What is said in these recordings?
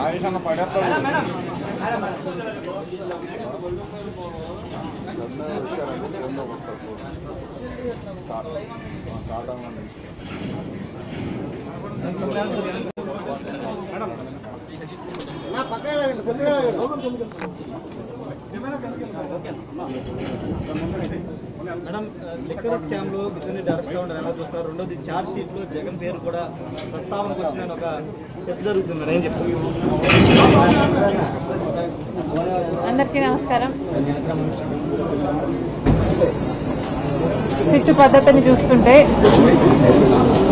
ఆయుష్ అన్న పడేస్తా madam liquor scam లో బిజినెస్ అరెస్ట్ అవ్వడం ఎలా చూస్తారు? రెండోది చార్జ్ షీట్ లో జగన్ పేరు కూడా ప్రస్తావనకు వచ్చిన ఒక చర్చ జరుగుతుంది మేడం, ఏం చెప్తారు? అందరికీ నమస్కారం. సిట్టు పద్ధతిని చూస్తుంటే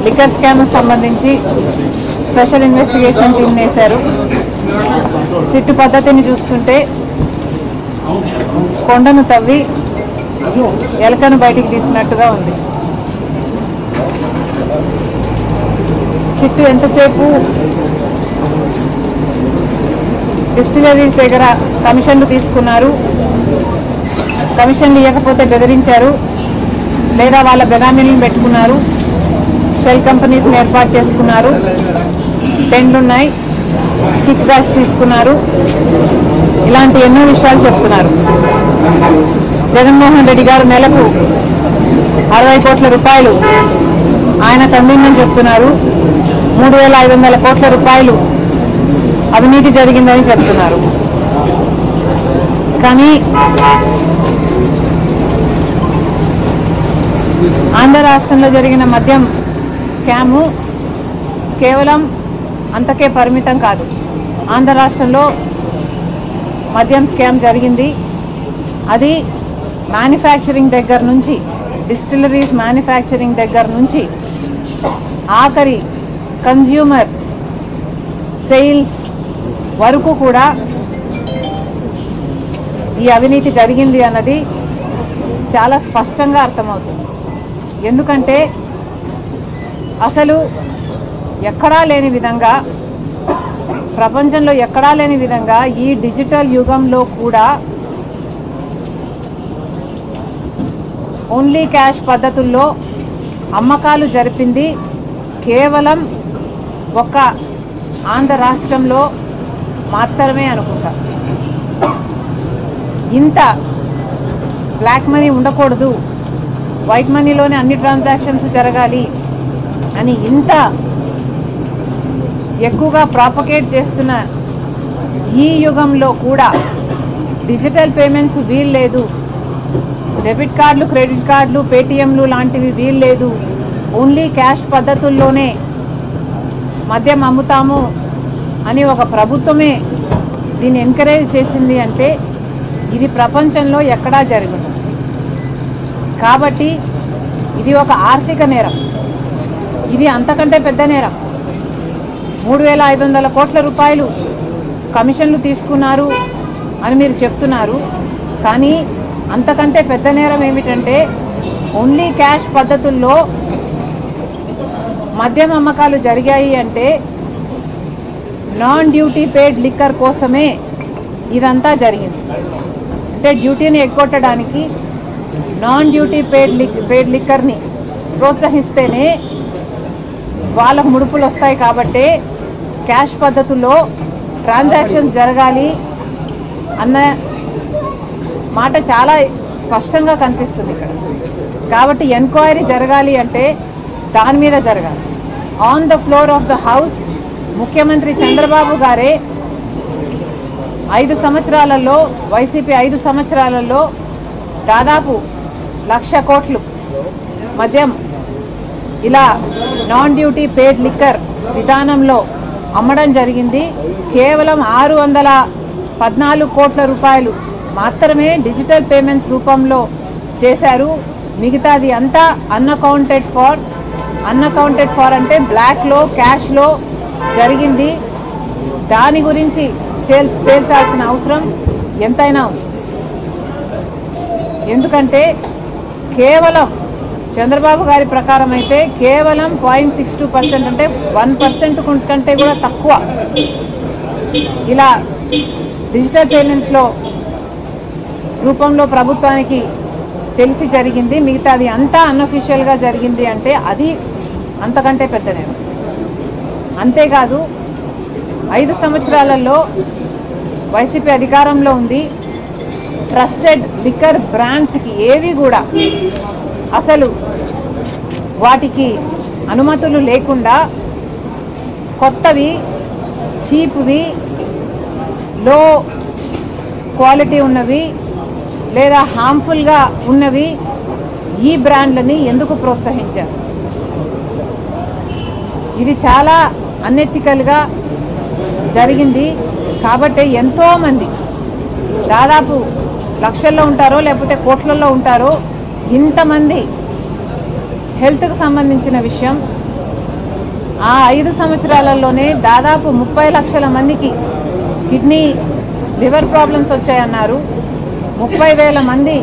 లిక్కర్ స్కామ్ సంబంధించి స్పెషల్ ఇన్వెస్టిగేషన్ టీం వేశారు. సిట్టు పద్ధతిని చూస్తుంటే కొండను తవ్వి ఎలకను బయటికి తీసినట్టుగా ఉంది. సిట్టు ఎంతసేపు డిస్టిలరీస్ దగ్గర కమిషన్లు తీసుకున్నారు, కమిషన్లు ఇవ్వకపోతే బెదిరించారు, లేదా వాళ్ళ బెనామీలను పెట్టుకున్నారు, షెల్ కంపెనీస్ని ఏర్పాటు చేసుకున్నారు, టెండ్లున్నాయి, కిక్ బ్యాక్స్ తీసుకున్నారు, ఇలాంటి ఎన్నో విషయాలు చెప్తున్నారు. జగన్మోహన్ రెడ్డి గారు నెలకు 60 కోట్ల రూపాయలు ఆయన తండ్రిని చెప్తున్నారు. 3,500 కోట్ల రూపాయలు అవినీతి జరిగిందని చెప్తున్నారు. కానీ ఆంధ్ర రాష్ట్రంలో జరిగిన మద్యం స్కాము కేవలం అంతకే పరిమితం కాదు. ఆంధ్ర రాష్ట్రంలో మద్యం స్కామ్ జరిగింది. అది మ్యానుఫ్యాక్చరింగ్ దగ్గర నుంచి, డిస్టిలరీస్ మ్యానుఫ్యాక్చరింగ్ దగ్గర నుంచి ఆఖరి కన్జ్యూమర్ సేల్స్ వరకు కూడా ఈ అవినీతి జరిగింది అన్నది చాలా స్పష్టంగా అర్థమవుతుంది. ఎందుకంటే అసలు ఎక్కడా లేని విధంగా, ప్రపంచంలో ఎక్కడా లేని విధంగా ఈ డిజిటల్ యుగంలో కూడా ఓన్లీ క్యాష్ పద్ధతుల్లో అమ్మకాలు జరిపింది కేవలం ఒక్క ఆంధ్ర రాష్ట్రంలో మాత్రమే అనుకుంటా. ఇంత బ్లాక్ మనీ ఉండకూడదు, వైట్ మనీలోనే అన్ని ట్రాన్సాక్షన్స్ జరగాలి అని ఇంత ఎక్కువగా ప్రాపగేట్ చేస్తున్న ఈ యుగంలో కూడా డిజిటల్ పేమెంట్స్ వీల్లేదు, డెబిట్ కార్డులు, క్రెడిట్ కార్డులు, పేటిఎంలు లాంటివి వీల్లేదు, ఓన్లీ క్యాష్ పద్ధతుల్లోనే మద్యం అమ్ముతాము అని ఒక ప్రభుత్వమే దీన్ని ఎంకరేజ్ చేసింది అంటే ఇది ప్రపంచంలో ఎక్కడా జరగదు. కాబట్టి ఇది ఒక ఆర్థిక నేరం, ఇది అంతకంటే పెద్ద నేరం. 3,500 కోట్ల రూపాయలు కమిషన్లు తీసుకున్నారు అని మీరు చెప్తున్నారు. కానీ అంతకంటే పెద్ద నేరం ఏమిటంటే ఓన్లీ క్యాష్ పద్ధతుల్లో మద్యం అమ్మకాలు జరిగాయి అంటే నాన్ డ్యూటీ పేడ్ లిక్కర్ కోసమే ఇదంతా జరిగింది. అంటే డ్యూటీని ఎగ్గొట్టడానికి నాన్ డ్యూటీ పేడ్ లిక్కర్ని ప్రోత్సహిస్తేనే వాళ్ళకు ముడుపులు వస్తాయి. కాబట్టి క్యాష్ పద్ధతుల్లో ట్రాన్సాక్షన్స్ జరగాలి అన్న మాట చాలా స్పష్టంగా కనిపిస్తుంది ఇక్కడ. కాబట్టి ఎంక్వైరీ జరగాలి అంటే దాని మీద జరగాలి. On the floor of the house ముఖ్యమంత్రి చంద్రబాబు గారే 5 సంవత్సరాలలో, వైసీపీ 5 సంవత్సరాలలో దాదాపు 1,00,000 కోట్లు మద్యం ఇలా నాన్ డ్యూటీ పేడ్ లిక్కర్ విధానంలో అమ్మడం జరిగింది. కేవలం 614 కోట్ల రూపాయలు మాత్రమే డిజిటల్ పేమెంట్స్ రూపంలో చేశారు. మిగతాది అంతా అన్అకౌంటెడ్ ఫార్ అంటే బ్లాక్లో, క్యాష్లో జరిగింది. దాని గురించి తేల్చాల్సిన అవసరం ఎంతైనా ఉంది. ఎందుకంటే కేవలం చంద్రబాబు గారి ప్రకారం అయితే కేవలం 0.62% అంటే 1% కంటే కూడా తక్కువ ఇలా డిజిటల్ పేమెంట్స్లో రూపంలో ప్రభుత్వానికి తెలిసి జరిగింది. మిగతాది అంతా అన్అఫీషియల్గా జరిగింది అంటే అది అంతకంటే పెద్ద నేరం. అంతేకాదు 5 సంవత్సరాలలో వైసీపీ అధికారంలో ఉంది. ట్రస్టెడ్ లిక్కర్ బ్రాండ్స్కి ఏవి కూడా అసలు వాటికి అనుమతులు లేకుండా కొత్తవి, చీప్వి, లో క్వాలిటీ ఉన్నవి లేదా హార్మ్ఫుల్గా ఉన్నవి ఈ బ్రాండ్లని ఎందుకు ప్రోత్సహించారు? ఇది చాలా అన్ఎథికల్గా జరిగింది. కాబట్టి ఎంతోమంది, దాదాపు లక్షల్లో ఉంటారో లేకపోతే కోట్లలో ఉంటారో, ఇంతమంది హెల్త్కి సంబంధించిన విషయం. ఆ 5 సంవత్సరాలలోనే దాదాపు 30 లక్షల మందికి కిడ్నీ, లివర్ ప్రాబ్లమ్స్ వచ్చాయన్నారు. 30,000 మంది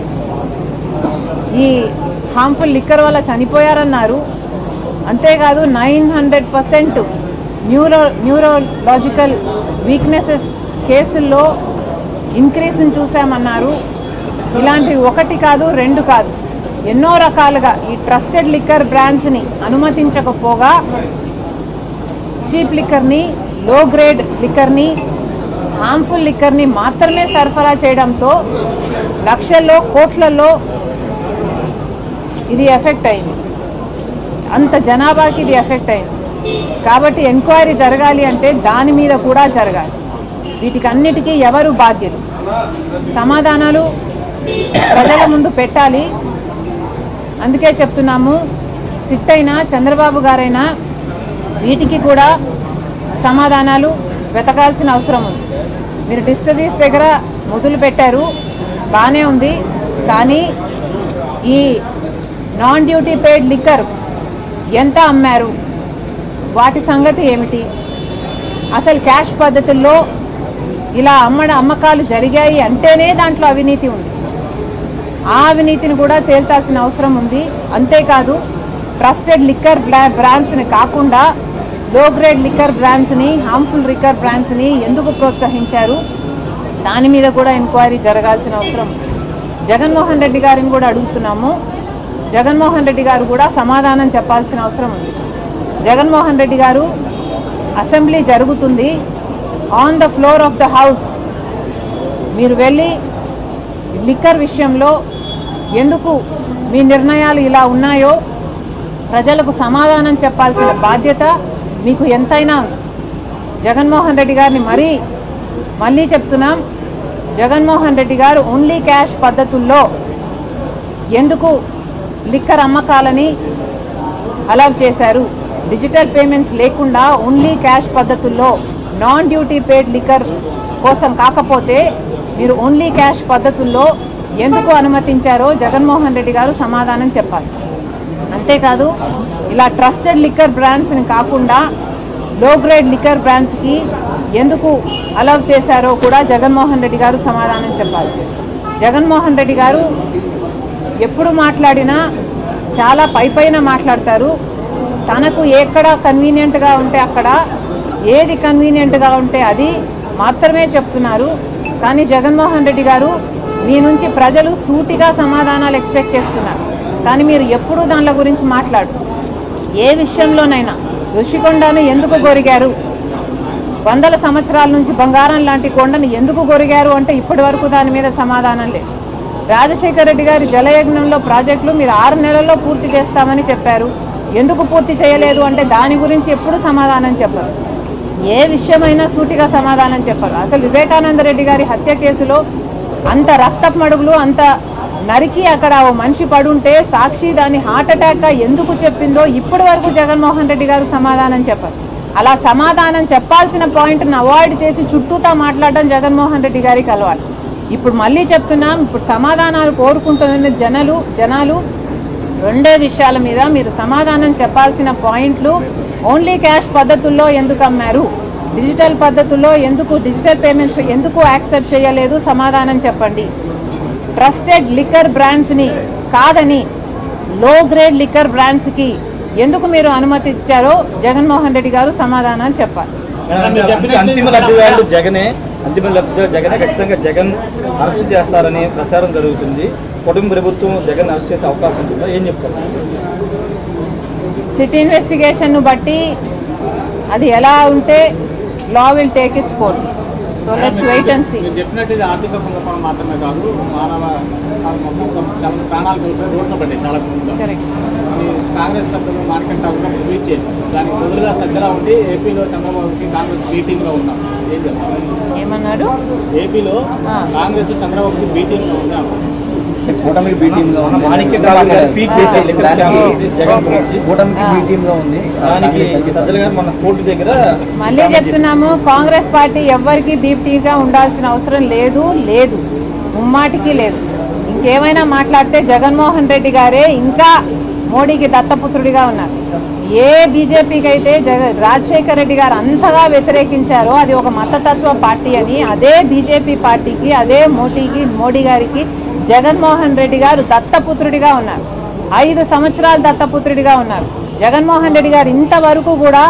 ఈ హార్మ్ఫుల్ లిక్కర్ వల్ల చనిపోయారన్నారు. అంతేకాదు 900% న్యూరోలాజికల్ వీక్నెసెస్ కేసుల్లో ఇంక్రీస్ని చూసామన్నారు. ఇలాంటివి 1 కాదు 2 కాదు, ఎన్నో రకాలుగా ఈ ట్రస్టెడ్ లిక్కర్ బ్రాండ్స్ని అనుమతించకపోగా చీప్ లిక్కర్ని, లో గ్రేడ్ లిక్కర్ని, హార్మ్ఫుల్ లిక్కర్ని మాత్రమే సరఫరా చేయడంతో లక్షల్లో, కోట్లలో ఇది ఎఫెక్ట్ అయింది. అంత జనాభాకి ఇది ఎఫెక్ట్ అయింది. కాబట్టి ఎంక్వైరీ జరగాలి అంటే దాని మీద కూడా జరగాలి. వీటికి అన్నిటికీ ఎవరు బాధ్యులు? సమాధానాలు ప్రజల ముందు పెట్టాలి. అందుకే చెప్తున్నాము, సిట్ అయినా చంద్రబాబు గారైనా వీటికి కూడా సమాధానాలు వెతకాల్సిన అవసరం ఉంది. మీరు డిస్టిలరీస్ దగ్గర మొదలు పెట్టారు, బాగానే ఉంది. కానీ ఈ నాన్ డ్యూటీ పెయిడ్ లిక్కర్ ఎంత అమ్మారు, వాటి సంగతి ఏమిటి? అసలు క్యాష్ పద్ధతుల్లో ఇలా అమ్మకాలు జరిగాయి అంటేనే దాంట్లో అవినీతి ఉంది. ఆ అవినీతిని కూడా తేల్చాల్సిన అవసరం ఉంది. అంతేకాదు ట్రస్టెడ్ లిక్కర్ బ్రాండ్స్ని కాకుండా లో గ్రేడ్ లిక్కర్ బ్రాండ్స్ని, హార్మ్ఫుల్ లిక్కర్ బ్రాండ్స్ని ఎందుకు ప్రోత్సహించారు, దాని మీద కూడా ఎంక్వైరీ జరగాల్సిన అవసరం. జగన్మోహన్ రెడ్డి గారిని కూడా అడుగుతున్నాము. జగన్మోహన్ రెడ్డి గారు కూడా సమాధానం చెప్పాల్సిన అవసరం ఉంది. జగన్మోహన్ రెడ్డి గారు, అసెంబ్లీ జరుగుతుంది, on the floor of the house మీరు వెళ్ళి లిక్కర్ విషయంలో ఎందుకు మీ నిర్ణయాలు ఇలా ఉన్నాయో ప్రజలకు సమాధానం చెప్పాల్సిన బాధ్యత మీకు ఎంతైనా ఉంది. జగన్మోహన్ రెడ్డి గారిని మళ్ళీ చెప్తున్నాం, జగన్మోహన్ రెడ్డి గారు ఓన్లీ క్యాష్ పద్ధతుల్లో ఎందుకు లిక్కర్ అమ్మకాలని అలౌ చేశారు? డిజిటల్ పేమెంట్స్ లేకుండా ఓన్లీ క్యాష్ పద్ధతుల్లో నాన్ డ్యూటీ పెయిడ్ లిక్కర్ కోసం కాకపోతే మీరు ఓన్లీ క్యాష్ పద్ధతుల్లో ఎందుకు అనుమతించారో జగన్మోహన్ రెడ్డి గారు సమాధానం చెప్పాలి. అంతేకాదు ఇలా ట్రస్టెడ్ లిక్కర్ బ్రాండ్స్ని కాకుండా లో గ్రేడ్ లిక్కర్ బ్రాండ్స్కి ఎందుకు అలౌ చేశారో కూడా జగన్మోహన్ రెడ్డి గారు సమాధానం చెప్పాలి. జగన్మోహన్ రెడ్డి గారు ఎప్పుడు మాట్లాడినా చాలా పైపైన మాట్లాడతారు. తనకు ఎక్కడ కన్వీనియంట్గా ఉంటే అక్కడ, ఏది కన్వీనియంట్గా ఉంటే అది మాత్రమే చెప్తున్నారు. కానీ జగన్మోహన్ రెడ్డి గారు, మీ నుంచి ప్రజలు సూటిగా సమాధానాలు ఎక్స్పెక్ట్ చేస్తున్నారు. కానీ మీరు ఎప్పుడూ దానిల గురించి మాట్లాడు. ఏ విషయంలోనైనా ఋషికొండను ఎందుకు గొరిగారు, 100 సంవత్సరాల నుంచి బంగారం లాంటి కొండను ఎందుకు గొరిగారు అంటే ఇప్పటి వరకు దాని మీద సమాధానం లేదు. రాజశేఖర రెడ్డి గారి జలయజ్ఞంలో ప్రాజెక్టులు మీరు 6 నెలల్లో పూర్తి చేస్తామని చెప్పారు, ఎందుకు పూర్తి చేయలేదు అంటే దాని గురించి ఎప్పుడు సమాధానం చెప్పరు. ఏ విషయమైనా సూటిగా సమాధానం చెప్పరు. అసలు వివేకానంద రెడ్డి గారి హత్య కేసులో అంత రక్తపు మడుగులు, అంత నరికి అక్కడ ఓ మనిషి పడుంటే సాక్షి దాన్ని హార్ట్ అటాక్గా ఎందుకు చెప్పిందో ఇప్పటి వరకు జగన్మోహన్ రెడ్డి గారు సమాధానం చెప్పరు. అలా సమాధానం చెప్పాల్సిన పాయింట్ని అవాయిడ్ చేసి చుట్టూతా మాట్లాడడం జగన్మోహన్ రెడ్డి గారికి అలవాటు. ఇప్పుడు మళ్ళీ చెప్తున్నాం, ఇప్పుడు సమాధానాలు కోరుకుంటున్న జనాలు 2 విషయాల మీద మీరు సమాధానం చెప్పాల్సిన పాయింట్లు. ఓన్లీ క్యాష్ పద్ధతుల్లో ఎందుకు అమ్మారు, డిజిటల్ పద్ధతుల్లో ఎందుకు, డిజిటల్ పేమెంట్స్ ఎందుకు యాక్సెప్ట్ చేయలేదు, సమాధానం చెప్పండి. ట్రస్టెడ్ లిక్కర్ బ్రాండ్స్ని కాదని లో గ్రేడ్ లిక్కర్ బ్రాండ్స్కి ఎందుకు మీరు అనుమతి ఇచ్చారో జగన్మోహన్ రెడ్డి గారు సమాధానం చెప్పాలి. అంతిమ లబ్ధిదారుడు జగనే, ఖచ్చితంగా జగన్ అరెస్ట్ చేస్తారని ప్రచారం జరుగుతుంది. కుటుంబ ప్రభుత్వం జగన్ అరెస్ట్ చేసే అవకాశం ఉంటుందా, ఏం చెప్తారు? సిట్ ఇన్వెస్టిగేషన్ను బట్టి అది ఎలా ఉంటే law will take its course. So let's wait and see. చెప్పినట్టు ఇది ఆర్థిక కుంభకోణం మాత్రమే కాదు, మానవ మొత్తం చాలా ప్రాణాలు కోల్పోయి రోడ్లు పడ్డాయి చాలా మంది. కరెక్ట్. కాంగ్రెస్ పెద్దలు మార్కెట్ టాక్ ట్వీట్ చేశారు, దానికి బదులుగా సజ్జల ఉండి ఏపీలో చంద్రబాబుకి కాంగ్రెస్ బీ టీమ్గా ఉన్నాం. ఏం చెప్తారు? ఏమన్నారు? ఏపీలో కాంగ్రెస్ చంద్రబాబుకి బీ టీమ్గా ఉన్నాం. కూటమికి బీ టీమ్ గా ఉంది. మళ్ళీ చెప్తున్నాము, కాంగ్రెస్ పార్టీ ఎవ్వరికి బీపీగా ఉండాల్సిన అవసరం లేదు, ముమ్మాటికి లేదు. ఇంకేమైనా మాట్లాడితే జగన్మోహన్ రెడ్డి గారే ఇంకా మోడీకి దత్తపుత్రుడిగా ఉన్నారు. ఏ బీజేపీకి అయితే రాజశేఖర రెడ్డి గారు అంతగా వ్యతిరేకించారో అది ఒక మతతత్వ పార్టీ అని, అదే బీజేపీ పార్టీకి, అదే మోడీ గారికి జగన్మోహన్ రెడ్డి గారు దత్తపుత్రుడిగా ఉన్నారు. 5 సంవత్సరాలు దత్తపుత్రుడిగా ఉన్నారు. జగన్మోహన్ రెడ్డి గారు ఇంతవరకు కూడా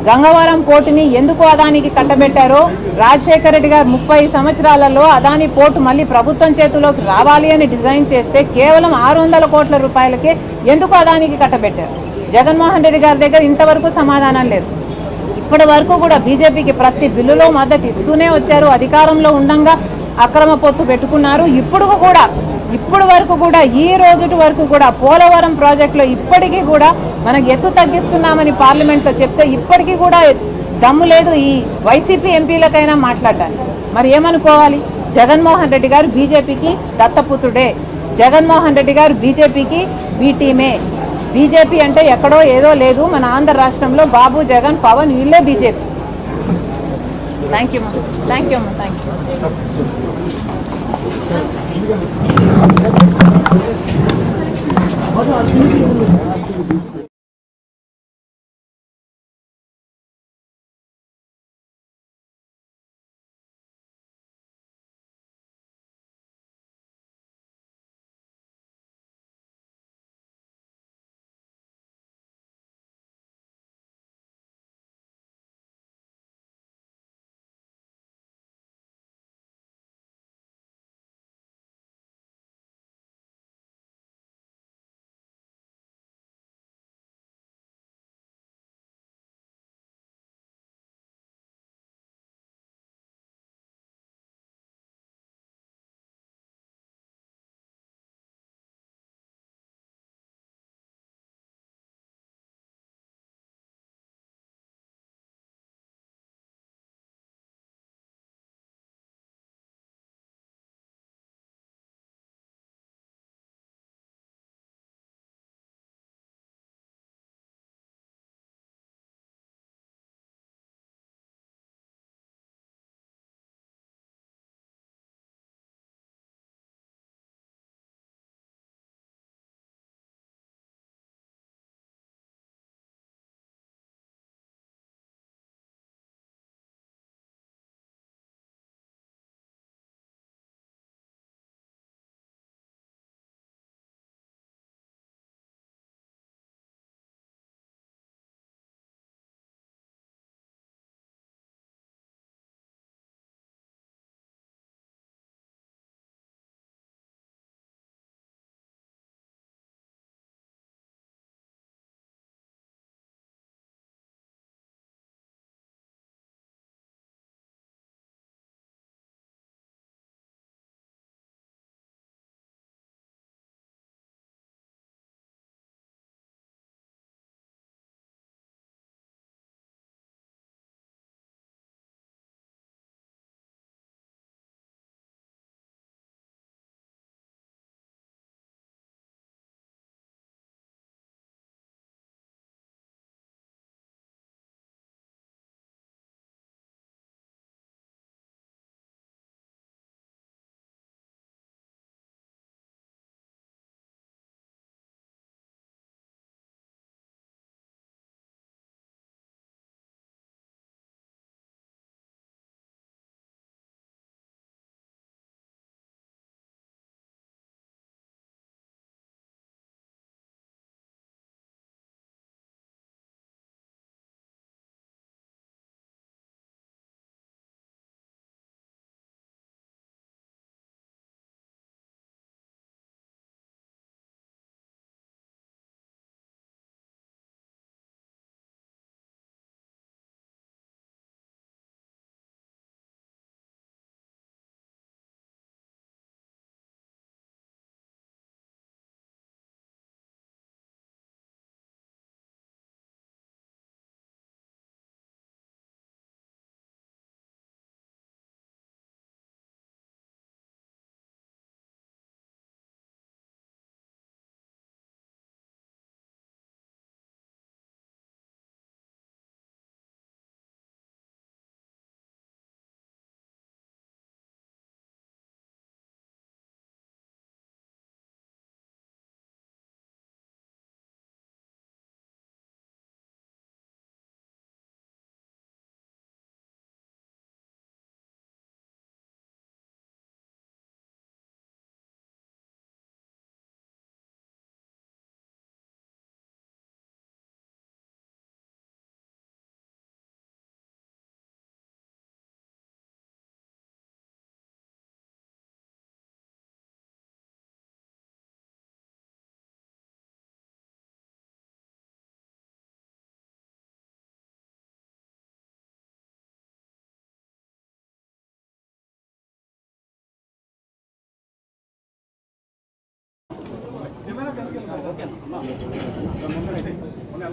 గంగవరం పోర్టుని ఎందుకు అదానికి కట్టబెట్టారో, రాజశేఖర రెడ్డి గారు 30 సంవత్సరాలలో అదాని పోర్టు మళ్ళీ ప్రభుత్వం చేతిలోకి రావాలి అని డిజైన్ చేస్తే కేవలం 600 కోట్ల రూపాయలకే ఎందుకు అదానికి కట్టబెట్టారు? జగన్మోహన్ రెడ్డి గారి దగ్గర ఇంతవరకు సమాధానం లేదు. ఇప్పటి వరకు కూడా బీజేపీకి ప్రతి బిల్లులో మద్దతు ఇస్తూనే వచ్చారు. అధికారంలో ఉండంగా అక్రమ పొత్తు పెట్టుకున్నారు. ఇప్పుడు వరకు కూడా ఈ రోజు వరకు కూడా పోలవరం ప్రాజెక్టులో ఇప్పటికీ కూడా మనకు ఎత్తు తగ్గిస్తున్నామని పార్లమెంట్లో చెప్తే ఇప్పటికీ కూడా దమ్ము లేదు ఈ వైసీపీ ఎంపీలకైనా మాట్లాడడానికి. మరి ఏమనుకోవాలి? జగన్మోహన్ రెడ్డి గారు బీజేపీకి దత్తపుత్రుడే, జగన్మోహన్ రెడ్డి గారు బీజేపీకి బీ టీమే. బీజేపీ అంటే ఎక్కడో ఏదో లేదు, మన ఆంధ్ర రాష్ట్రంలో బాబు, జగన్, పవన్ వీళ్ళే బీజేపీ. థ్యాంక్ యూ అమ్మా, thank you.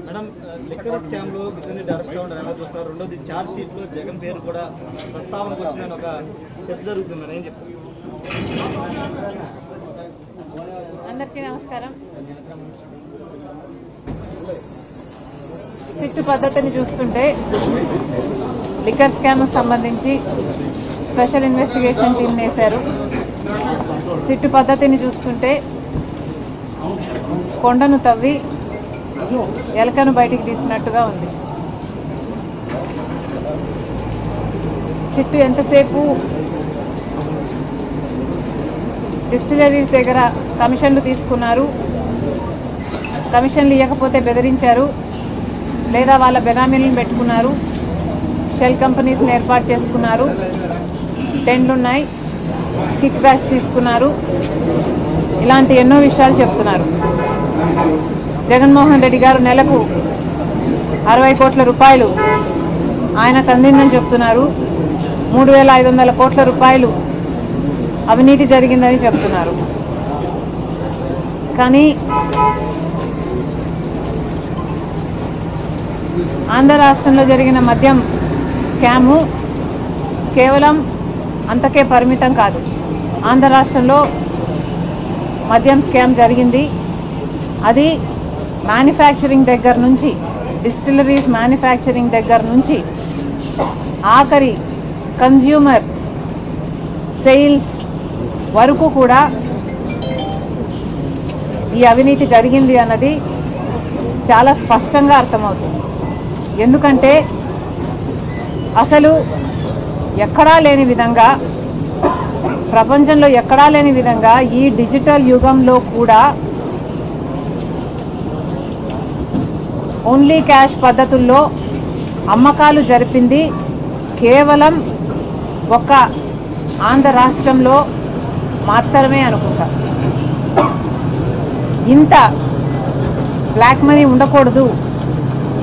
Madam, liquor scam లో బిజినెస్ అరెస్ట్ అవ్వడం ఎలా చూస్తారు? రెండోది చార్జ్ షీట్ లో జగన్ పేరు కూడా ప్రస్తావనకు వచ్చిన ఒక చర్చ జరుగుతుంది మేడం, ఏం చెప్తారు? అందరికీ నమస్కారం. సిట్టు పద్ధతిని చూస్తుంటే లిక్కర్ స్కామ్ సంబంధించి స్పెషల్ ఇన్వెస్టిగేషన్ టీం వేశారు. సిట్టు పద్ధతిని చూస్తుంటే కొండను తవ్వి ఎలకను బయటికి తీసినట్టుగా ఉంది. సిట్టు ఎంతసేపు డిస్టిలరీస్ దగ్గర కమిషన్లు తీసుకున్నారు, కమిషన్లు ఇవ్వకపోతే బెదిరించారు, లేదా వాళ్ళ బెనామీలను పెట్టుకున్నారు, షెల్ కంపెనీస్ని ఏర్పాటు చేసుకున్నారు, టెండ్లున్నాయి, కిక్ బ్యాక్స్ తీసుకున్నారు, ఇలాంటి ఎన్నో విషయాలు చెప్తున్నారు. జగన్మోహన్ రెడ్డి గారు నెలకు 60 కోట్ల రూపాయలు ఆయనకు అందిందని చెప్తున్నారు. 3,500 కోట్ల రూపాయలు అవినీతి జరిగిందని చెప్తున్నారు. కానీ ఆంధ్ర రాష్ట్రంలో జరిగిన మద్యం స్కాము కేవలం అంతకే పరిమితం కాదు. ఆంధ్ర రాష్ట్రంలో మద్యం స్కామ్ జరిగింది. అది మ్యానుఫ్యాక్చరింగ్ దగ్గర నుంచి, డిస్టిలరీస్ మ్యానుఫ్యాక్చరింగ్ దగ్గర నుంచి ఆఖరి కన్జ్యూమర్ సేల్స్ వరకు కూడా ఈ అవినీతి జరిగింది అన్నది చాలా స్పష్టంగా అర్థమవుతుంది. ఎందుకంటే అసలు ఎక్కడా లేని విధంగా, ప్రపంచంలో ఎక్కడా లేని విధంగా ఈ డిజిటల్ యుగంలో కూడా ఓన్లీ క్యాష్ పద్ధతుల్లో అమ్మకాలు జరిపింది కేవలం ఒక్క ఆంధ్ర రాష్ట్రంలో మాత్రమే అనుకుంటా. ఇంత బ్లాక్ మనీ ఉండకూడదు,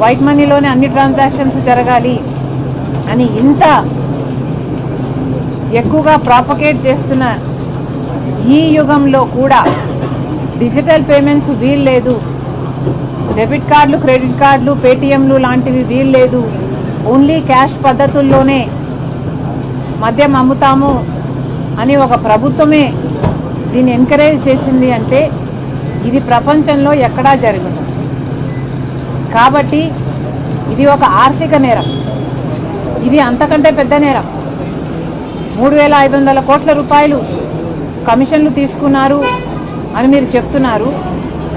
వైట్ మనీలోనే అన్ని ట్రాన్సాక్షన్స్ జరగాలి అని ఇంత ఎక్కువగా ప్రాపగేట్ చేస్తున్న ఈ యుగంలో కూడా డిజిటల్ పేమెంట్స్ వీల్లేదు, డెబిట్ కార్డులు, క్రెడిట్ కార్డులు, పేటిఎంలు లాంటివి వీల్లేదు, ఓన్లీ క్యాష్ పద్ధతుల్లోనే మద్యం అమ్ముతాము అని ఒక ప్రభుత్వమే దీన్ని ఎంకరేజ్ చేసింది అంటే ఇది ప్రపంచంలో ఎక్కడా జరగదు. కాబట్టి ఇది ఒక ఆర్థిక నేరం, ఇది అంతకంటే పెద్ద నేరం. 3,500 కోట్ల రూపాయలు కమిషన్లు తీసుకున్నారు అని మీరు చెప్తున్నారు.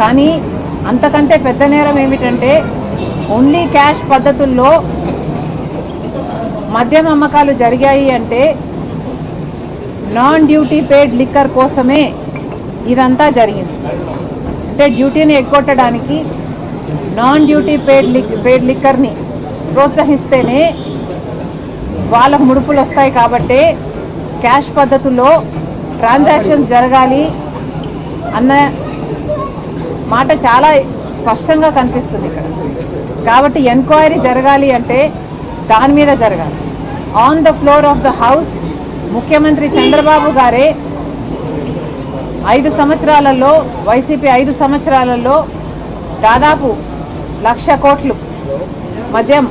కానీ అంతకంటే పెద్ద నేరం ఏమిటంటే ఓన్లీ క్యాష్ పద్ధతుల్లో మద్యం అమ్మకాలు జరిగాయి అంటే నాన్ డ్యూటీ పేడ్ లిక్కర్ కోసమే ఇదంతా జరిగింది. అంటే డ్యూటీని ఎగ్గొట్టడానికి నాన్ డ్యూటీ పేడ్ లిక్కర్ని ప్రోత్సహిస్తేనే వాళ్ళకు ముడుపులు వస్తాయి. కాబట్టి క్యాష్ పద్ధతుల్లో ట్రాన్సాక్షన్స్ జరగాలి అన్న మాట చాలా స్పష్టంగా కనిపిస్తుంది ఇక్కడ. కాబట్టి ఎంక్వైరీ జరగాలి అంటే దాని మీద జరగాలి. On the floor of the house ముఖ్యమంత్రి చంద్రబాబు గారే 5 సంవత్సరాలలో, వైసీపీ 5 సంవత్సరాలలో దాదాపు 1,00,000 కోట్లు మద్యం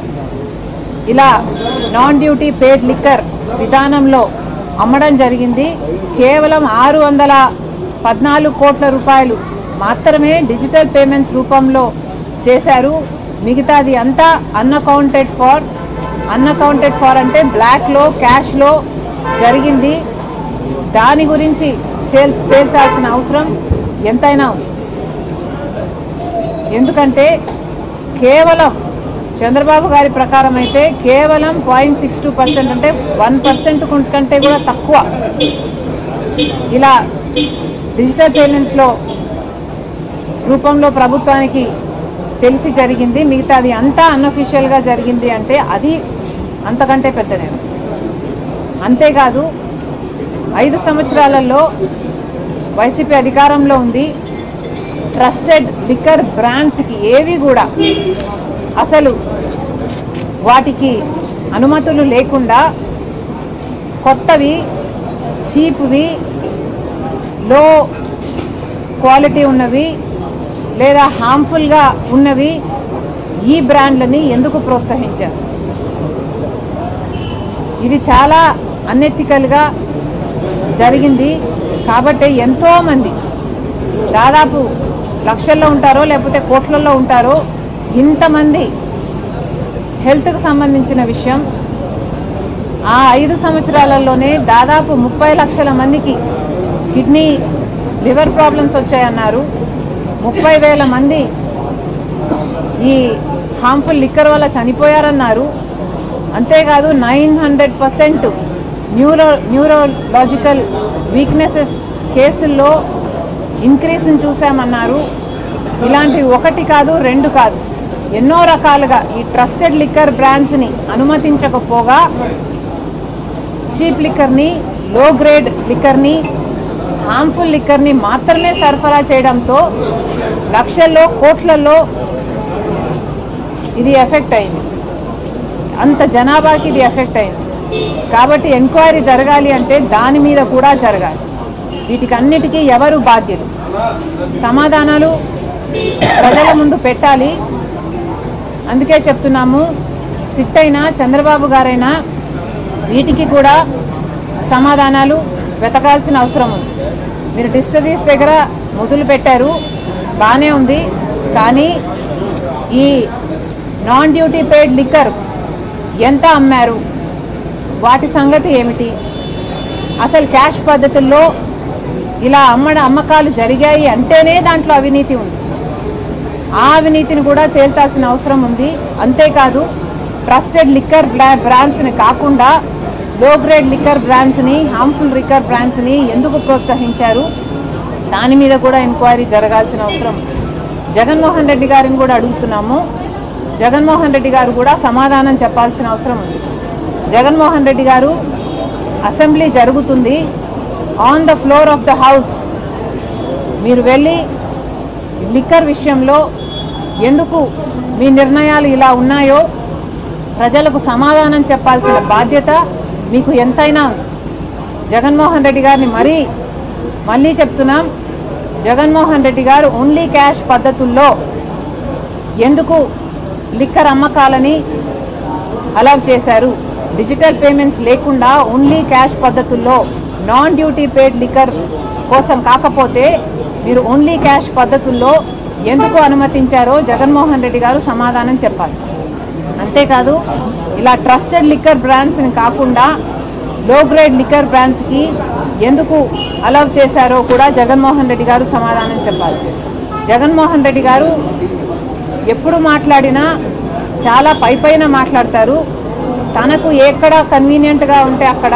ఇలా నాన్ డ్యూటీ పేడ్ లిక్కర్ విధానంలో అమ్మడం జరిగింది. కేవలం 614 కోట్ల రూపాయలు మాత్రమే డిజిటల్ పేమెంట్స్ రూపంలో చేశారు. మిగతాది అంతా అన్అకౌంటెడ్ ఫార్ అంటే బ్లాక్లో, క్యాష్లో జరిగింది. దాని గురించి తేల్చాల్సిన అవసరం ఎంతైనా ఉంది. ఎందుకంటే కేవలం చంద్రబాబు గారి ప్రకారం అయితే కేవలం 0.62% అంటే 1% కంటే కూడా తక్కువ ఇలా డిజిటల్ పేమెంట్స్లో రూపంలో ప్రభుత్వానికి తెలిసి జరిగింది. మిగతాది అంతా అన్అఫీషియల్గా జరిగింది అంటే అది అంతకంటే పెద్ద నేరం. అంతేకాదు 5 సంవత్సరాలలో వైసీపీ అధికారంలో ఉంది. ట్రస్టెడ్ లిక్కర్ బ్రాండ్స్కి ఏవి కూడా అసలు వాటికి అనుమతులు లేకుండా కొత్తవి, చీప్వి, లో క్వాలిటీ ఉన్నవి లేదా హార్మ్ఫుల్గా ఉన్నవి ఈ బ్రాండ్లని ఎందుకు ప్రోత్సహించారు? ఇది చాలా అన్ఎథికల్గా జరిగింది. కాబట్టి ఎంతోమంది దాదాపు లక్షల్లో ఉంటారో లేకపోతే కోట్లలో ఉంటారో ఇంతమంది హెల్త్కి సంబంధించిన విషయం. ఆ 5 సంవత్సరాలలోనే దాదాపు 30 లక్షల మందికి కిడ్నీ లివర్ ప్రాబ్లమ్స్ వచ్చాయన్నారు. 30,000 మంది ఈ హార్మ్ఫుల్ లిక్కర్ వల్ల చనిపోయారన్నారు. అంతేకాదు 900% న్యూరోలాజికల్ వీక్నెసెస్ కేసుల్లో ఇంక్రీస్ని చూసామన్నారు. ఇలాంటివి 1 కాదు 2 కాదు, ఎన్నో రకాలుగా ఈ ట్రస్టెడ్ లిక్కర్ బ్రాండ్స్ని అనుమతించకపోగా చీప్ లిక్కర్ని, లో గ్రేడ్ లిక్కర్ని, హార్మ్ఫుల్ లిక్కర్ని మాత్రమే సరఫరా చేయడంతో లక్షల్లో కోట్లలో ఇది ఎఫెక్ట్ అయింది. అంత జనాభాకి ఇది ఎఫెక్ట్ అయింది. కాబట్టి ఎంక్వైరీ జరగాలి అంటే దాని మీద కూడా జరగాలి. వీటికన్నిటికీ ఎవరు బాధ్యులు? సమాధానాలు ప్రజల ముందు పెట్టాలి. అందుకే చెప్తున్నాము, సిట్ అయినా చంద్రబాబు గారైనా వీటికి కూడా సమాధానాలు వెతకాల్సిన అవసరం ఉంది. మీరు డిస్టరీస్ దగ్గర మొదలు పెట్టారు, బాగానే ఉంది. కానీ ఈ నాన్ డ్యూటీ పెయిడ్ లిక్కర్ ఎంత అమ్మారు, వాటి సంగతి ఏమిటి? అసలు క్యాష్ పద్ధతుల్లో ఇలా అమ్మకాలు జరిగాయి అంటేనే దాంట్లో అవినీతి ఉంది. ఆ అవినీతిని కూడా తేల్చాల్సిన అవసరం ఉంది. అంతేకాదు ట్రస్టెడ్ లిక్కర్ బ్రాండ్స్ని కాకుండా లో గ్రేడ్ లిక్కర్ బ్రాండ్స్ని, హార్మ్ఫుల్ లిక్కర్ బ్రాండ్స్ని ఎందుకు ప్రోత్సహించారు, దాని మీద కూడా ఎంక్వైరీ జరగాల్సిన అవసరం. జగన్మోహన్ రెడ్డి గారిని కూడా అడుగుతున్నాము. జగన్మోహన్ రెడ్డి గారు కూడా సమాధానం చెప్పాల్సిన అవసరం ఉంది. జగన్మోహన్ రెడ్డి గారు, అసెంబ్లీ జరుగుతుంది, on the floor of the house మీరు వెళ్ళి లిక్కర్ విషయంలో ఎందుకు మీ నిర్ణయాలు ఇలా ఉన్నాయో ప్రజలకు సమాధానం చెప్పాల్సిన బాధ్యత మీకు ఎంతైనా ఉంది. జగన్మోహన్ రెడ్డి గారిని మళ్ళీ చెప్తున్నాం, జగన్మోహన్ రెడ్డి గారు ఓన్లీ క్యాష్ పద్ధతుల్లో ఎందుకు లిక్కర్ అమ్మకాలని అలౌ చేశారు? డిజిటల్ పేమెంట్స్ లేకుండా ఓన్లీ క్యాష్ పద్ధతుల్లో నాన్ డ్యూటీ పెయిడ్ లిక్కర్ కోసం కాకపోతే మీరు ఓన్లీ క్యాష్ పద్ధతుల్లో ఎందుకు అనుమతించారో జగన్మోహన్ రెడ్డి గారు సమాధానం చెప్పాలి. అంతేకాదు ఇలా ట్రస్టెడ్ లిక్కర్ బ్రాండ్స్ని కాకుండా లో గ్రేడ్ లిక్కర్ బ్రాండ్స్కి ఎందుకు అలౌ చేశారో కూడా జగన్మోహన్ రెడ్డి గారు సమాధానం చెప్పాలి. జగన్మోహన్ రెడ్డి గారు ఎప్పుడు మాట్లాడినా చాలా పైపైన మాట్లాడతారు. తనకు ఎక్కడ కన్వీనియంట్గా ఉంటే అక్కడ,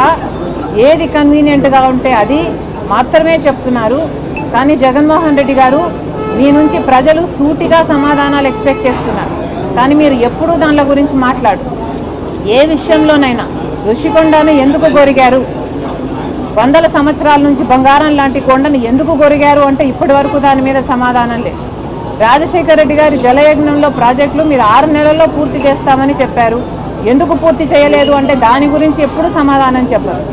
ఏది కన్వీనియంట్గా ఉంటే అది మాత్రమే చెప్తున్నారు. కానీ జగన్మోహన్ రెడ్డి గారు, మీ నుంచి ప్రజలు సూటిగా సమాధానాలు ఎక్స్పెక్ట్ చేస్తున్నారు. కానీ మీరు ఎప్పుడూ దానిల గురించి మాట్లాడు. ఏ విషయంలోనైనా ఋషికొండను ఎందుకు గొరిగారు, 100 సంవత్సరాల నుంచి బంగారం లాంటి కొండను ఎందుకు గొరిగారు అంటే ఇప్పటి వరకు దాని మీద సమాధానం లేదు. రాజశేఖర రెడ్డి గారి జలయజ్ఞంలో ప్రాజెక్టులు మీరు 6 నెలల్లో పూర్తి చేస్తామని చెప్పారు, ఎందుకు పూర్తి చేయలేదు అంటే దాని గురించి ఎప్పుడు సమాధానం చెప్పరు.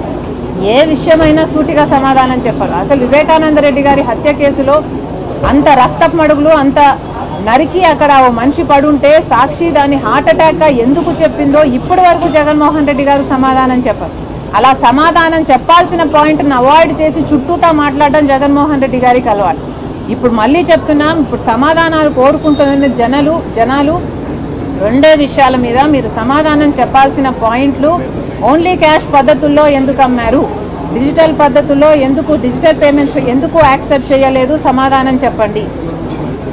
ఏ విషయమైనా సూటిగా సమాధానం చెప్పరు. అసలు వివేకానంద రెడ్డి గారి హత్య కేసులో అంత రక్తపు మడుగులు, అంత నరికి అక్కడ ఓ మనిషి పడుంటే సాక్షి దాన్ని హార్ట్ అటాక్గా ఎందుకు చెప్పిందో ఇప్పటి వరకు జగన్మోహన్ రెడ్డి గారు సమాధానం చెప్పరు. అలా సమాధానం చెప్పాల్సిన పాయింట్ను అవాయిడ్ చేసి చుట్టూతా మాట్లాడడం జగన్మోహన్ రెడ్డి గారికి అలవాటు. ఇప్పుడు మళ్ళీ చెప్తున్నాం, ఇప్పుడు సమాధానాలు కోరుకుంటున్న జనాలు 2 విషయాల మీద మీరు సమాధానం చెప్పాల్సిన పాయింట్లు. ఓన్లీ క్యాష్ పద్ధతుల్లో ఎందుకు అమ్మారు, డిజిటల్ పద్ధతుల్లో ఎందుకు, డిజిటల్ పేమెంట్స్ ఎందుకు యాక్సెప్ట్ చేయలేదు, సమాధానం చెప్పండి.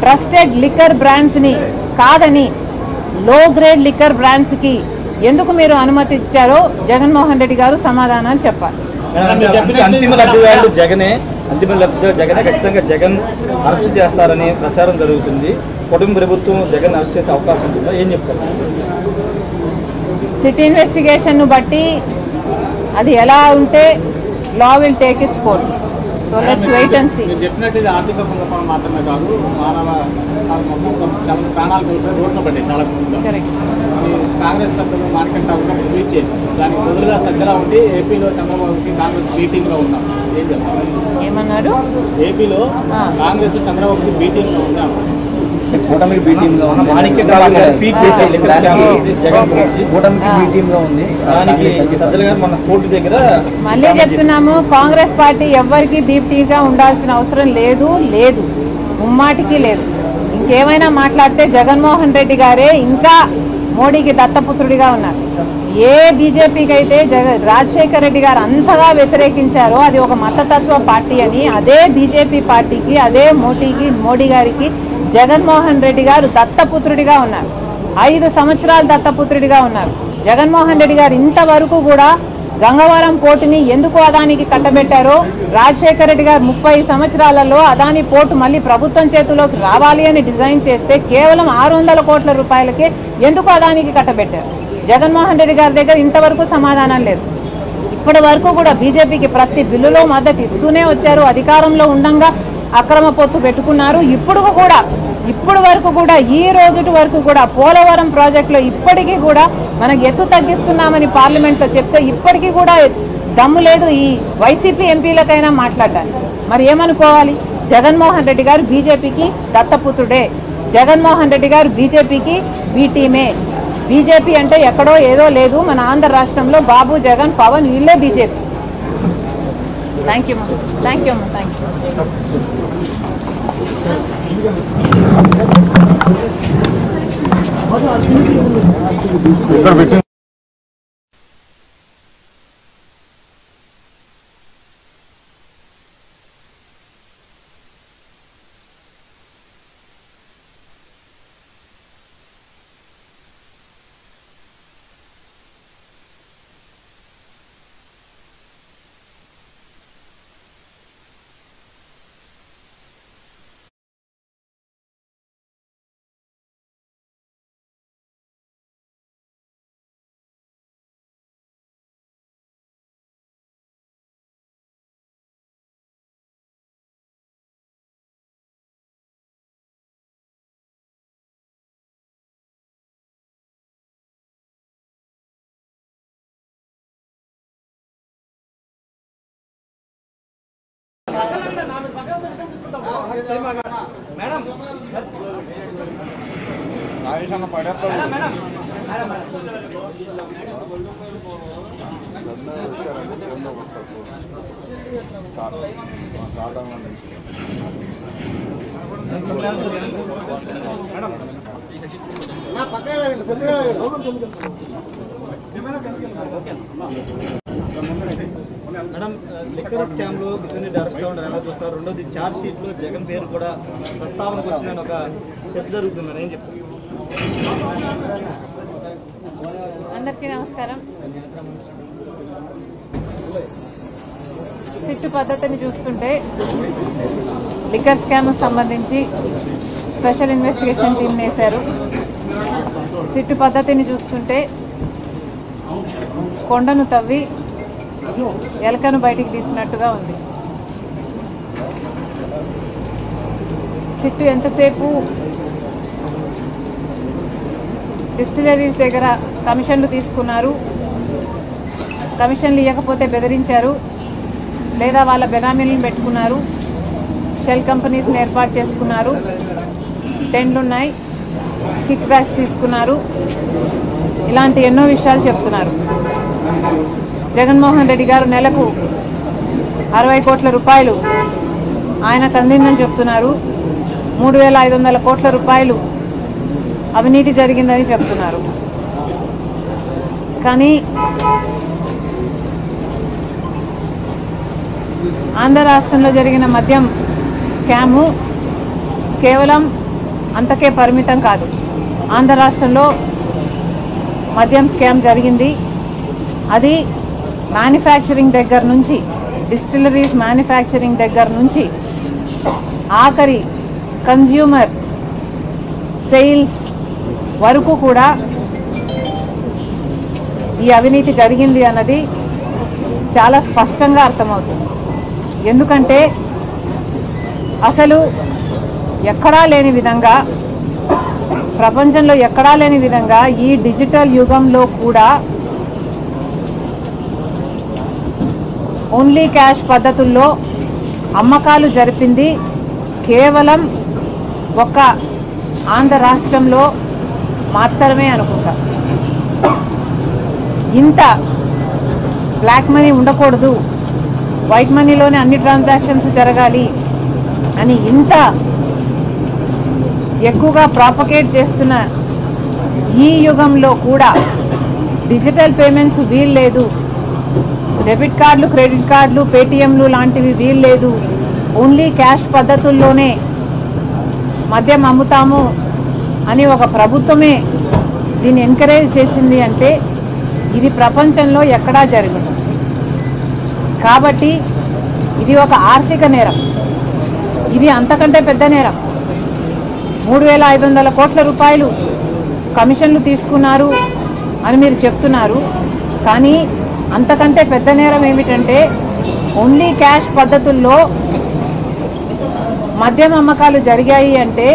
ట్రస్టెడ్ లిక్కర్ బ్రాండ్స్ని కాదని లో గ్రేడ్ లిక్కర్ బ్రాండ్స్కి ఎందుకు మీరు అనుమతి ఇచ్చారో జగన్మోహన్ రెడ్డి గారు సమాధానాలు చెప్పాలి. అంతిమ లబ్ధిదారుడు జగనే, ఖచ్చితంగా జగన్ అరెస్ట్ చేస్తారని ప్రచారం జరుగుతుంది. కుటుంబ ప్రభుత్వం జగన్ అరెస్ట్ చేసే అవకాశం ఉంటుందా, ఏం చెప్తారు? సిట్ ఇన్వెస్టిగేషన్ను బట్టి అది ఎలా ఉంటే law will take its course. So let's wait and see. మీరు చెప్పినట్టు ఇది ఆర్థిక కుంభకోణం మాత్రమే కాదు, మానవ మొత్తం చాలా ప్రాణాలు కోల్పోయి రోడ్లు పడ్డాయి చాలా ముందు. కాంగ్రెస్ పెద్దలు మార్కెట్ టాక్లో ట్వీట్ చేశారు, దానికి బదులుగా సజ్జలా ఉండి ఏపీలో చంద్రబాబుకి కాంగ్రెస్ బీ టీంలో ఉన్నాం. ఏం చెప్తారు? ఏమన్నారు? ఏపీలో కాంగ్రెస్ చంద్రబాబుకి బీ టీంలో ఉన్నాం. కూటమికి బీ టీమ్ లో ఉంది. కూటమికి బీ టీమ్ లో ఉంది. మళ్ళీ చెప్తున్నాము, కాంగ్రెస్ పార్టీ ఎవ్వరికి బీపీగా ఉండాల్సిన అవసరం లేదు, ముమ్మాటికి లేదు. ఇంకేమైనా మాట్లాడితే జగన్మోహన్ రెడ్డి గారే ఇంకా మోడీకి దత్తపుత్రుడిగా ఉన్నారు. ఏ బీజేపీకి అయితే రాజశేఖర రెడ్డి గారు అంతగా వ్యతిరేకించారో అది ఒక మతతత్వ పార్టీ అని, అదే బీజేపీ పార్టీకి, అదే మోడీ గారికి జగన్మోహన్ రెడ్డి గారు దత్తపుత్రుడిగా ఉన్నారు. 5 సంవత్సరాలు దత్తపుత్రుడిగా ఉన్నారు. జగన్మోహన్ రెడ్డి గారు ఇంతవరకు కూడా గంగవరం పోర్టుని ఎందుకు అదానికి కట్టబెట్టారో, రాజశేఖర రెడ్డి గారు 30 సంవత్సరాలలో అదాని పోర్టు మళ్ళీ ప్రభుత్వం చేతిలోకి రావాలి అని డిజైన్ చేస్తే కేవలం 600 కోట్ల రూపాయలకే ఎందుకు అదానికి కట్టబెట్టారు? జగన్మోహన్ రెడ్డి గారి దగ్గర ఇంతవరకు సమాధానం లేదు. ఇప్పటి వరకు కూడా బీజేపీకి ప్రతి బిల్లులో మద్దతు ఇస్తూనే వచ్చారు. అధికారంలో ఉండంగా అక్రమ పొత్తు పెట్టుకున్నారు. ఇప్పుడు వరకు కూడా ఈ రోజు వరకు కూడా పోలవరం ప్రాజెక్టులో ఇప్పటికీ కూడా మనకు ఎత్తు తగ్గిస్తున్నామని పార్లమెంట్లో చెప్తే ఇప్పటికీ కూడా దమ్ము లేదు ఈ వైసీపీ ఎంపీలకైనా మాట్లాడడానికి. మరి ఏమనుకోవాలి? జగన్మోహన్ రెడ్డి గారు బీజేపీకి దత్తపుత్రుడే, జగన్మోహన్ రెడ్డి గారు బీజేపీకి బీ టీమే. బీజేపీ అంటే ఎక్కడో ఏదో లేదు, మన ఆంధ్ర రాష్ట్రంలో బాబు, జగన్, పవన్ వీళ్ళే బీజేపీ. థ్యాంక్ యూ అమ్మా. మేడం, లిక్కర్ స్కామ్ లో బిజినెస్ అరెస్ట్ అవ్వడం ఎలా చూస్తారు? రెండోది చార్జ్ షీట్ లో జగన్ పేరు కూడా ప్రస్తావనకు వచ్చిన ఒక చర్చ జరుగుతుంది, ఏం చెప్తారు? అందరికీ నమస్కారం. సిట్టు పద్ధతిని చూస్తుంటే లిక్కర్ స్కామ్ సంబంధించి స్పెషల్ ఇన్వెస్టిగేషన్ టీం వేశారు. సిట్టు పద్ధతిని చూస్తుంటే కొండను తవ్వి ఎలకను బయటికి తీసినట్టుగా ఉంది. సిట్టు ఎంతసేపు డిస్టిలరీస్ దగ్గర కమిషన్లు తీసుకున్నారు, కమిషన్లు ఇవ్వకపోతే బెదిరించారు, లేదా వాళ్ళ బెనామీలను పెట్టుకున్నారు, షెల్ కంపెనీస్ని ఏర్పాటు చేసుకున్నారు, టెండ్లున్నాయి, కిక్ బ్యాక్స్ తీసుకున్నారు, ఇలాంటి ఎన్నో విషయాలు చెప్తున్నారు. జగన్మోహన్ రెడ్డి గారు నెలకు 60 కోట్ల రూపాయలు ఆయనకు అందిందని చెప్తున్నారు. 3,500 కోట్ల రూపాయలు అవినీతి జరిగిందని చెప్తున్నారు. కానీ ఆంధ్ర రాష్ట్రంలో జరిగిన మద్యం స్కాము కేవలం అంతకే పరిమితం కాదు. ఆంధ్ర రాష్ట్రంలో మద్యం స్కామ్ జరిగింది. అది మ్యానుఫ్యాక్చరింగ్ దగ్గర నుంచి, డిస్టిలరీస్ మ్యానుఫ్యాక్చరింగ్ దగ్గర నుంచి ఆఖరి కన్జ్యూమర్ సేల్స్ వరకు కూడా ఈ అవినీతి జరిగింది అన్నది చాలా స్పష్టంగా అర్థమవుతుంది. ఎందుకంటే అసలు ఎక్కడా లేని విధంగా, ప్రపంచంలో ఎక్కడా లేని విధంగా ఈ డిజిటల్ యుగంలో కూడా ఓన్లీ క్యాష్ పద్ధతుల్లో అమ్మకాలు జరిపింది కేవలం ఒక ఆంధ్ర రాష్ట్రంలో మాత్రమే అనుకుంటా. ఇంత బ్లాక్ మనీ ఉండకూడదు, వైట్ మనీలోనే అన్ని ట్రాన్సాక్షన్స్ జరగాలి అని ఇంత ఎక్కువగా ప్రాపగేట్ చేస్తున్న ఈ యుగంలో కూడా డిజిటల్ పేమెంట్స్ వీల్లేదు, డెబిట్ కార్డులు, క్రెడిట్ కార్డులు, పేటిఎంలు లాంటివి వీల్లేదు, ఓన్లీ క్యాష్ పద్ధతుల్లోనే మద్యం అమ్ముతాము అని ఒక ప్రభుత్వమే దీన్ని ఎంకరేజ్ చేసింది అంటే ఇది ప్రపంచంలో ఎక్కడా జరగదు. కాబట్టి ఇది ఒక ఆర్థిక నేరం, ఇది అంతకంటే పెద్ద నేరం. 3,500 కోట్ల రూపాయలు కమిషన్లు తీసుకున్నారు అని మీరు చెప్తున్నారు, కానీ అంతకంటే పెద్ద నేరం ఏమిటంటే ఓన్లీ క్యాష్ పద్ధతుల్లో మద్యం అమ్మకాలు జరిగాయి అంటే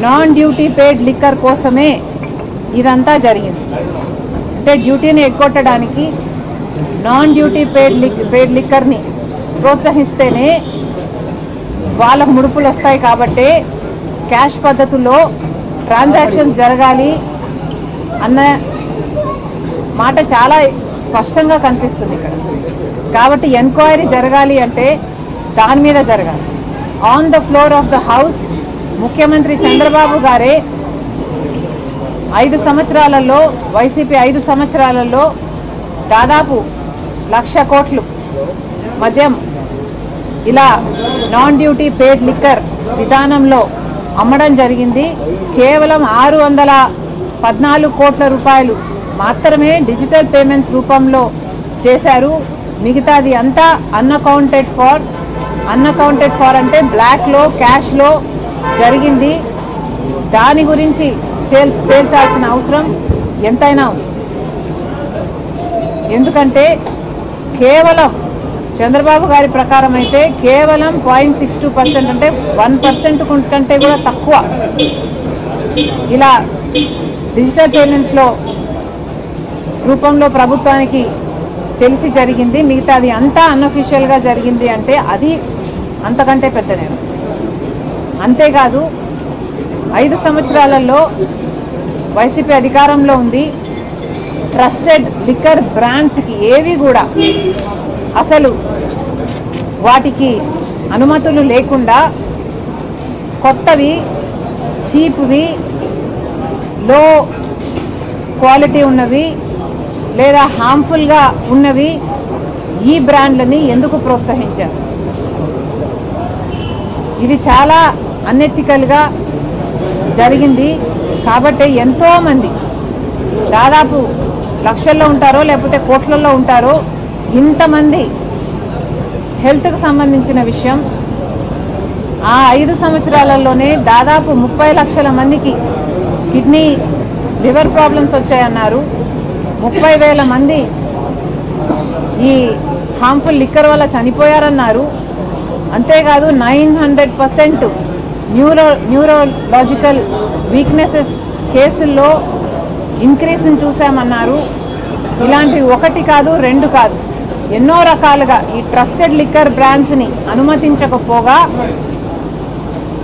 నాన్ డ్యూటీ పేడ్ లిక్కర్ కోసమే ఇదంతా జరిగింది. అంటే డ్యూటీని ఎగ్గొట్టడానికి నాన్ డ్యూటీ పేడ్ లిక్కర్ని ప్రోత్సహిస్తేనే వాళ్ళకు ముడుపులు వస్తాయి. కాబట్టి క్యాష్ పద్ధతుల్లో ట్రాన్సాక్షన్స్ జరగాలి అన్న మాట చాలా స్పష్టంగా కనిపిస్తుంది ఇక్కడ. కాబట్టి ఎంక్వైరీ జరగాలి అంటే దాని మీద జరగాలి. On the floor of the house ముఖ్యమంత్రి చంద్రబాబు గారే 5 సంవత్సరాలలో, వైసీపీ 5 సంవత్సరాలలో దాదాపు 1,00,000 కోట్లు మద్యం ఇలా నాన్ డ్యూటీ పేడ్ లిక్కర్ విధానంలో అమ్మడం జరిగింది. కేవలం 614 కోట్ల రూపాయలు మాత్రమే డిజిటల్ పేమెంట్స్ రూపంలో చేశారు. మిగతాది అంతా అన్అకౌంటెడ్ ఫార్ అంటే బ్లాక్లో, క్యాష్లో జరిగింది. దాని గురించి తేల్చాల్సిన అవసరం ఎంతైనా ఉంది. ఎందుకంటే కేవలం చంద్రబాబు గారి ప్రకారం అయితే కేవలం 0.62% అంటే 1% కంటే కూడా తక్కువ ఇలా డిజిటల్ పేమెంట్స్లో రూపంలో ప్రభుత్వానికి తెలిసి జరిగింది. మిగతాది అంతా అన్అఫీషియల్గా జరిగింది అంటే అది అంతకంటే పెద్ద నేరం. అంతేకాదు 5 సంవత్సరాలలో వైసీపీ అధికారంలో ఉంది. ట్రస్టెడ్ లిక్కర్ బ్రాండ్స్కి ఏవి కూడా అసలు వాటికి అనుమతులు లేకుండా కొత్తవి, చీప్వి, లో క్వాలిటీ ఉన్నవి లేదా హార్మ్ఫుల్గా ఉన్నవి ఈ బ్రాండ్లని ఎందుకు ప్రోత్సహించారు? ఇది చాలా అన్ఎథికల్గా జరిగింది. కాబట్టి ఎంతోమంది దాదాపు లక్షల్లో ఉంటారో లేకపోతే కోట్లలో ఉంటారో ఇంతమంది హెల్త్కి సంబంధించిన విషయం. ఆ 5 సంవత్సరాలలోనే దాదాపు 30 లక్షల మందికి కిడ్నీ, లివర్ ప్రాబ్లమ్స్ వచ్చాయన్నారు. 30,000 మంది ఈ హార్మ్ఫుల్ లిక్కర్ వల్ల చనిపోయారన్నారు. అంతేకాదు 900% న్యూరోలాజికల్ వీక్నెసెస్ కేసుల్లో ఇంక్రీజ్ని చూసామన్నారు. ఇలాంటివి 1 కాదు 2 కాదు, ఎన్నో రకాలుగా ఈ ట్రస్టెడ్ లిక్కర్ బ్రాండ్స్ని అనుమతించకపోగా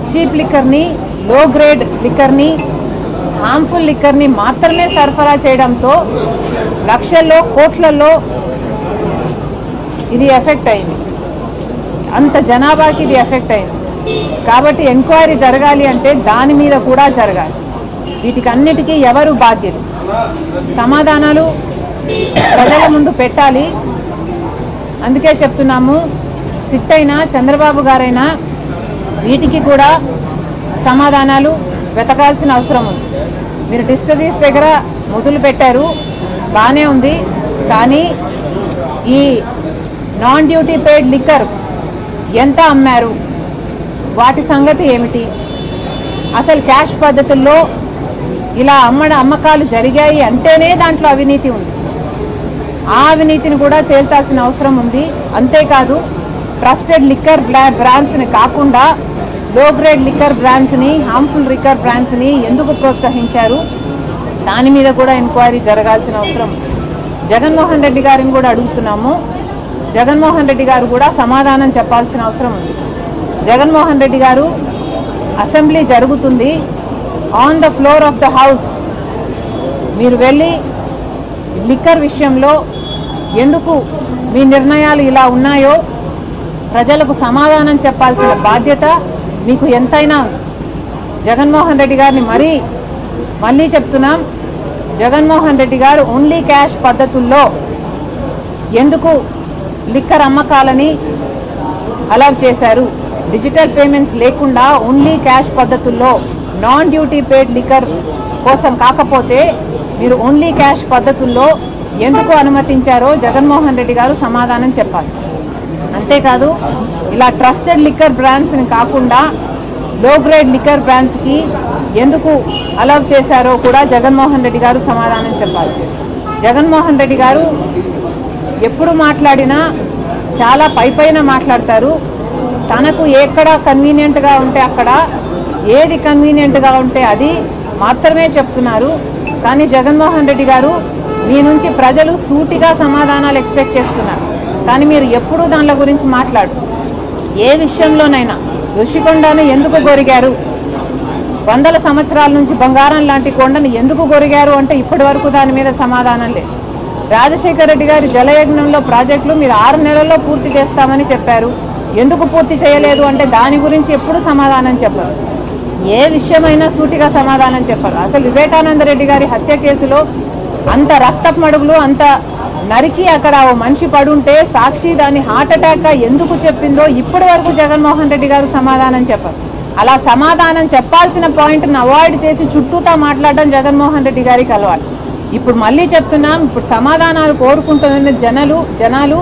చీప్ లిక్కర్ని, లో గ్రేడ్ లిక్కర్ని, హార్మ్ఫుల్ లిక్కర్ని మాత్రమే సరఫరా చేయడంతో లక్షల్లో, కోట్లలో ఇది ఎఫెక్ట్ అయింది. అంత జనాభాకి ఇది ఎఫెక్ట్ అయింది. కాబట్టి ఎంక్వైరీ జరగాలి అంటే దాని మీద కూడా జరగాలి. వీటికి అన్నిటికీ ఎవరు బాధ్యులు? సమాధానాలు ప్రజల ముందు పెట్టాలి. అందుకే చెప్తున్నాము, సిట్ అయినా చంద్రబాబు గారైనా వీటికి కూడా సమాధానాలు వెతకాల్సిన అవసరం ఉంది. మీరు డిస్టిలరీస్ దగ్గర మొదలు పెట్టారు, బాగానే ఉంది. కానీ ఈ నాన్ డ్యూటీ పేడ్ లిక్కర్ ఎంత అమ్మారు, వాటి సంగతి ఏమిటి? అసలు క్యాష్ పద్ధతుల్లో ఇలా అమ్మకాలు జరిగాయి అంటేనే దాంట్లో అవినీతి ఉంది. ఆ అవినీతిని కూడా తేల్చాల్సిన అవసరం ఉంది. అంతేకాదు ట్రస్టెడ్ లిక్కర్ బ్రాండ్స్ని కాకుండా లో గ్రేడ్ లిక్కర్ బ్రాండ్స్ని, హార్మ్ఫుల్ లిక్కర్ బ్రాండ్స్ని ఎందుకు ప్రోత్సహించారు? దాని మీద కూడా ఎంక్వైరీ జరగాల్సిన అవసరం. జగన్మోహన్ రెడ్డి గారిని కూడా అడుగుతున్నాము. జగన్మోహన్ రెడ్డి గారు కూడా సమాధానం చెప్పాల్సిన అవసరం ఉంది. జగన్మోహన్ రెడ్డి గారు, అసెంబ్లీ జరుగుతుంది, on the floor of the house మీరు వెళ్ళి లిక్కర్ విషయంలో ఎందుకు మీ నిర్ణయాలు ఇలా ఉన్నాయో ప్రజలకు సమాధానం చెప్పాల్సిన బాధ్యత మీకు ఎంతైనా ఉంది. జగన్మోహన్ రెడ్డి గారిని మళ్ళీ చెప్తున్నాం, జగన్మోహన్ రెడ్డి గారు ఓన్లీ క్యాష్ పద్ధతుల్లో ఎందుకు లిక్కర్ అమ్మకాలని అలౌ చేశారు? డిజిటల్ పేమెంట్స్ లేకుండా ఓన్లీ క్యాష్ పద్ధతుల్లో నాన్ డ్యూటీ పేడ్ లిక్కర్ కోసం కాకపోతే మీరు ఓన్లీ క్యాష్ పద్ధతుల్లో ఎందుకు అనుమతించారో జగన్మోహన్ రెడ్డి గారు సమాధానం చెప్పాలి. అంతేకాదు ఇలా ట్రస్టెడ్ లిక్కర్ బ్రాండ్స్ని కాకుండా లో గ్రేడ్ లిక్కర్ బ్రాండ్స్కి ఎందుకు అలౌ చేశారో కూడా జగన్మోహన్ రెడ్డి గారు సమాధానం చెప్పాలి. జగన్మోహన్ రెడ్డి గారు ఎప్పుడు మాట్లాడినా చాలా పైపైన మాట్లాడతారు. తనకు ఎక్కడ కన్వీనియంట్గా ఉంటే అక్కడ, ఏది కన్వీనియంట్గా ఉంటే అది మాత్రమే చెప్తున్నారు. కానీ జగన్మోహన్ రెడ్డి గారు మీ నుంచి ప్రజలు సూటిగా సమాధానాలు ఎక్స్పెక్ట్ చేస్తున్నారు. కానీ మీరు ఎప్పుడూ దానిల గురించి మాట్లాడు. ఏ విషయంలోనైనా ఋషికొండను ఎందుకు గొరిగారు, వందల సంవత్సరాల నుంచి బంగారం లాంటి కొండను ఎందుకు గొరిగారు అంటే ఇప్పటి వరకు దాని మీద సమాధానం లేదు. రాజశేఖర రెడ్డి గారి జలయజ్ఞంలో ప్రాజెక్టులు మీరు 6 నెలల్లో పూర్తి చేస్తామని చెప్పారు, ఎందుకు పూర్తి చేయలేదు అంటే దాని గురించి ఎప్పుడు సమాధానం చెప్పరు. ఏ విషయమైనా సూటిగా సమాధానం చెప్పరు. అసలు వివేకానంద రెడ్డి గారి హత్య కేసులో అంత రక్తపు మడుగులు, అంత నరికి అక్కడ ఓ మనిషి పడుంటే సాక్షి దాన్ని హార్ట్ అటాక్గా ఎందుకు చెప్పిందో ఇప్పటి వరకు జగన్మోహన్ రెడ్డి గారు సమాధానం చెప్పరు. అలా సమాధానం చెప్పాల్సిన పాయింట్ను అవాయిడ్ చేసి చుట్టూతా మాట్లాడడం జగన్మోహన్ రెడ్డి గారికి అలవాటు. ఇప్పుడు మళ్ళీ చెప్తున్నాం, ఇప్పుడు సమాధానాలు కోరుకుంటున్న జనాలు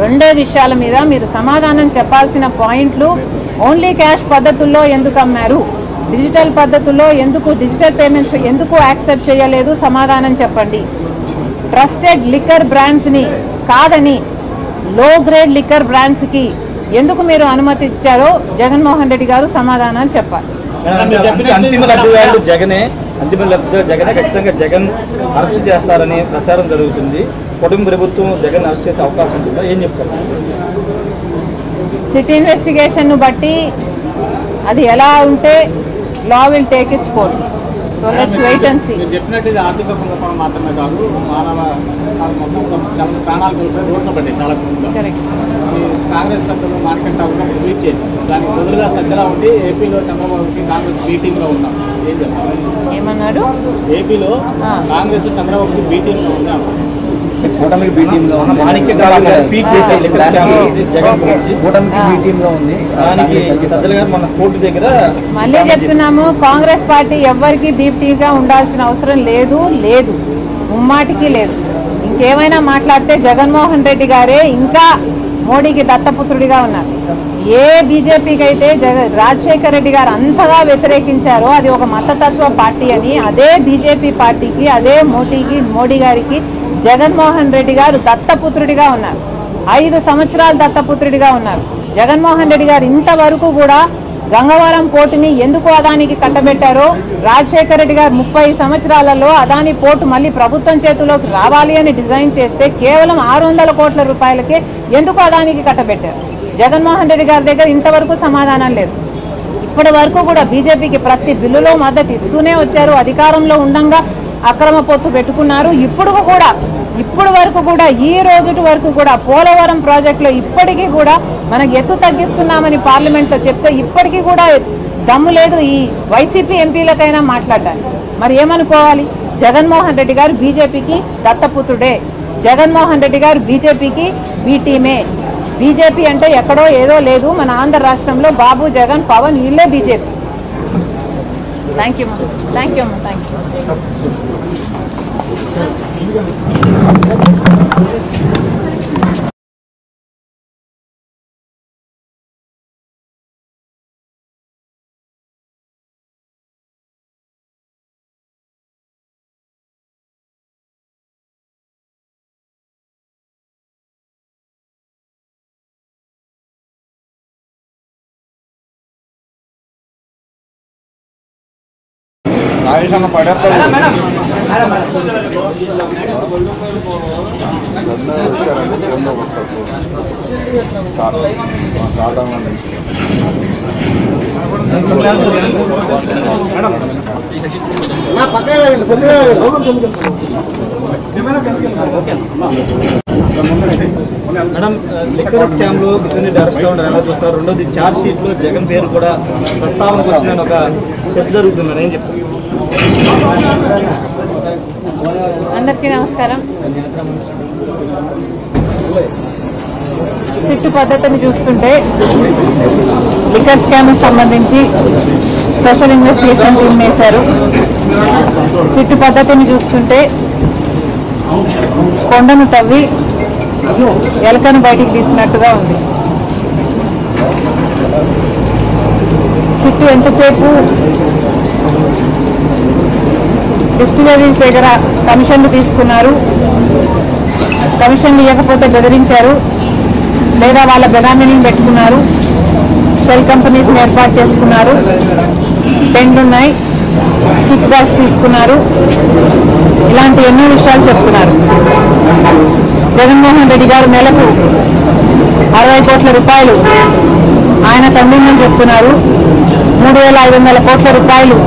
రెండే విషయాల మీద మీరు సమాధానం చెప్పాల్సిన పాయింట్లు. ఓన్లీ క్యాష్ పద్ధతుల్లో ఎందుకు అమ్మారు, డిజిటల్ పద్ధతుల్లో ఎందుకు, డిజిటల్ పేమెంట్స్ ఎందుకు యాక్సెప్ట్ చేయలేదు, సమాధానం చెప్పండి. ట్రస్టెడ్ లిక్కర్ బ్రాండ్స్ని కాదని లో గ్రేడ్ లిక్కర్ బ్రాండ్స్కి ఎందుకు మీరు అనుమతి ఇచ్చారో జగన్మోహన్ రెడ్డి గారు సమాధానాలు చెప్పాలి. అంతిమ లబ్ధిదారుడు జగనే, అంతిమ లబ్ధిదారుడు జగనే, ఖచ్చితంగా జగన్ అరెస్ట్ చేస్తారని ప్రచారం జరుగుతుంది. కుటుంబ ప్రభుత్వం జగన్ అరెస్ట్ చేసే అవకాశం ఉంటుందా, ఏం చెప్తారు? సిటీ ఇన్వెస్టిగేషన్ బట్టి అది ఎలా ఉంటే law will take its course. So let's wait and see. మీరు చెప్పినట్టు ఇది ఆర్థిక కుంభకోణం మాత్రమే కాదు, మానవ మొత్తం చాలా ప్రాణాలు కోల్పోయి రోడ్డున పడ్డాయి చాలా కుటుంబాలు. కరెక్ట్. కాంగ్రెస్ పెద్దలు మార్కెట్ కూడా ట్వీట్ చేశారు, దానికి బదులుగా సజ్జలా ఉండి ఏపీలో చంద్రబాబుకి కాంగ్రెస్ బీ టీంలో ఉన్నాం, ఏం చెప్తారు? ఏమన్నాడు? ఏపీలో కాంగ్రెస్ చంద్రబాబుకి బీ టీంలో ఉన్నాం, కూటమికి బీ టీంలో ఉంది. ట్వీట్ చేసి జగన్ గురించి కూటమికి బీ టీంలో ఉంది. దానికి సజ్జల గారు మన కోర్టు దగ్గర మళ్ళీ చెప్తున్నాము, కాంగ్రెస్ పార్టీ ఎవ్వరికి బీపీగా ఉండాల్సిన అవసరం లేదు, ముమ్మాటికి లేదు. ఇంకేమైనా మాట్లాడితే జగన్మోహన్ రెడ్డి గారే ఇంకా మోడీకి దత్తపుత్రుడిగా ఉన్నారు. ఏ బీజేపీకి అయితే రాజశేఖర రెడ్డి గారు అంతగా వ్యతిరేకించారో అది ఒక మతతత్వ పార్టీ అని, అదే బీజేపీ పార్టీకి, అదే మోడీ గారికి జగన్మోహన్ రెడ్డి గారు దత్తపుత్రుడిగా ఉన్నారు. 5 సంవత్సరాలు దత్తపుత్రుడిగా ఉన్నారు. జగన్మోహన్ రెడ్డి గారు ఇంతవరకు కూడా గంగవరం పోర్టుని ఎందుకు అదానికి కట్టబెట్టారో, రాజశేఖర రెడ్డి గారు 30 సంవత్సరాలలో అదాని పోర్టు మళ్ళీ ప్రభుత్వం చేతిలోకి రావాలి అని డిజైన్ చేస్తే కేవలం 600 కోట్ల రూపాయలకే ఎందుకు అదానికి కట్టబెట్టారు? జగన్మోహన్ రెడ్డి గారి దగ్గర ఇంతవరకు సమాధానం లేదు. ఇప్పటి వరకు కూడా బీజేపీకి ప్రతి బిల్లులో మద్దతు ఇస్తూనే వచ్చారు. అధికారంలో ఉండంగా అక్రమ పొత్తు పెట్టుకున్నారు. ఇప్పుడు వరకు కూడా ఈ రోజు వరకు కూడా పోలవరం ప్రాజెక్టులో ఇప్పటికీ కూడా మనకు ఎత్తు తగ్గిస్తున్నామని పార్లమెంట్లో చెప్తే ఇప్పటికీ కూడా దమ్ము లేదు ఈ వైసీపీ ఎంపీలకైనా మాట్లాడడానికి. మరి ఏమనుకోవాలి? జగన్మోహన్ రెడ్డి గారు బీజేపీకి దత్తపుత్రుడే, జగన్మోహన్ రెడ్డి గారు బీజేపీకి బీ టీమే. బీజేపీ అంటే ఎక్కడో ఏదో లేదు, మన ఆంధ్ర రాష్ట్రంలో బాబు, జగన్, పవన్ వీళ్ళే బీజేపీ. థ్యాంక్ యూ అమ్మా, థ్యాంక్ యూ. రాజేష్ పడేస్తా మేడం లిక్కర్ స్కామ్ లో బిజినెస్ అరెస్ట్ అవ్వడం ఎలా చూస్తారు? రెండోది చార్జ్ షీట్ లో జగన్ పేరు కూడా ప్రస్తావనకు వచ్చిన ఒక చర్చ జరుగుతుంది, ఏం చెప్తారు? అందరికీ నమస్కారం. సిట్టు పద్ధతిని చూస్తుంటే లిక్కర్ స్కామ్ కి సంబంధించి స్పెషల్ ఇన్వెస్టిగేషన్ టీం వేశారు. సిట్టు పద్ధతిని చూస్తుంటే కొండను తవ్వి ఎలకను బయటికి తీసినట్టుగా ఉంది. సిట్టు ఎంతసేపు డిస్టిలరీస్ దగ్గర కమిషన్లు తీసుకున్నారు, కమిషన్లు ఇవ్వకపోతే బెదిరించారు, లేదా వాళ్ళ బెనామీని పెట్టుకున్నారు, షెల్ కంపెనీస్ని ఏర్పాటు చేసుకున్నారు, పెండ్లున్నాయి, కిక్ బ్యాక్స్ తీసుకున్నారు, ఇలాంటి ఎన్నో విషయాలు చెప్తున్నారు. జగన్మోహన్ రెడ్డి గారు నెలకు 60 కోట్ల రూపాయలు ఆయన తండ్రిని చెప్తున్నారు. 3,500 కోట్ల రూపాయలు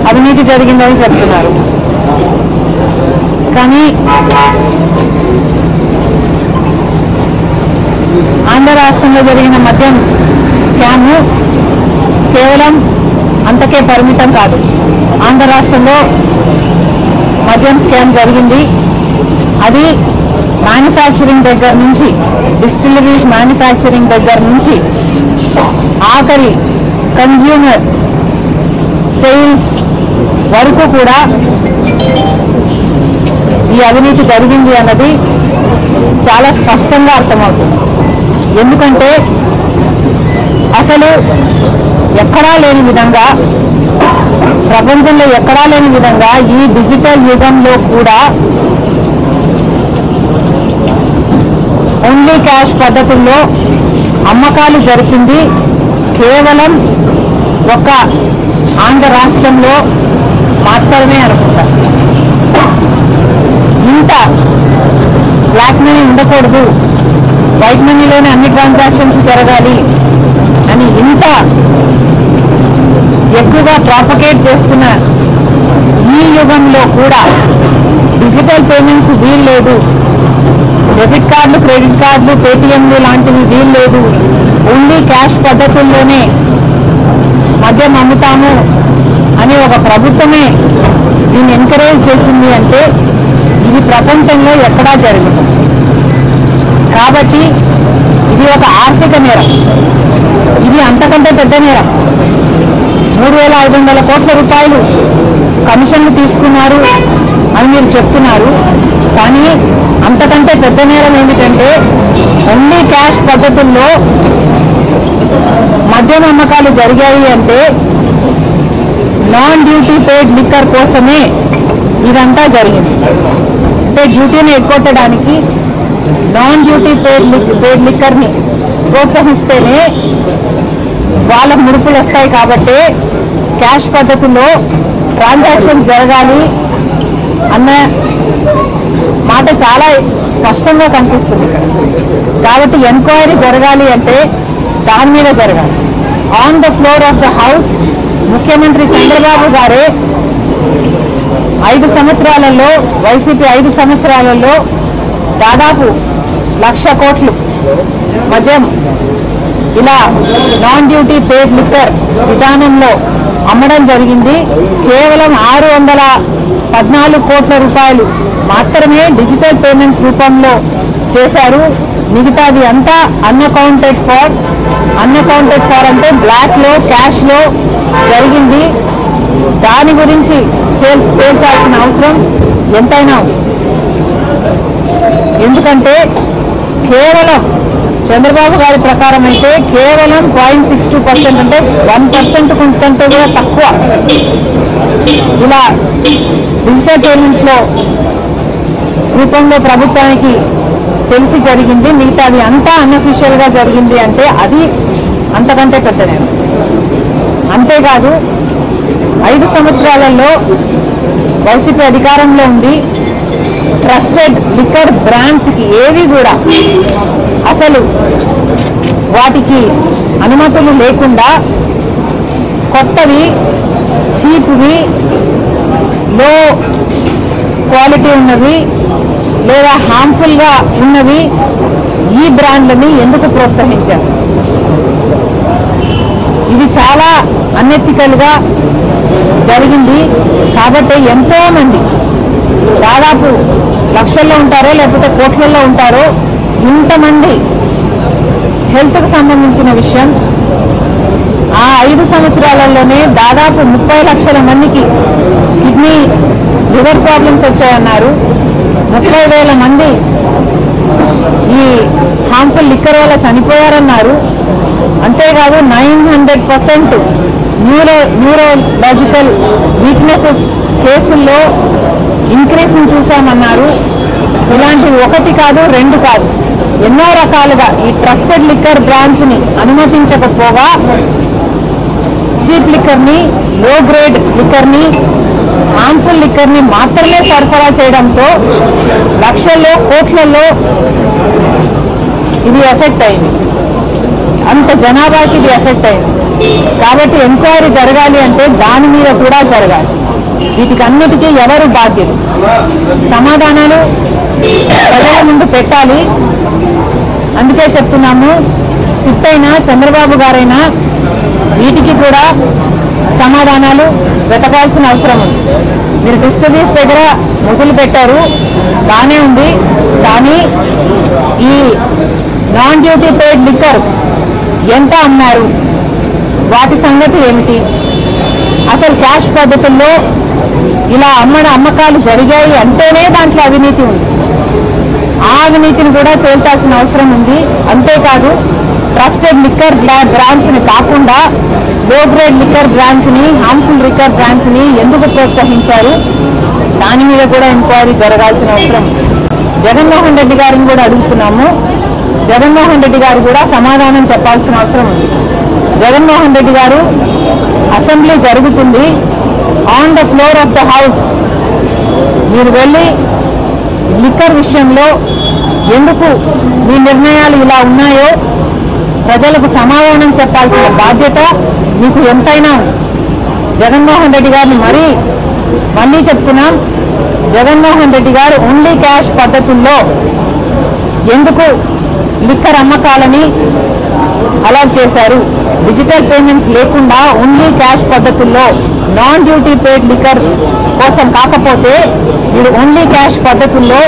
అవినీతి జరిగిందని చెప్తున్నారు. కానీ ఆంధ్ర రాష్ట్రంలో జరిగిన మద్యం స్కామ్ కేవలం అంతకే పరిమితం కాదు. ఆంధ్ర రాష్ట్రంలో మద్యం స్కామ్ జరిగింది. అది మ్యానుఫ్యాక్చరింగ్ దగ్గర నుంచి, డిస్టిలరీస్ మ్యానుఫ్యాక్చరింగ్ దగ్గర నుంచి ఆఖరి కన్జ్యూమర్ సేల్స్ వరకు కూడా ఈ అవినీతి జరిగింది అన్నది చాలా స్పష్టంగా అర్థమవుతుంది. ఎందుకంటే అసలు ఎక్కడా లేని విధంగా, ప్రపంచంలో ఎక్కడా లేని విధంగా ఈ డిజిటల్ యుగంలో కూడా ఓన్లీ క్యాష్ పద్ధతుల్లో అమ్మకాలు జరిగింది కేవలం ఒక ఆంధ్ర రాష్ట్రంలో మాత్రమే అనుకుంటా. ఇంత బ్లాక్ మనీ ఉండకూడదు, వైట్ మనీలోనే అన్ని ట్రాన్సాక్షన్స్ జరగాలి అని ఇంత ఎక్కువగా ప్రాపగేట్ చేస్తున్న ఈ యుగంలో కూడా డిజిటల్ పేమెంట్స్ వీల్లేదు, డెబిట్ కార్డులు, క్రెడిట్ కార్డులు, పేటిఎంలు లాంటివి వీల్లేదు, ఓన్లీ క్యాష్ పద్ధతుల్లోనే మద్యం అమ్ముతాము అని ఒక ప్రభుత్వమే దీన్ని ఎంకరేజ్ చేసింది అంటే ఇది ప్రపంచంలో ఎక్కడా జరిగింది. కాబట్టి ఇది ఒక ఆర్థిక నేరం, ఇది అంతకంటే పెద్ద నేరం. 3,500 కోట్ల రూపాయలు కమిషన్లు తీసుకున్నారు అని మీరు చెప్తున్నారు. కానీ అంతకంటే పెద్ద నేరం ఏమిటంటే ఓన్లీ క్యాష్ పద్ధతుల్లో మద్యం అమ్మకాలు జరిగాయి అంటే నాన్ డ్యూటీ పెయిడ్ లిక్కర్ కోసమే ఇదంతా జరిగింది. అంటే డ్యూటీని ఎగ్గొట్టడానికి నాన్ డ్యూటీ పెయిడ్ లిక్కర్ని ప్రోత్సహిస్తేనే వాళ్ళకు ముడుపులు వస్తాయి. కాబట్టి క్యాష్ పద్ధతిలో ట్రాన్సాక్షన్స్ జరగాలి అన్న మాట చాలా స్పష్టంగా కనిపిస్తుంది ఇక్కడ. కాబట్టి ఎంక్వైరీ జరగాలి అంటే దాని మీద జరగాలి. On the floor of the house ముఖ్యమంత్రి చంద్రబాబు గారే 5 సంవత్సరాలలో, వైసీపీ 5 సంవత్సరాలలో దాదాపు 1,00,000 కోట్లు మద్యం ఇలా నాన్ డ్యూటీ పెయిడ్ లిక్కర్ విధానంలో అమ్మడం జరిగింది. కేవలం 614 కోట్ల రూపాయలు మాత్రమే డిజిటల్ పేమెంట్స్ రూపంలో చేశారు. మిగతాది అంతా అన్అకౌంటెడ్ ఫార్ అంటే బ్లాక్లో, క్యాష్లో జరిగింది. దాని గురించి తేల్చాల్సిన అవసరం ఎంతైనా ఉంది. ఎందుకంటే కేవలం చంద్రబాబు గారి ప్రకారం అయితే కేవలం 0.62% అంటే 1% కంటే కూడా తక్కువ ఇలా డిజిటల్ పేమెంట్స్లో రూపంలో ప్రభుత్వానికి తెలిసి జరిగింది. మిగతాది అంతా అన్అఫీషియల్గా జరిగింది అంటే అది అంతకంటే పెద్ద నేరం. అంతేకాదు 5 సంవత్సరాలలో వైసీపీ అధికారంలో ఉంది. ట్రస్టెడ్ లిక్కర్ బ్రాండ్స్కి ఏవి కూడా అసలు వాటికి అనుమతులు లేకుండా కొత్తవి, చీప్వి, లో క్వాలిటీ ఉన్నవి లేదా హార్మ్ఫుల్గా ఉన్నవి ఈ బ్రాండ్లని ఎందుకు ప్రోత్సహించారు? ఇది చాలా అన్ఎథికల్గా జరిగింది. కాబట్టి ఎంతోమంది, దాదాపు లక్షల్లో ఉంటారో లేకపోతే కోట్లలో ఉంటారో, ఇంతమంది హెల్త్కి సంబంధించిన విషయం. ఆ 5 సంవత్సరాలలోనే దాదాపు 30 లక్షల మందికి కిడ్నీ, లివర్ ప్రాబ్లమ్స్ వచ్చాయన్నారు. 30,000 మంది ఈ హార్మ్ఫుల్ లిక్కర్ వల్ల చనిపోయారన్నారు. అంతేకాదు 900% న్యూరోలాజికల్ వీక్నెసెస్ కేసుల్లో ఇంక్రీస్ని చూసామన్నారు. ఇలాంటివి 1 కాదు 2 కాదు, ఎన్నో రకాలుగా ఈ ట్రస్టెడ్ లిక్కర్ బ్రాండ్స్ని అనుమతించకపోగా చీప్ లిక్కర్ని, లో గ్రేడ్ లిక్కర్ని, హార్మ్ఫుల్ లిక్కర్ని మాత్రమే సరఫరా చేయడంతో లక్షల్లో, కోట్లలో ఇది ఎఫెక్ట్ అయింది. అంత జనాభాకి ఇది ఎఫెక్ట్ అయింది. కాబట్టి ఎంక్వైరీ జరగాలి అంటే దాని మీద కూడా జరగాలి. వీటికి అన్నిటికీ ఎవరు బాధ్యులు? సమాధానాలు ప్రజల ముందు పెట్టాలి. అందుకే చెప్తున్నాము, సిట్ అయినా చంద్రబాబు గారైనా వీటికి కూడా సమాధానాలు వెతకాల్సిన అవసరం ఉంది. మీరు డిస్టిలరీస్ దగ్గర మొదలు పెట్టారు, బాగానే ఉంది. కానీ ఈ నాన్ డ్యూటీ పెయిడ్ లిక్కర్ ఎంత అమ్మారు? వాటి సంగతి ఏమిటి? అసలు క్యాష్ పద్ధతుల్లో ఇలా అమ్మకాలు జరిగాయి అంటేనే దాంట్లో అవినీతి ఉంది. ఆ అవినీతిని కూడా తేల్చాల్సిన అవసరం ఉంది. అంతేకాదు ట్రస్టెడ్ లిక్కర్ బ్రాండ్స్ని కాకుండా లో గ్రేడ్ లిక్కర్ బ్రాండ్స్ని, హార్మ్ఫుల్ లిక్కర్ బ్రాండ్స్ని ఎందుకు ప్రోత్సహించారు? దాని మీద కూడా ఎంక్వైరీ జరగాల్సిన అవసరం. జగన్మోహన్ రెడ్డి గారిని కూడా అడుగుతున్నాము. జగన్మోహన్ రెడ్డి గారు కూడా సమాధానం చెప్పాల్సిన అవసరం ఉంది. జగన్మోహన్ రెడ్డి గారు, అసెంబ్లీ జరుగుతుంది, on the floor of the house మీరు వెళ్ళి లిక్కర్ విషయంలో ఎందుకు మీ నిర్ణయాలు ఇలా ఉన్నాయో ప్రజలకు సమాధానం చెప్పాల్సిన బాధ్యత మీకు ఎంతైనా ఉంది. జగన్మోహన్ రెడ్డి గారిని మళ్ళీ చెప్తున్నాం, జగన్మోహన్ రెడ్డి గారు ఓన్లీ క్యాష్ పద్ధతుల్లో ఎందుకు లిక్కర్ అమ్మకాలని అలౌ చేశారు? డిజిటల్ పేమెంట్స్ లేకుండా ఓన్లీ క్యాష్ పద్ధతుల్లో నాన్ డ్యూటీ పెయిడ్ లిక్కర్ కోసం కాకపోతే మీరు ఓన్లీ క్యాష్ పద్ధతుల్లో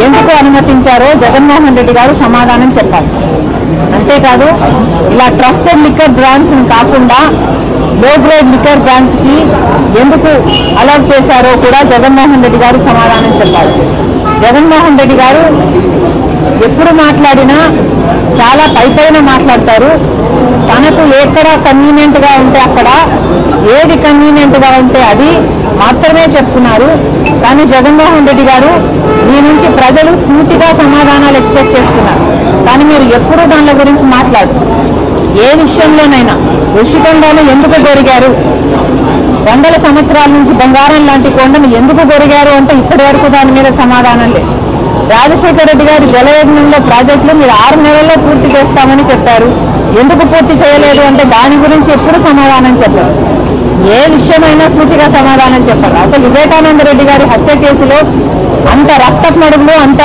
ఎందుకు అనుమతించారో జగన్మోహన్ రెడ్డి గారు సమాధానం చెప్పాలి. అంతేకాదు ఇలా ట్రస్టెడ్ లిక్కర్ బ్రాండ్స్ని కాకుండా లో గ్రేడ్ లిక్కర్ బ్రాండ్స్కి ఎందుకు అలౌ చేశారో కూడా జగన్మోహన్ రెడ్డి గారు సమాధానం చెప్పాలి. జగన్మోహన్ రెడ్డి గారు ఎప్పుడు మాట్లాడినా చాలా పైపైన మాట్లాడతారు. తనకు ఎక్కడ కన్వీనియంట్గా ఉంటే అక్కడ, ఏది కన్వీనియంట్గా ఉంటే అది మాత్రమే చెప్తున్నారు. కానీ జగన్మోహన్ రెడ్డి గారు మీ నుంచి ప్రజలు సూటిగా సమాధానాలు ఎక్స్పెక్ట్ చేస్తున్నారు. కానీ మీరు ఎప్పుడూ దాని గురించి మాట్లాడు. ఏ విషయంలోనైనా ఋషికొండను ఎందుకు గొరిగారు, 100 సంవత్సరాల నుంచి బంగారం లాంటి కొండను ఎందుకు గొరిగారు అంటే ఇప్పటి వరకు దాని మీద సమాధానం లేదు. రాజశేఖర రెడ్డి గారి జలయజ్ఞంలో ప్రాజెక్టులు మీరు 6 నెలల్లో పూర్తి చేస్తామని చెప్పారు. ఎందుకు పూర్తి చేయలేదు అంటే దాని గురించి ఎప్పుడు సమాధానం చెప్పారు. ఏ విషయమైనా సూటిగా సమాధానం చెప్పారు. అసలు వివేకానంద రెడ్డి గారి హత్య కేసులో అంత రక్తపు మడుగులు, అంత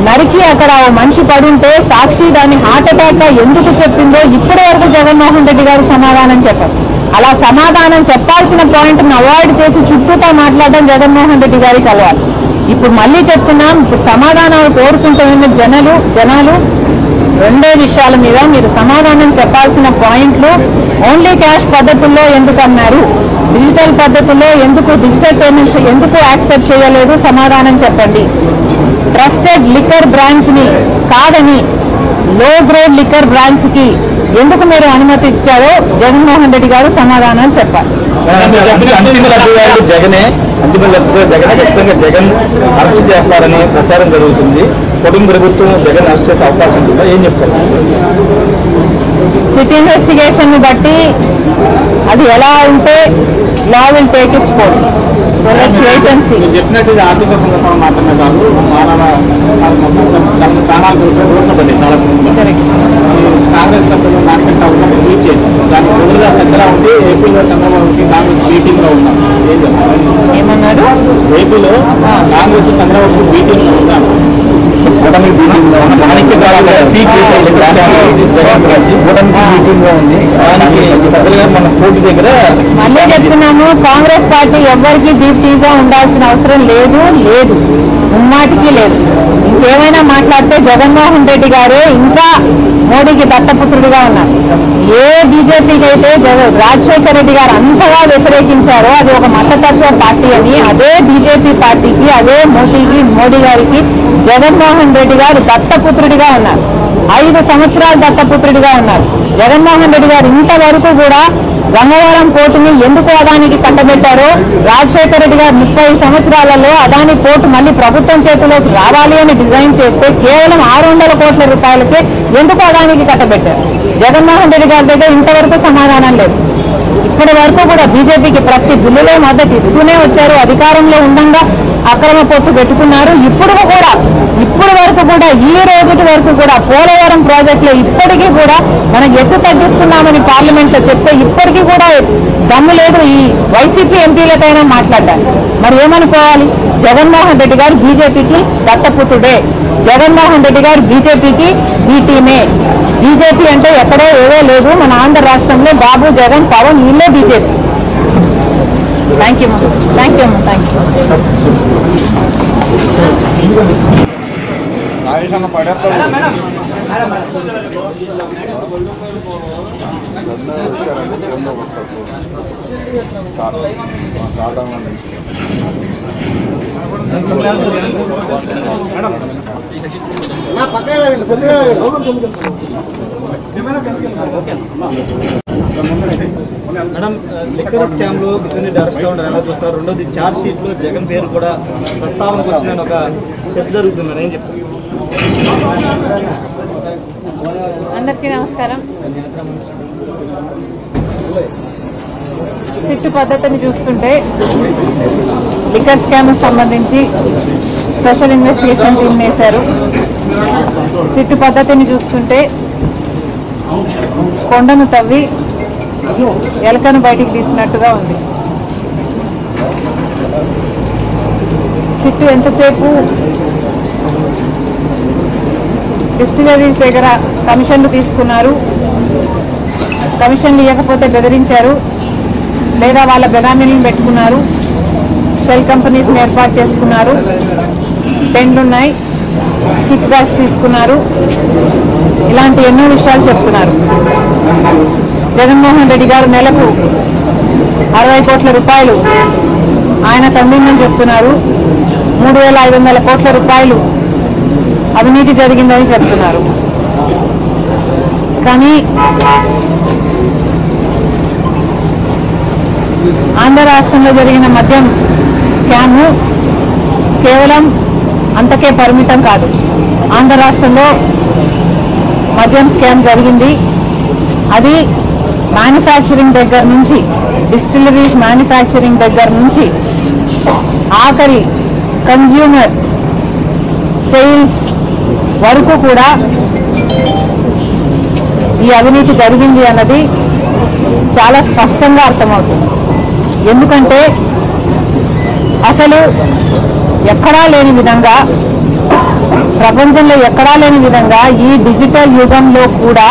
నరికి అక్కడ ఓ మనిషి పడుంటే సాక్షి దాన్ని హార్ట్ అటాక్ గా ఎందుకు చెప్పిందో ఇప్పటి వరకు జగన్మోహన్ రెడ్డి గారు సమాధానం చెప్పారు. అలా సమాధానం చెప్పాల్సిన పాయింట్ని అవాయిడ్ చేసి చుట్టూతో మాట్లాడడం జగన్మోహన్ రెడ్డి గారికి అలవాటు. ఇప్పుడు మళ్ళీ చెప్తున్నాం, ఇప్పుడు సమాధానాలు కోరుకుంటున్న జనాలు 2 విషయాల మీద మీరు సమాధానం చెప్పాల్సిన పాయింట్లు. ఓన్లీ క్యాష్ పద్ధతుల్లో ఎందుకు అన్నారు, డిజిటల్ పద్ధతుల్లో ఎందుకు, డిజిటల్ పేమెంట్స్ ఎందుకు యాక్సెప్ట్ చేయలేదు, సమాధానం చెప్పండి. ట్రస్టెడ్ లిక్కర్ బ్రాండ్స్ని కాదని లో గ్రేడ్ లిక్కర్ బ్రాండ్స్కి ఎందుకు మీరు అనుమతి ఇచ్చారో జగన్మోహన్ రెడ్డి గారు సమాధానం చెప్పాలి. అంతిమ లబ్ధిదారులు జగనే ఖచ్చితంగా జగన్ అరెస్ట్ చేస్తారని ప్రచారం జరుగుతుంది. కుటుంబ ప్రభుత్వం జగన్ అరెస్ట్ చేసే అవకాశం ఉంటుందా? ఏం చెప్తారు? సిటీ ఇన్వెస్టిగేషన్ బట్టి అది ఎలా ఉంటే law will take its course. So let's wait and see. చెప్పినట్టు ఇది ఆర్థిక సందర్భం మాత్రమే కాదు, మానవ మొత్తం చాలా ప్రాణాలు రోడ్డు పడ్డాయి చాలా మంది. కాంగ్రెస్ పెద్దలు మార్కెట్ అవుతామని ట్వీట్ చేశారు. దానికి బదులుగా సజ్జలా ఉండి ఏపీలో చంద్రబాబుకి కాంగ్రెస్ మీటింగ్ లో ఉన్నాం. ఏం చెప్తారు? ఏమన్నారు? ఏపీలో కాంగ్రెస్ చంద్రబాబు మీటింగ్ లో ఉన్నాను. కూటమి మీటింగ్ లో ఉంది. కూటమి మీటింగ్ లో ఉంది. మన కోర్టు దగ్గర మళ్ళీ చెప్తున్నాము, కాంగ్రెస్ పార్టీ ఎవ్వరికి డీప్టీగా ఉండాల్సిన అవసరం లేదు, ముమ్మాటికి లేదు. ఇంకేమైనా మాట్లాడితే జగన్మోహన్ రెడ్డి గారే ఇంకా మోడీకి దత్తపుత్రుడిగా ఉన్నారు. ఏ బీజేపీకి అయితే రాజశేఖర రెడ్డి గారు అంతగా వ్యతిరేకించారో అది ఒక మతతత్వ పార్టీ అని, అదే బీజేపీ పార్టీకి, అదే మోడీ గారికి జగన్మోహన్ రెడ్డి గారు దత్తపుత్రుడిగా ఉన్నారు. 5 సంవత్సరాలు దత్తపుత్రుడిగా ఉన్నారు. జగన్మోహన్ రెడ్డి గారు ఇంతవరకు కూడా గంగవరం పోర్టుని ఎందుకు అదానికి కట్టబెట్టారో, రాజశేఖర రెడ్డి గారు 30 సంవత్సరాలలో అదాని పోర్టు మళ్ళీ ప్రభుత్వం చేతిలోకి రావాలి అని డిజైన్ చేస్తే కేవలం 600 కోట్ల రూపాయలకే ఎందుకు అదానికి కట్టబెట్టారు? జగన్మోహన్ రెడ్డి గారి దగ్గర ఇంతవరకు సమాధానం లేదు. ఇప్పటి వరకు కూడా బీజేపీకి ప్రతి బిల్లులో మద్దతు ఇస్తూనే వచ్చారు. అధికారంలో ఉండగా అక్రమ పొత్తు పెట్టుకున్నారు. ఇప్పుడు వరకు కూడా ఈ రోజు వరకు కూడా పోలవరం ప్రాజెక్టులో ఇప్పటికీ కూడా మనం ఎత్తు తగ్గిస్తున్నామని పార్లమెంట్ లో చెప్తే ఇప్పటికీ కూడా దమ్ము లేదు ఈ వైసీపీ ఎంపీలకైనా మాట్లాడాలి. మరి ఏమనుకోవాలి? జగన్మోహన్ రెడ్డి గారు బీజేపీకి దత్తపుత్రుడే, జగన్మోహన్ రెడ్డి గారు బీజేపీకి బీటీమే. బీజేపీ అంటే ఎక్కడో ఏదో లేదు, మన ఆంధ్ర రాష్ట్రంలో బాబు, జగన్, పవన్ వీళ్ళే BJP. Thank you. Madam, liquor scam లో కిషన్ అరెస్ట్ అవ్వడం ఎలా చూస్తారు? రెండోది చార్జ్ షీట్ లో జగన్ పేరు కూడా ప్రస్తావనకు వచ్చిన ఒక చర్చ జరుగుతుంది. ఏం చెప్తారు? అందరికీ నమస్కారం. సిట్టు పద్ధతిని చూస్తుంటే లిక్కర్ స్కామ్ సంబంధించి స్పెషల్ ఇన్వెస్టిగేషన్ టీం వేశారు. సిట్టు పద్ధతిని చూస్తుంటే కొండను తవ్వి ఎలకను బయటికి తీసినట్టుగా ఉంది. సిట్టు ఎంతసేపు డిస్టిలరీస్ దగ్గర కమిషన్లు తీసుకున్నారు, కమిషన్లు ఇవ్వకపోతే బెదిరించారు, లేదా వాళ్ళ బెనామీలను పెట్టుకున్నారు, షెల్ కంపెనీస్ని ఏర్పాటు చేసుకున్నారు, టెండ్లున్నాయి, కిక్ బ్యాక్స్ తీసుకున్నారు, ఇలాంటి ఎన్నో విషయాలు చెప్తున్నారు. జగన్మోహన్ రెడ్డి గారు నెలకు 60 కోట్ల రూపాయలు ఆయనకు అందిందని చెప్తున్నారు. 3,500 కోట్ల రూపాయలు అవినీతి జరిగిందని చెప్తున్నారు. కానీ ఆంధ్ర రాష్ట్రంలో జరిగిన మద్యం స్కామ్ కేవలం అంతకే పరిమితం కాదు. ఆంధ్ర రాష్ట్రంలో మద్యం స్కామ్ జరిగింది. అది మ్యానుఫ్యాక్చరింగ్ దగ్గర నుంచి, డిస్టిలరీస్ మ్యానుఫ్యాక్చరింగ్ దగ్గర నుంచి ఆఖరి కన్జ్యూమర్ సేల్స్ వరకు కూడా ఈ అవినీతి జరిగింది అన్నది చాలా స్పష్టంగా అర్థమవుతుంది. ఎందుకంటే అసలు ఎక్కడా లేని విధంగా, ప్రపంచంలో ఎక్కడా లేని విధంగా ఈ డిజిటల్ యుగంలో కూడా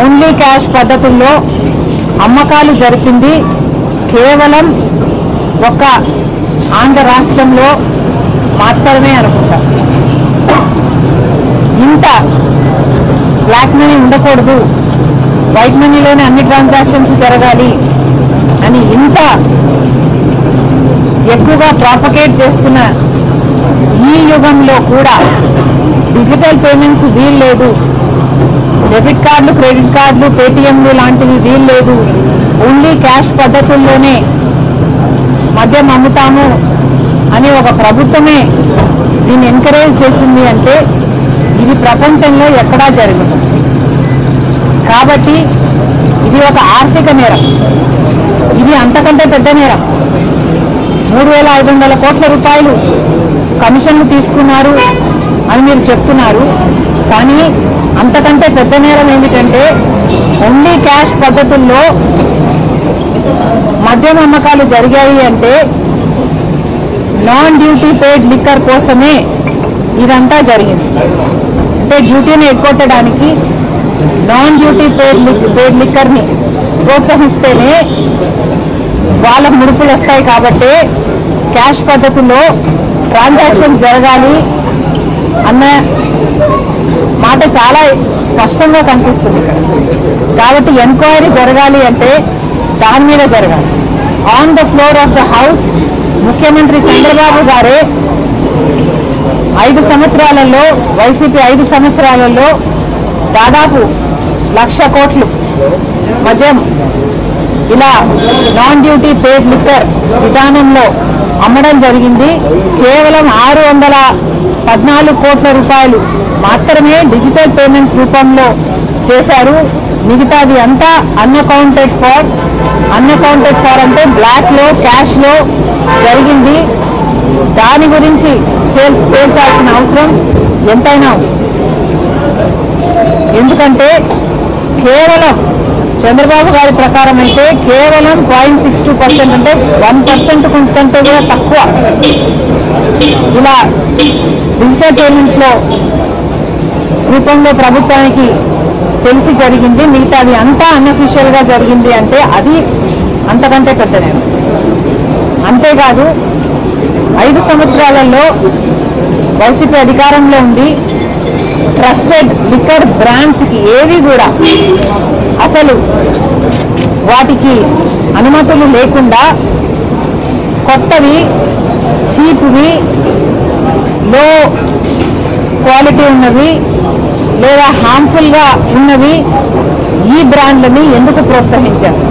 ఓన్లీ క్యాష్ పద్ధతుల్లో అమ్మకాలు జరిపింది కేవలం ఒక ఆంధ్ర రాష్ట్రంలో మాత్రమే అనుకుంటా. ఇంత బ్లాక్ మనీ ఉండకూడదు, వైట్ మనీలోనే అన్ని ట్రాన్సాక్షన్స్ జరగాలి అని ఇంత ఎక్కువగా ప్రాపగేట్ చేస్తున్న ఈ యుగంలో కూడా డిజిటల్ పేమెంట్స్ వీల్లేదు, డెబిట్ కార్డులు, క్రెడిట్ కార్డులు, పేటిఎంలు లాంటివి వీల్లేదు, ఓన్లీ క్యాష్ పద్ధతుల్లోనే మద్యం అమ్ముతాము అని ఒక ప్రభుత్వమే దీన్ని ఎంకరేజ్ చేసింది అంటే ఇది ప్రపంచంలో ఎక్కడా జరగదు. కాబట్టి ఇది ఒక ఆర్థిక నేరం, ఇది అంతకంటే పెద్ద నేరం. 3,500 కోట్ల రూపాయలు కమిషన్లు తీసుకున్నారు అని మీరు చెప్తున్నారు. కానీ అంతకంటే పెద్ద నేరం ఏమిటంటే ఓన్లీ క్యాష్ పద్ధతుల్లో మద్యం అమ్మకాలు జరిగాయి అంటే నాన్ డ్యూటీ పెయిడ్ లిక్కర్ కోసమే ఇదంతా జరిగింది. అంటే డ్యూటీని ఎగ్గొట్టడానికి నాన్ డ్యూటీ పెయిడ్ లిక్కర్ని ప్రోత్సహిస్తేనే వాళ్ళకు ముడుపులు వస్తాయి. కాబట్టి క్యాష్ పద్ధతిలో ట్రాన్సాక్షన్స్ జరగాలి అన్న మాట చాలా స్పష్టంగా కనిపిస్తుంది ఇక్కడ. కాబట్టి ఎంక్వైరీ జరగాలి అంటే దాని మీద జరగాలి. On the floor of the house ముఖ్యమంత్రి చంద్రబాబు గారే 5 సంవత్సరాలలో వైసీపీ 5 సంవత్సరాలలో దాదాపు 1,00,000 కోట్లు మద్యం ఇలా నాన్ డ్యూటీ పెయిడ్ లిక్కర్ విధానంలో అమ్మడం జరిగింది. కేవలం 614 కోట్ల రూపాయలు మాత్రమే డిజిటల్ పేమెంట్స్ రూపంలో చేశారు. మిగతాది అంతా అన్అకౌంటెడ్ ఫార్ అంటే బ్లాక్లో క్యాష్లో జరిగింది. దాని గురించి తేల్చాల్సిన అవసరం ఎంతైనా ఉంది. ఎందుకంటే కేవలం చంద్రబాబు గారి ప్రకారం అయితే కేవలం 0.62% అంటే 1% కంటే కూడా తక్కువ ఇలా డిజిటల్ పేమెంట్స్లో రూపంలో ప్రభుత్వానికి తెలిసి జరిగింది. మిగతాది అంతా అన్అఫీషియల్గా జరిగింది అంటే అది అంతకంటే పెద్ద నేరం. అంతేకాదు 5 సంవత్సరాలలో వైసీపీ అధికారంలో ఉంది. ట్రస్టెడ్ లిక్కర్ బ్రాండ్స్కి ఏవి కూడా అసలు వాటికి అనుమతులు లేకుండా కొత్తవి చీప్వి లో క్వాలిటీ ఉన్నవి లేదా హార్మ్ఫుల్గా ఉన్నవి ఈ బ్రాండ్లని ఎందుకు ప్రోత్సహించారు?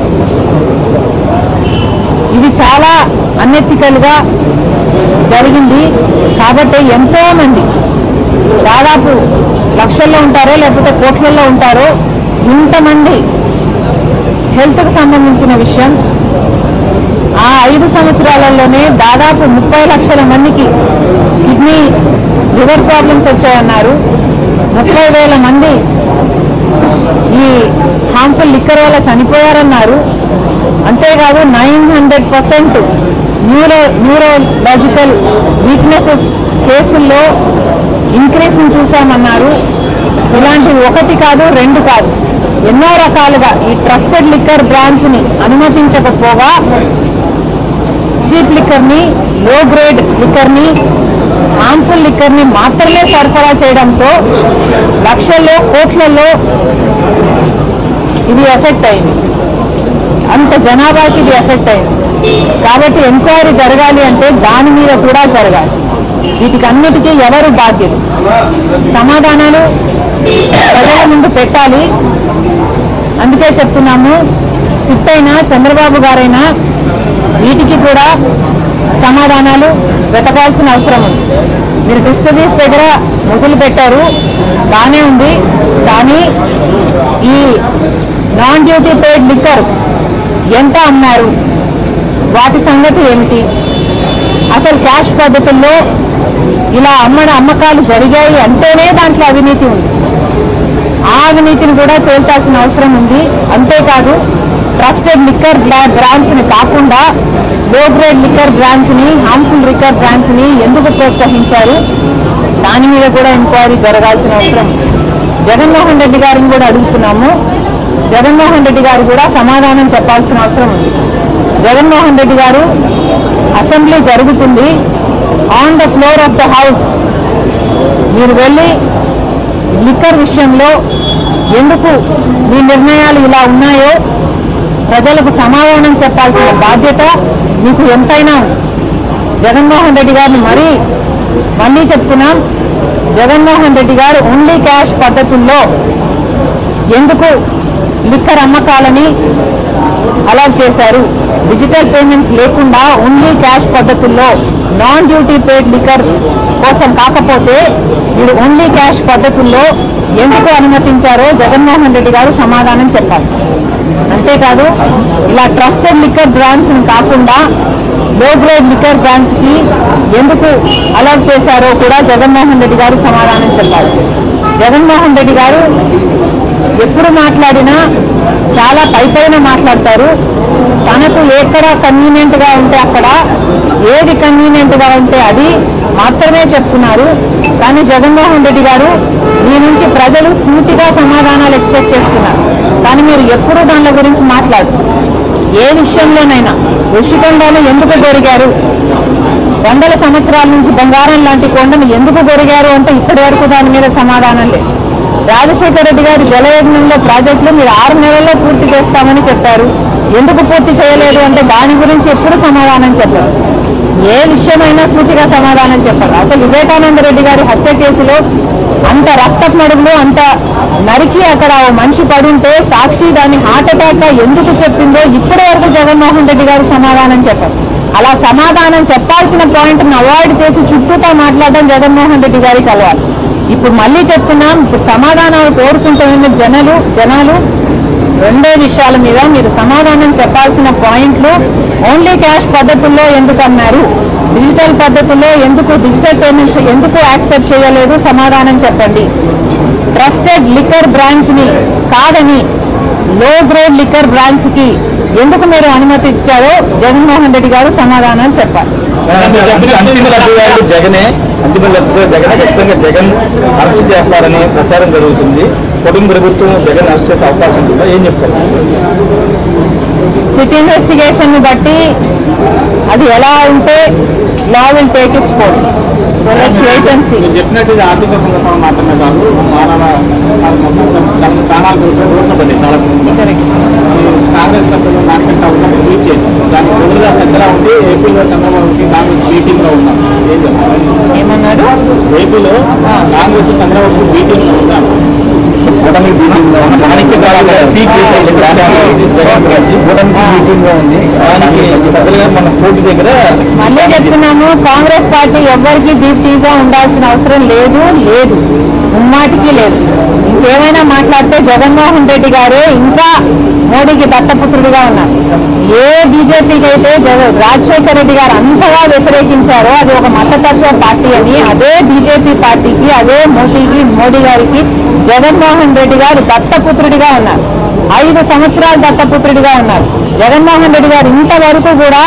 ఇది చాలా అన్ఎథికల్గా జరిగింది. కాబట్టి ఎంతోమంది దాదాపు లక్షల్లో ఉంటారో లేకపోతే కోట్లలో ఉంటారో ఇంతమంది హెల్త్కి సంబంధించిన విషయం. ఆ 5 సంవత్సరాలలోనే దాదాపు 30 లక్షల మందికి కిడ్నీ లివర్ ప్రాబ్లమ్స్ వచ్చాయన్నారు. 30,000 మంది ఈ హార్మ్ఫుల్ లిక్కర్ వల్ల చనిపోయారన్నారు. అంతేకాదు 900% న్యూరోలాజికల్ వీక్నెసెస్ కేసుల్లో ఇంక్రీస్ని చూసామన్నారు. ఇలాంటివి 1 కాదు 2 కాదు ఎన్నో రకాలుగా ఈ ట్రస్టెడ్ లిక్కర్ బ్రాండ్స్ని అనుమతించకపోగా చీప్ లిక్కర్ని, లో గ్రేడ్ లిక్కర్ని, హార్మ్ఫుల్ లిక్కర్ని మాత్రమే సరఫరా చేయడంతో లక్షల్లో కోట్లలో ఇది ఎఫెక్ట్ అయింది. అంత జనాభాకి ఇది ఎఫెక్ట్ అయింది. కాబట్టి ఎంక్వైరీ జరగాలి అంటే దాని మీద కూడా జరగాలి. వీటికి అన్నిటికీ ఎవరు బాధ్యులు? సమాధానాలు ప్రజల ముందు పెట్టాలి. అందుకే చెప్తున్నాము, సిట్ అయినా చంద్రబాబు గారైనా వీటికి కూడా సమాధానాలు వెతకాల్సిన అవసరం ఉంది. మీరు డిస్టిలరీస్ దగ్గర మొదలు పెట్టారు, బాగానే ఉంది. కానీ ఈ నాన్ డ్యూటీ పెయిడ్ లిక్కర్ ఎంత అమ్మారు? వాటి సంగతి ఏమిటి? అసలు క్యాష్ పద్ధతుల్లో ఇలా అమ్మకాలు జరిగాయి అంటేనే దాంట్లో అవినీతి ఉంది. ఆ అవినీతిని కూడా తేల్చాల్సిన అవసరం ఉంది. అంతేకాదు ట్రస్టెడ్ లిక్కర్ బ్రాండ్స్ని కాకుండా లో గ్రేడ్ లిక్కర్ బ్రాండ్స్ని, హార్మ్ఫుల్ లిక్కర్ బ్రాండ్స్ని ఎందుకు ప్రోత్సహించారు? దాని మీద కూడా ఎంక్వైరీ జరగాల్సిన అవసరం. జగన్మోహన్ రెడ్డి గారిని కూడా అడుగుతున్నాము. జగన్మోహన్ రెడ్డి గారు కూడా సమాధానం చెప్పాల్సిన అవసరం ఉంది. జగన్మోహన్ రెడ్డి గారు అసెంబ్లీ జరుగుతుంది, on the floor of the house మీరు వెళ్ళి లిక్కర్ విషయంలో ఎందుకు మీ నిర్ణయాలు ఇలా ఉన్నాయో ప్రజలకు సమాధానం చెప్పాల్సిన బాధ్యత మీకు ఎంతైనా ఉంది. జగన్మోహన్ రెడ్డి గారిని మళ్ళీ చెప్తున్నాం, జగన్మోహన్ రెడ్డి గారు ఓన్లీ క్యాష్ పద్ధతుల్లో ఎందుకు లిక్కర్ అమ్మకాలని అలౌ చేశారు. డిజిటల్ పేమెంట్స్ లేకుండా ఓన్లీ క్యాష్ పద్ధతుల్లో నాన్ డ్యూటీ పేడ్ లిక్కర్ కోసం కాకపోతే మీరు ఓన్లీ క్యాష్ పద్ధతుల్లో ఎందుకు అనుమతించారో జగన్మోహన్ రెడ్డి గారు సమాధానం చెప్పాలి. అంతేకాదు ఇలా ట్రస్టెడ్ లిక్కర్ బ్రాండ్స్ కాకుండా లో గ్రేడ్ లిక్కర్ బ్రాండ్స్ కి ఎందుకు అలౌ చేశారో కూడా జగన్మోహన్ రెడ్డి గారు సమాధానం చెప్పాలి. జగన్మోహన్ రెడ్డి గారు ఎప్పుడు మాట్లాడినా చాలా పైపైన మాట్లాడతారు. తనకు ఎక్కడ కన్వీనియంట్ గా ఉంటే అక్కడ, ఏది కన్వీనియంట్ గా ఉంటే అది మాత్రమే చెప్తున్నారు. కానీ జగన్మోహన్ రెడ్డి గారు మీ నుంచి ప్రజలు సూటిగా సమాధానాలు ఎక్స్పెక్ట్ చేస్తున్నారు. కానీ మీరు ఎప్పుడూ దాని గురించి మాట్లాడు. ఏ విషయంలోనైనా ఋషికొండను ఎందుకు గొరిగారు, వందల సంవత్సరాల నుంచి బంగారం లాంటి కొండను ఎందుకు గొరిగారు అంటే ఇప్పటి వరకు దాని మీద సమాధానం లేదు. రాజశేఖర రెడ్డి గారి జలయజ్ఞంలో ప్రాజెక్టులు మీరు 6 నెలల్లో పూర్తి చేస్తామని చెప్పారు. ఎందుకు పూర్తి చేయలేదు అంటే దాని గురించి ఎప్పుడు సమాధానం చెప్పారు. ఏ విషయమైనా సూటిగా సమాధానం చెప్పారు. అసలు వివేకానంద రెడ్డి గారి హత్య కేసులో అంత రక్తపు మడుగులు అంత నరికి అక్కడ ఓ మనిషి పడుంటే సాక్షి దాన్ని హార్ట్ అటాక్ గా ఎందుకు చెప్పిందో ఇప్పటి వరకు జగన్మోహన్ రెడ్డి గారు సమాధానం చెప్పారు. అలా సమాధానం చెప్పాల్సిన పాయింట్ను అవాయిడ్ చేసి చుట్టూతో మాట్లాడడం జగన్మోహన్ రెడ్డి గారికి అలవాటు. ఇప్పుడు మళ్ళీ చెప్తున్నాం, ఇప్పుడు సమాధానాలు కోరుకుంటున్న జనాలు రెండే విషయాల మీద మీరు సమాధానం చెప్పాల్సిన పాయింట్లు. ఓన్లీ క్యాష్ పద్ధతుల్లో ఎందుకు అన్నారు, డిజిటల్ పద్ధతుల్లో ఎందుకు, డిజిటల్ పేమెంట్స్ ఎందుకు యాక్సెప్ట్ చేయలేదు, సమాధానం చెప్పండి. ట్రస్టెడ్ లిక్కర్ బ్రాండ్స్ ని కాదని లో గ్రేడ్ లిక్కర్ బ్రాండ్స్ కి ఎందుకు మీరు అనుమతి ఇచ్చారో జగన్మోహన్ రెడ్డి గారు సమాధానం చెప్పాలి. అంతిమ లబ్ధిదారుడు జగనే, అంతిమ లబ్ధిదారుడు జగనే ఖచ్చితంగా జగన్ అరెస్ట్ చేస్తారని ప్రచారం జరుగుతుంది. కుటుంబ ప్రభుత్వం జగన్ అరెస్ట్ చేసే అవకాశం ఉంటుందా, ఏం చెప్తారు? సిటీ ఇన్వెస్టిగేషన్ ని బట్టి అది ఎలా ఉంటే law will take its course. So let's wait and see. చెప్పినట్టు ఇది ఆర్థిక సందర్భం మాత్రమే కాదు, మానవ చాలా ప్రాణాలు రోడ్లు పడ్డాయి. చాలా కాంగ్రెస్ పెద్దలు మార్కెట్ ఉన్నప్పుడు రీచ్ చేశారు. దానికి బదులుగా సజ్జలా ఉండి ఏపీలో చంద్రబాబుకి కాంగ్రెస్ మీటింగ్ లో ఉన్నాం. ఏం చెప్తారు? ఏమన్నాడు? ఏపీలో కాంగ్రెస్ చంద్రబాబు మీటింగ్ లో ఉన్నాం. మళ్ళీ చెప్తున్నాము, కాంగ్రెస్ పార్టీ ఎవ్వరికి డీప్టీగా ఉండాల్సిన అవసరం లేదు, ముమ్మాటికి లేదు. ఇంకేమైనా మాట్లాడితే జగన్మోహన్ రెడ్డి గారే ఇంకా మోడీకి దత్తపుత్రుడిగా ఉన్నారు. ఏ బీజేపీకి అయితే రాజశేఖర రెడ్డి గారు అంతగా వ్యతిరేకించారో అది ఒక మతతత్వ పార్టీ అని, అదే బీజేపీ పార్టీకి, అదే మోడీ గారికి జగన్మోహన్ రెడ్డి గారు దత్తపుత్రుడిగా ఉన్నారు. 5 సంవత్సరాలు దత్తపుత్రుడిగా ఉన్నారు. జగన్మోహన్ రెడ్డి గారు ఇంతవరకు కూడా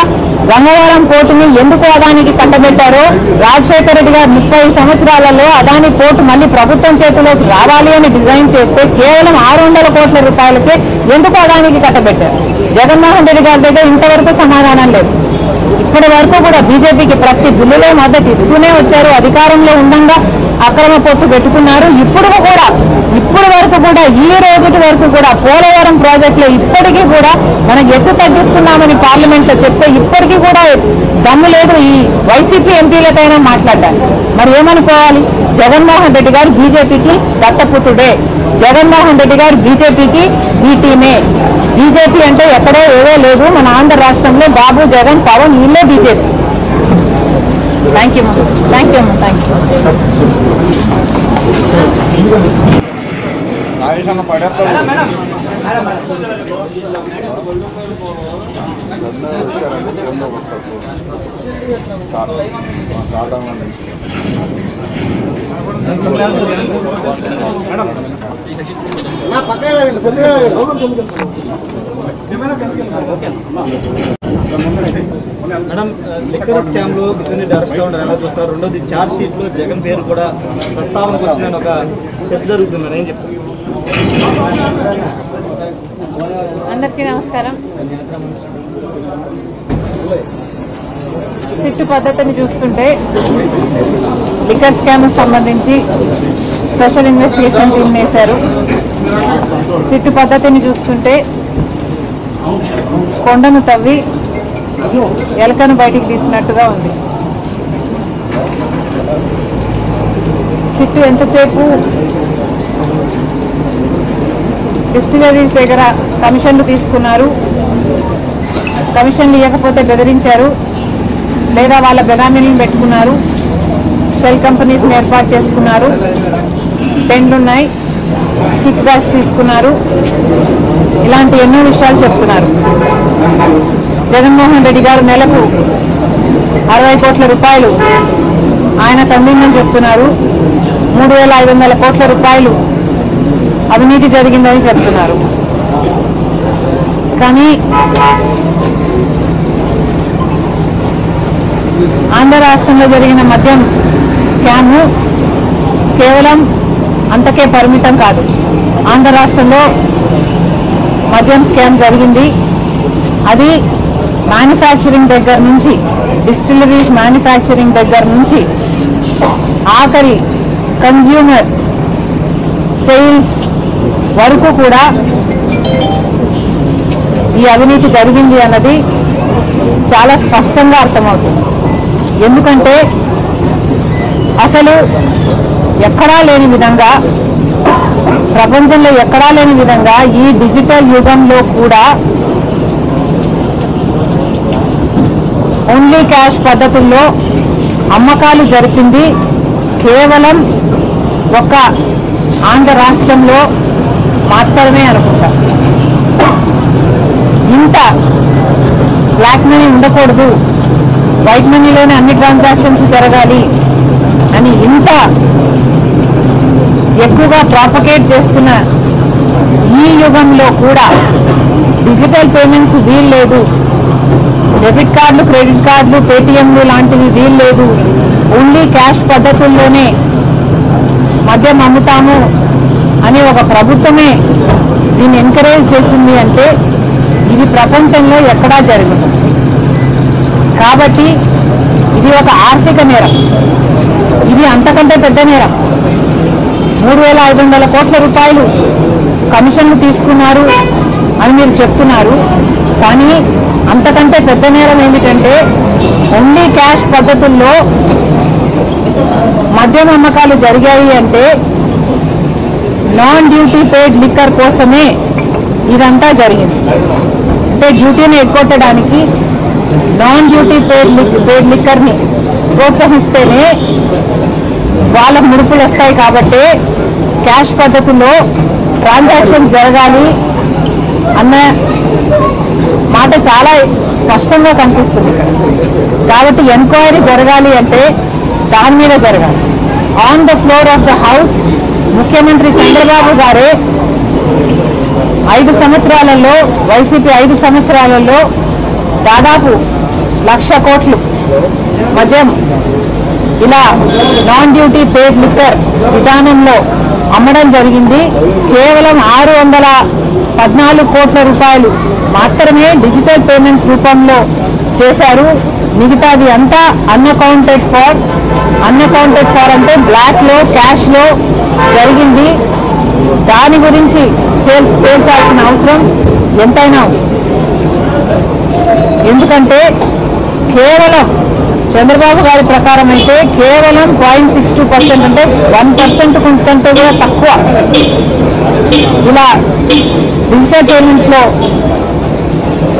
గంగవరం పోర్టుని ఎందుకు అదానికి కట్టబెట్టారో, రాజశేఖర రెడ్డి గారు 30 సంవత్సరాలలో అదాని పోర్టు మళ్ళీ ప్రభుత్వం చేతిలోకి రావాలి అని డిజైన్ చేస్తే కేవలం 600 కోట్ల రూపాయలకే ఎందుకు అదానికి కట్టబెట్టారు. జగన్మోహన్ రెడ్డి గారి దగ్గర ఇంతవరకు సమాధానం లేదు. ఇప్పటి వరకు కూడా బీజేపీకి ప్రతి బిల్లులో మద్దతు ఇస్తూనే వచ్చారు. అధికారంలో ఉండగా అక్రమ పొత్తు పెట్టుకున్నారు. ఇప్పుడు వరకు కూడా ఈ రోజుటి వరకు కూడా పోలవరం ప్రాజెక్టులో ఇప్పటికీ కూడా మనకు ఎత్తు తగ్గిస్తున్నామని పార్లమెంట్ లో చెప్తే ఇప్పటికీ కూడా దమ్ము లేదు ఈ వైసీపీ ఎంపీలకైనా మాట్లాడాలి. మరి ఏమనుకోవాలి? జగన్మోహన్ రెడ్డి గారు బీజేపీకి దత్తపుత్రుడే, జగన్మోహన్ రెడ్డి గారు బీజేపీకి బీటీమే. బీజేపీ అంటే ఎక్కడో ఏదో లేదు, మన ఆంధ్ర రాష్ట్రంలో బాబు, జగన్, పవన్ వీళ్ళే BJP. Thank you. Madam, liquor scam లో బిజినెస్ అరెస్ట్ అవ్వడం ఎలా చూస్తారు? రెండోది చార్జ్ షీట్ లో జగన్ పేరు కూడా ప్రస్తావనకు వచ్చిన ఒక చర్చ జరుగుతుంది, ఏం చెప్తారు? అందరికీ నమస్కారం. సిట్టు పద్ధతిని చూస్తుంటే లిక్కర్ స్కామ్ సంబంధించి స్పెషల్ ఇన్వెస్టిగేషన్ టీం వేశారు. సిట్టు పద్ధతిని చూస్తుంటే కొండను తవ్వి ఎలకను బయటికి తీసినట్టుగా ఉంది. సిట్టు ఎంతసేపు డిస్టిలరీస్ దగ్గర కమిషన్లు తీసుకున్నారు, కమిషన్లు ఇవ్వకపోతే బెదిరించారు, లేదా వాళ్ళ బెనామీలను పెట్టుకున్నారు, షెల్ కంపెనీస్ని ఏర్పాటు చేసుకున్నారు, పెండ్లున్నాయి, కిక్ బ్యాక్స్ తీసుకున్నారు, ఇలాంటి ఎన్నో విషయాలు చెప్తున్నారు. జగన్మోహన్ రెడ్డి గారు నెలకు 60 కోట్ల రూపాయలు ఆయన తండ్రిని చెప్తున్నారు. 3,500 కోట్ల రూపాయలు అవినీతి జరిగిందని చెప్తున్నారు. కానీ ఆంధ్ర రాష్ట్రంలో జరిగిన మద్యం స్కామ్ కేవలం అంతకే పరిమితం కాదు. ఆంధ్ర రాష్ట్రంలో మద్యం స్కామ్ జరిగింది. అది మ్యానుఫ్యాక్చరింగ్ దగ్గర నుంచి, డిస్టిలరీస్ మ్యానుఫ్యాక్చరింగ్ దగ్గర నుంచి ఆఖరి కన్జ్యూమర్ సేల్స్ వరకు కూడా ఈ అవినీతి జరిగింది అన్నది చాలా స్పష్టంగా అర్థమవుతుంది. ఎందుకంటే అసలు ఎక్కడా లేని విధంగా, ప్రపంచంలో ఎక్కడా లేని విధంగా ఈ డిజిటల్ యుగంలో కూడా ఓన్లీ క్యాష్ పద్ధతుల్లో అమ్మకాలు జరిపింది కేవలం ఒక ఆంధ్ర రాష్ట్రంలో మాత్రమే అనుకుంటా. ఇంత బ్లాక్ మనీ ఉండకూడదు, వైట్ మనీలోనే అన్ని ట్రాన్సాక్షన్స్ జరగాలి అని ఇంత ఎక్కువగా ప్రాపగేట్ చేస్తున్న ఈ యుగంలో కూడా డిజిటల్ పేమెంట్స్ వీల్లేదు, డెబిట్ కార్డులు, క్రెడిట్ కార్డులు, పేటిఎంలు లాంటివి వీల్లేదు, ఓన్లీ క్యాష్ పద్ధతుల్లోనే మద్యం అమ్ముతాము అని ఒక ప్రభుత్వమే దీన్ని ఎంకరేజ్ చేసింది అంటే ఇది ప్రపంచంలో ఎక్కడా జరగదు. కాబట్టి ఇది ఒక ఆర్థిక నేరం, ఇది అంతకంటే పెద్ద నేరం. 3,500 కోట్ల రూపాయలు కమిషన్లు తీసుకున్నారు అని మీరు చెప్తున్నారు. కానీ అంతకంటే పెద్ద నేరం ఏమిటంటే ఓన్లీ క్యాష్ పద్ధతుల్లో మద్యం అమ్మకాలు జరిగాయి అంటే నాన్ డ్యూటీ పెయిడ్ లిక్కర్ కోసమే ఇదంతా జరిగింది. అంటే డ్యూటీని ఎగ్గొట్టడానికి నాన్ డ్యూటీ పెయిడ్ లిక్కర్ని ప్రోత్సహిస్తేనే వాళ్ళకు ముడుపులు వస్తాయి. కాబట్టి క్యాష్ పద్ధతిలో ట్రాన్సాక్షన్స్ జరగాలి అన్న మాట చాలా స్పష్టంగా కనిపిస్తుంది ఇక్కడ. కాబట్టి ఎంక్వైరీ జరగాలి అంటే దాని మీద జరగాలి. On the floor of the house ముఖ్యమంత్రి చంద్రబాబు గారే 5 సంవత్సరాలలో, వైసీపీ 5 సంవత్సరాలలో దాదాపు 1,00,000 కోట్లు మద్యం ఇలా నాన్ డ్యూటీ పెయిడ్ లిక్కర్ విధానంలో అమ్మడం జరిగింది. కేవలం 614 కోట్ల రూపాయలు మాత్రమే డిజిటల్ పేమెంట్స్ రూపంలో చేశారు. మిగతాది అంతా అన్అకౌంటెడ్ ఫార్ అంటే బ్లాక్లో, క్యాష్లో జరిగింది. దాని గురించి తేల్చాల్సిన అవసరం ఎంతైనా ఉంది. ఎందుకంటే కేవలం చంద్రబాబు గారి ప్రకారం అయితే కేవలం 0.62% అంటే 1% కంటే కూడా తక్కువ ఇలా డిజిటల్ పేమెంట్స్లో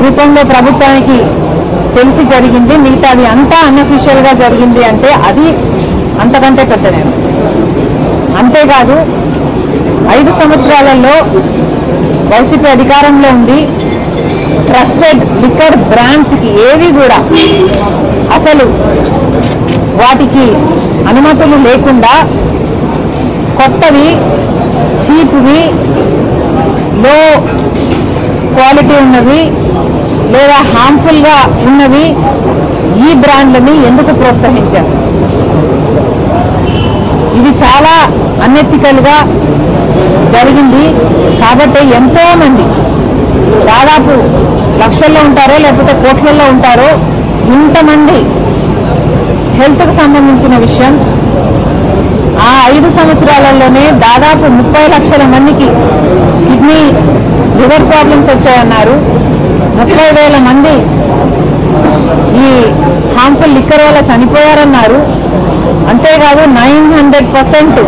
రూపంలో ప్రభుత్వానికి తెలిసి జరిగింది. మిగతాది అంతా అన్అఫీషియల్గా జరిగింది అంటే అది అంతకంటే పెద్ద నేరం. అంతేకాదు 5 సంవత్సరాలలో వైసీపీ అధికారంలో ఉంది. ట్రస్టెడ్ లిక్కర్ బ్రాండ్స్కి ఏవి కూడా అసలు వాటికి అనుమతులు లేకుండా కొత్తవి, చీప్వి, లో క్వాలిటీ ఉన్నవి లేదా హార్మ్ఫుల్గా ఉన్నవి ఈ బ్రాండ్లని ఎందుకు ప్రోత్సహించారు? ఇది చాలా అనెథికల్గా జరిగింది. కాబట్టి ఎంతోమంది దాదాపు లక్షల్లో ఉంటారో లేకపోతే కోట్లలో ఉంటారో ఇంతమంది హెల్త్కి సంబంధించిన విషయం. ఆ 5 సంవత్సరాలలోనే దాదాపు 30 లక్షల మందికి కిడ్నీ, లివర్ ప్రాబ్లమ్స్ వచ్చాయన్నారు. 30,000 మంది ఈ హార్మ్ఫుల్ లిక్కర్ వల్ల చనిపోయారన్నారు. అంతేకాదు 900%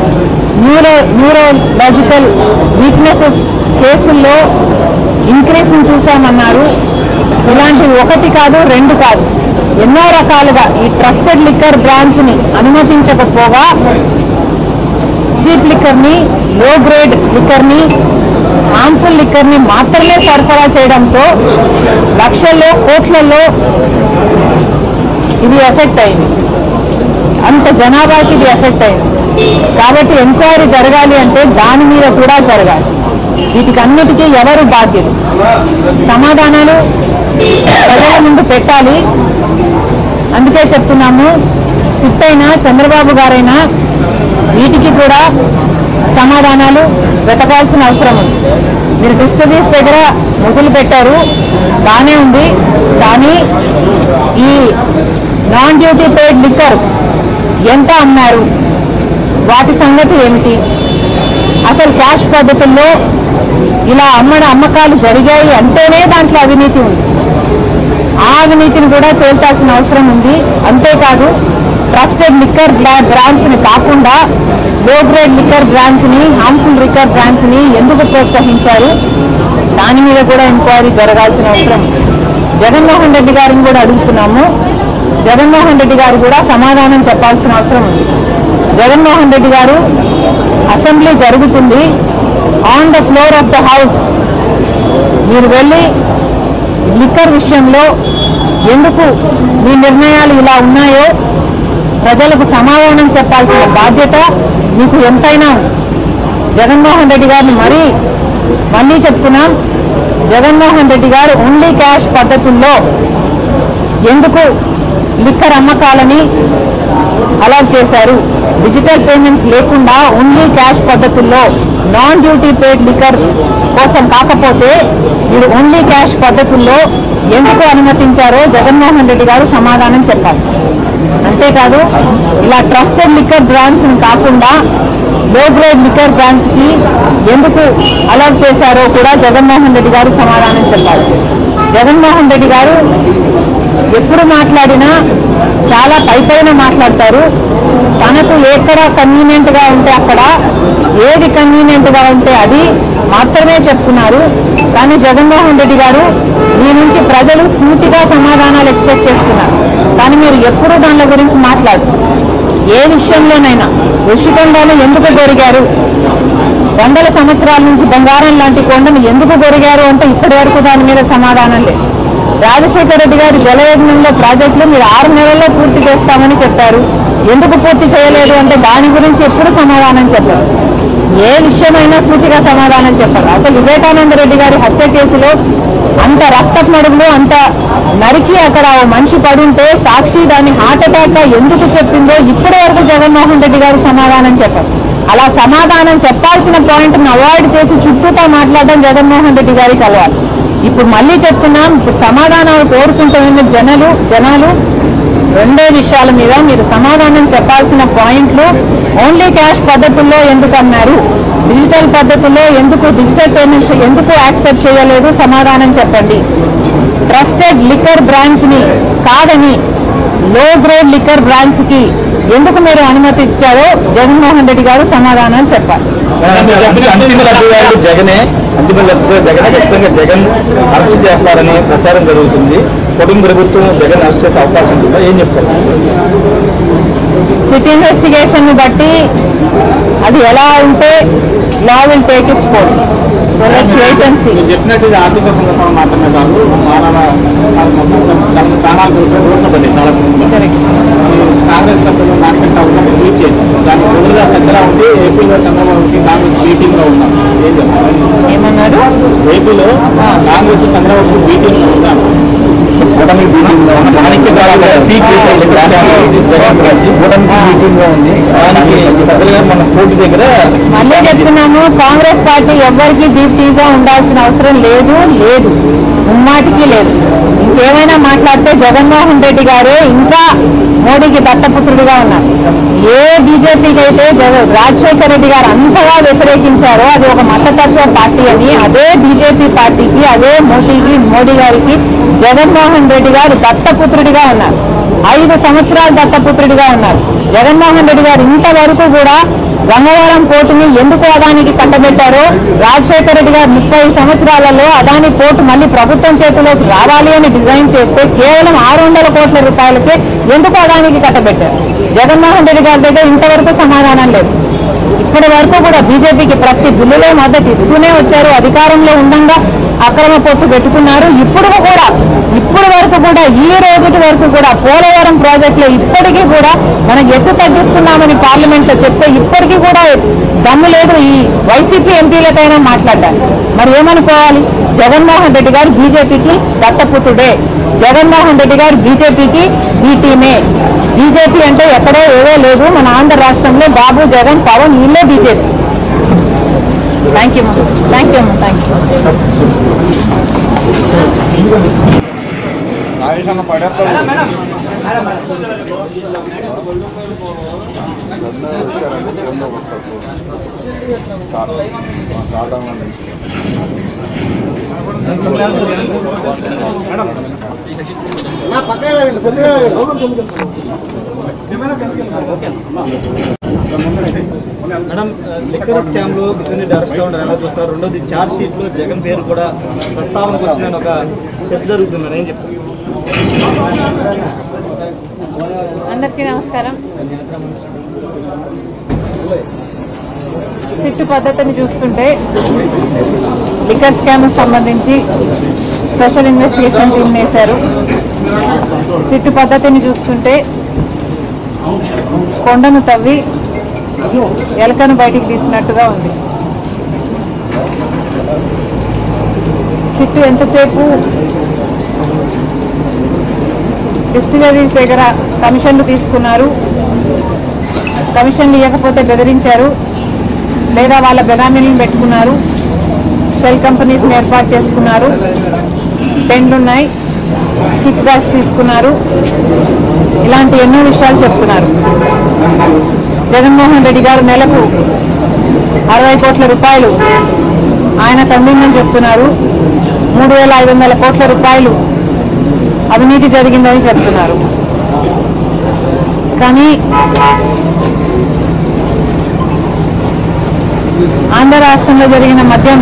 న్యూరోలాజికల్ వీక్నెసెస్ కేసుల్లో ఇంక్రీజ్ చూసామన్నారు. ఇలాంటి ఒకటి కాదు రెండు కాదు ఎన్నో రకాలుగా ఈ ట్రస్టెడ్ లిక్కర్ బ్రాండ్స్ ని అనుమతించకపోగా చీప్ లిక్కర్ ని, లో గ్రేడ్ లిక్కర్ ని, హార్మ్ఫుల్ లిక్కర్ ని మాత్రమే సరఫరా చేయడంతో లక్షల్లో కోట్లలో ఇది ఎఫెక్ట్ అయింది. అంత జనాభాకి ఇది ఎఫెక్ట్ అయింది. కాబట్టి ఎంక్వైరీ జరగాలి అంటే దాని మీద కూడా జరగాలి. వీటికి అన్నిటికీ ఎవరు బాధ్యులు? సమాధానాలు ప్రజల ముందు పెట్టాలి. అందుకే చెప్తున్నాము, సిట్ అయినా చంద్రబాబు గారైనా వీటికి కూడా సమాధానాలు వెతకాల్సిన అవసరం ఉంది. మీరు డిస్టరీస్ దగ్గర మొదలు పెట్టారు, బాగానే ఉంది. కానీ ఈ నాన్ డ్యూటీ పెయిడ్ లిక్కర్ ఎంత అమ్మారు, వాటి సంగతి ఏమిటి? అసలు క్యాష్ పద్ధతుల్లో ఇలా అమ్మకాలు జరిగాయి అంటేనే దాంట్లో అవినీతి ఉంది. ఆ అవినీతిని కూడా తేల్చాల్సిన అవసరం ఉంది. అంతేకాదు ట్రస్టెడ్ లిక్కర్ బ్రాండ్స్ ని కాకుండా లో గ్రేడ్ లిక్కర్ బ్రాండ్స్ ని, హార్మ్ఫుల్ లిక్కర్ బ్రాండ్స్ ని ఎందుకు ప్రోత్సహించారు, దాని మీద కూడా ఎంక్వైరీ జరగాల్సిన అవసరం. జగన్మోహన్ రెడ్డి గారిని కూడా అడుగుతున్నాము. జగన్మోహన్ రెడ్డి గారు కూడా సమాధానం చెప్పాల్సిన అవసరం ఉంది. జగన్మోహన్ రెడ్డి గారు, అసెంబ్లీ జరుగుతుంది, on the floor of the house మీరు వెళ్ళి లిక్కర్ విషయంలో ఎందుకు మీ నిర్ణయాలు ఇలా ఉన్నాయో ప్రజలకు సమాధానం చెప్పాల్సిన బాధ్యత మీకు ఎంతైనా ఉంది. జగన్మోహన్ రెడ్డి గారిని మళ్ళీ చెప్తున్నాం, జగన్మోహన్ రెడ్డి గారు ఓన్లీ క్యాష్ పద్ధతుల్లో ఎందుకు లిక్కర్ అమ్మకాలని అలౌ చేశారు? డిజిటల్ పేమెంట్స్ లేకుండా ఓన్లీ క్యాష్ పద్ధతుల్లో నాన్ డ్యూటీ పెయిడ్ లిక్కర్ కోసం కాకపోతే మీరు ఓన్లీ క్యాష్ పద్ధతుల్లో ఎందుకు అనుమతించారో జగన్మోహన్ రెడ్డి గారు సమాధానం చెప్పాలి. అంతేకాదు ఇలా ట్రస్టెడ్ లిక్కర్ బ్రాండ్స్ కాకుండా లో గ్రేడ్ లిక్కర్ బ్రాండ్స్ కి ఎందుకు అలౌ చేశారో కూడా జగన్మోహన్ రెడ్డి గారు సమాధానం చెప్పాలి. జగన్మోహన్ రెడ్డి గారు ఎప్పుడు మాట్లాడినా చాలా పైపైన మాట్లాడతారు. తనకు ఎక్కడ కన్వీనియంట్ గా ఉంటే అక్కడ, ఏది కన్వీనియంట్ గా ఉంటే అది మాత్రమే చెప్తున్నారు. కానీ జగన్మోహన్ రెడ్డి గారు మీ నుంచి ప్రజలు సూటిగా సమాధానాలు ఎక్స్పెక్ట్ చేస్తున్నారు. కానీ మీరు ఎప్పుడూ దాని గురించి మాట్లాడరు. ఏ విషయంలోనైనా ఋషికొండను ఎందుకు గొరిగారు, 100 సంవత్సరాల నుంచి బంగారం లాంటి కొండను ఎందుకు గొరిగారు అంటే ఇప్పటి వరకు దాని మీద సమాధానం లేదు. రాజశేఖర రెడ్డి గారి జలయజ్ఞంలో ప్రాజెక్టులు మీరు 6 నెలల్లో పూర్తి చేస్తామని చెప్పారు, ఎందుకు పూర్తి చేయలేదు అంటే దాని గురించి ఎప్పుడు సమాధానం చెప్పారు. ఏ విషయమైనా సూటిగా సమాధానం చెప్పారు. అసలు వివేకానంద రెడ్డి గారి హత్య కేసులో అంత రక్తపు మడుగులు అంత నరికి అక్కడ మనిషి పడుంటే సాక్షి దాన్ని హార్ట్ అటాక్ గా ఎందుకు చెప్పిందో ఇప్పటి వరకు జగన్మోహన్ రెడ్డి గారు సమాధానం చెప్పారు. అలా సమాధానం చెప్పాల్సిన పాయింట్ ను అవాయిడ్ చేసి చుట్టూతా మాట్లాడడం జగన్మోహన్ రెడ్డి గారికి అలవాటు. ఇప్పుడు మళ్ళీ చెప్తున్నాం, ఇప్పుడు సమాధానాలు కోరుకుంటున్న జనాలు రెండే విషయాల మీద మీరు సమాధానం చెప్పాల్సిన పాయింట్లు, ఓన్లీ క్యాష్ పద్ధతుల్లో ఎందుకు అన్నారు, డిజిటల్ పద్ధతుల్లో ఎందుకు, డిజిటల్ పేమెంట్స్ ఎందుకు యాక్సెప్ట్ చేయలేదు, సమాధానం చెప్పండి. ట్రస్టెడ్ లిక్కర్ బ్రాండ్స్ ని కాదని లో గ్రేడ్ లిక్కర్ బ్రాండ్స్ కి ఎందుకు మీరు అనుమతి ఇచ్చారో జగన్మోహన్ రెడ్డి గారు సమాధానం చెప్పాలి. అంతిమ లబ్ధిదారులు జగనే ఖచ్చితంగా జగన్ అరెస్ట్ చేస్తారని ప్రచారం జరుగుతుంది. కుటుంబ ప్రభుత్వం జగన్ అరెస్ట్ చేసే అవకాశం ఉంటుందా, ఏం చెప్తారు? సిటీ ఇన్వెస్టిగేషన్ బట్టి అది ఎలా ఉంటే law will take its course. So let's wait and see. చెప్పినట్టు ఇది ఆర్థిక సందర్భం మాత్రమే కాదు, మానవ మొత్తం చాలా ప్రాణాలు కోల్పోయి రోడ్లు పడ్డాయి చాలా మంది. కాంగ్రెస్ పెద్దలు మార్కెట్ అవుతాం ట్వీట్ చేశారు, దానికి బదులుగా సజ్జలా ఉండి ఏపీలో చంద్రబాబుకి కాంగ్రెస్ మీటింగ్ లో ఉన్నాం. ఏం చెప్పారు? ఏమన్నారు? ఏపీలో కాంగ్రెస్ చంద్రబాబు మీటింగ్ లో ఉన్నాం. మళ్ళీ చెప్తున్నాము, కాంగ్రెస్ పార్టీ ఎవ్వరికి డీప్టీగా ఉండాల్సిన అవసరం లేదు, ముమ్మాటికి లేదు. ఇంకేమైనా మాట్లాడితే జగన్మోహన్ రెడ్డి గారే ఇంకా మోడీకి దత్తపుత్రుడిగా ఉన్నారు. ఏ బీజేపీకి అయితే రాజశేఖర రెడ్డి గారు అంతగా వ్యతిరేకించారో అది ఒక మతతత్వ పార్టీ అని, అదే బీజేపీ పార్టీకి, అదే మోడీ గారికి జగన్మోహన్ జగన్మోహన్ రెడ్డి గారు దత్తపుత్రుడిగా ఉన్నారు. 5 సంవత్సరాలు దత్తపుత్రుడిగా ఉన్నారు. జగన్మోహన్ రెడ్డి గారు ఇంతవరకు కూడా గంగవరం పోర్టుని ఎందుకు అదానికి కట్టబెట్టారో, రాజశేఖర రెడ్డి గారు 30 సంవత్సరాలలో అదాని పోర్టు మళ్ళీ ప్రభుత్వం చేతిలోకి రావాలి అని డిజైన్ చేస్తే కేవలం 600 కోట్ల రూపాయలకే ఎందుకు అదానికి కట్టబెట్టారు? జగన్మోహన్ రెడ్డి గారి దగ్గర ఇంతవరకు సమాధానం లేదు. ఇప్పటి వరకు కూడా బీజేపీకి ప్రతి బిల్లులో మద్దతు ఇస్తూనే వచ్చారు. అధికారంలో ఉండగా అక్రమ పొత్తు పెట్టుకున్నారు. ఇప్పుడు వరకు కూడా ఈ రోజు వరకు కూడా పోలవరం ప్రాజెక్టులో ఇప్పటికీ కూడా మనకు ఎత్తు తగ్గిస్తున్నామని పార్లమెంట్ లో చెప్తే ఇప్పటికీ కూడా దమ్ము లేదు ఈ వైసీపీ ఎంపీలకైనా మాట్లాడాలి. మరి ఏమనుకోవాలి? జగన్మోహన్ రెడ్డి గారు బీజేపీకి దత్తపుత్రుడే. జగన్మోహన్ రెడ్డి గారు బీజేపీకి బీటీమే. బీజేపీ అంటే ఎక్కడో ఏదో లేదు. మన ఆంధ్ర రాష్ట్రంలో బాబు, జగన్, పవన్ వీళ్ళే BJP. Thank you. Madam, liquor scam లో బిజినెస్ అరెస్ట్ అవ్వడం ఎలా చూస్తారు? రెండోది చార్జ్ షీట్ లో జగన్ పేరు కూడా ప్రస్తావనకు వచ్చిన ఒక చర్చ జరుగుతుంది మేడం, ఏం చెప్తారు? అందరికీ నమస్కారం. సిట్టు పద్ధతిని చూస్తుంటే లిక్కర్ స్కామ్ సంబంధించి స్పెషల్ ఇన్వెస్టిగేషన్ టీం వేశారు. సిట్టు పద్ధతిని చూస్తుంటే కొండను తవ్వి ఎలకను బయటికి తీసినట్టుగా ఉంది. సిట్టు ఎంతసేపు డిస్టిలరీస్ దగ్గర కమిషన్లు తీసుకున్నారు, కమిషన్లు ఇవ్వకపోతే బెదిరించారు, లేదా వాళ్ళ బెనామీలను పెట్టుకున్నారు, షెల్ కంపెనీస్ని ఏర్పాటు చేసుకున్నారు, పెండ్లున్నాయి, కిక్ బ్యాక్స్ తీసుకున్నారు, ఇలాంటి ఎన్నో విషయాలు చెప్తున్నారు. జగన్మోహన్ రెడ్డి గారు నెలకు 60 కోట్ల రూపాయలు ఆయన తండ్రిని చెప్తున్నారు. 3,500 కోట్ల రూపాయలు అవినీతి జరిగిందని చెప్తున్నారు. కానీ ఆంధ్ర రాష్ట్రంలో జరిగిన మద్యం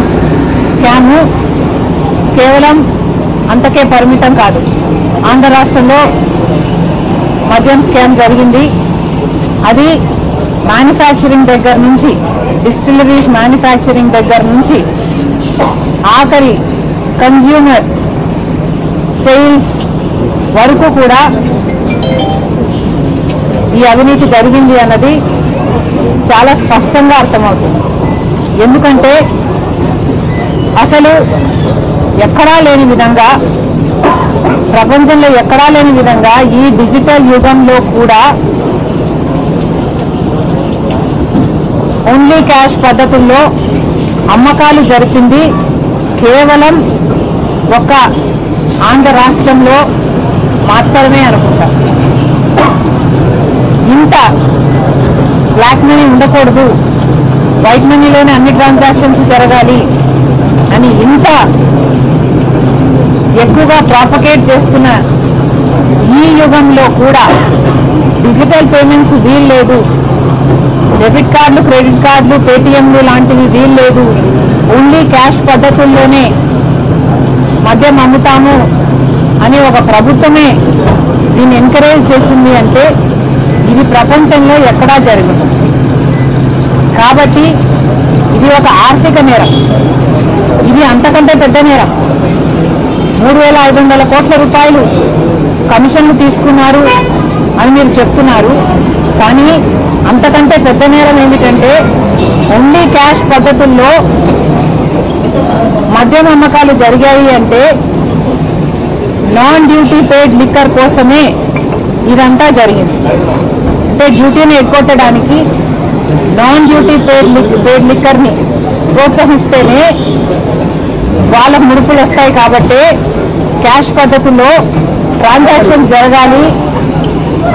స్కాము కేవలం అంతకే పరిమితం కాదు. ఆంధ్ర రాష్ట్రంలో మద్యం స్కామ్ జరిగింది. అది మ్యానుఫ్యాక్చరింగ్ దగ్గర నుంచి, డిస్టిలరీస్ మ్యానుఫ్యాక్చరింగ్ దగ్గర నుంచి ఆఖరి కన్జ్యూమర్ సేల్స్ వరకు కూడా ఈ అవినీతి జరిగింది అన్నది చాలా స్పష్టంగా అర్థమవుతుంది. ఎందుకంటే అసలు ఎక్కడా లేని విధంగా, ప్రపంచంలో ఎక్కడా లేని విధంగా ఈ డిజిటల్ యుగంలో కూడా ఓన్లీ క్యాష్ పద్ధతుల్లో అమ్మకాలు జరిపింది కేవలం ఒక ఆంధ్ర రాష్ట్రంలో మాత్రమే అనుకుంటా. ఇంత బ్లాక్ మనీ ఉండకూడదు, వైట్ మనీలోనే అన్ని ట్రాన్సాక్షన్స్ జరగాలి అని ఇంత ఎక్కువగా ప్రాపగేట్ చేస్తున్న ఈ యుగంలో కూడా డిజిటల్ పేమెంట్స్ వీల్లేదు, డెబిట్ కార్డులు, క్రెడిట్ కార్డులు, పేటిఎంలు లాంటివి వీల్లేదు, ఓన్లీ క్యాష్ పద్ధతుల్లోనే మద్యం అమ్ముతాము అని ఒక ప్రభుత్వమే దీన్ని ఎంకరేజ్ చేసింది అంటే ఇది ప్రపంచంలో ఎక్కడా జరగదు. కాబట్టి ఇది ఒక ఆర్థిక నేరం, ఇది అంతకంటే పెద్ద నేరం. 3,500 కోట్ల రూపాయలు కమిషన్లు తీసుకున్నారు అని మీరు చెప్తున్నారు. కానీ అంతకంటే పెద్ద నేరం ఏమిటంటే ఓన్లీ క్యాష్ పద్ధతుల్లో మద్యం అమ్మకాలు జరిగాయి అంటే నాన్ డ్యూటీ పెయిడ్ లిక్కర్ కోసమే ఇదంతా జరిగింది. అంటే డ్యూటీని ఎగ్గొట్టడానికి నాన్ డ్యూటీ పెయిడ్ లిక్కర్ని ప్రోత్సహిస్తేనే వాళ్ళకు ముడుపులు వస్తాయి. కాబట్టి క్యాష్ పద్ధతిలో ట్రాన్సాక్షన్స్ జరగాలి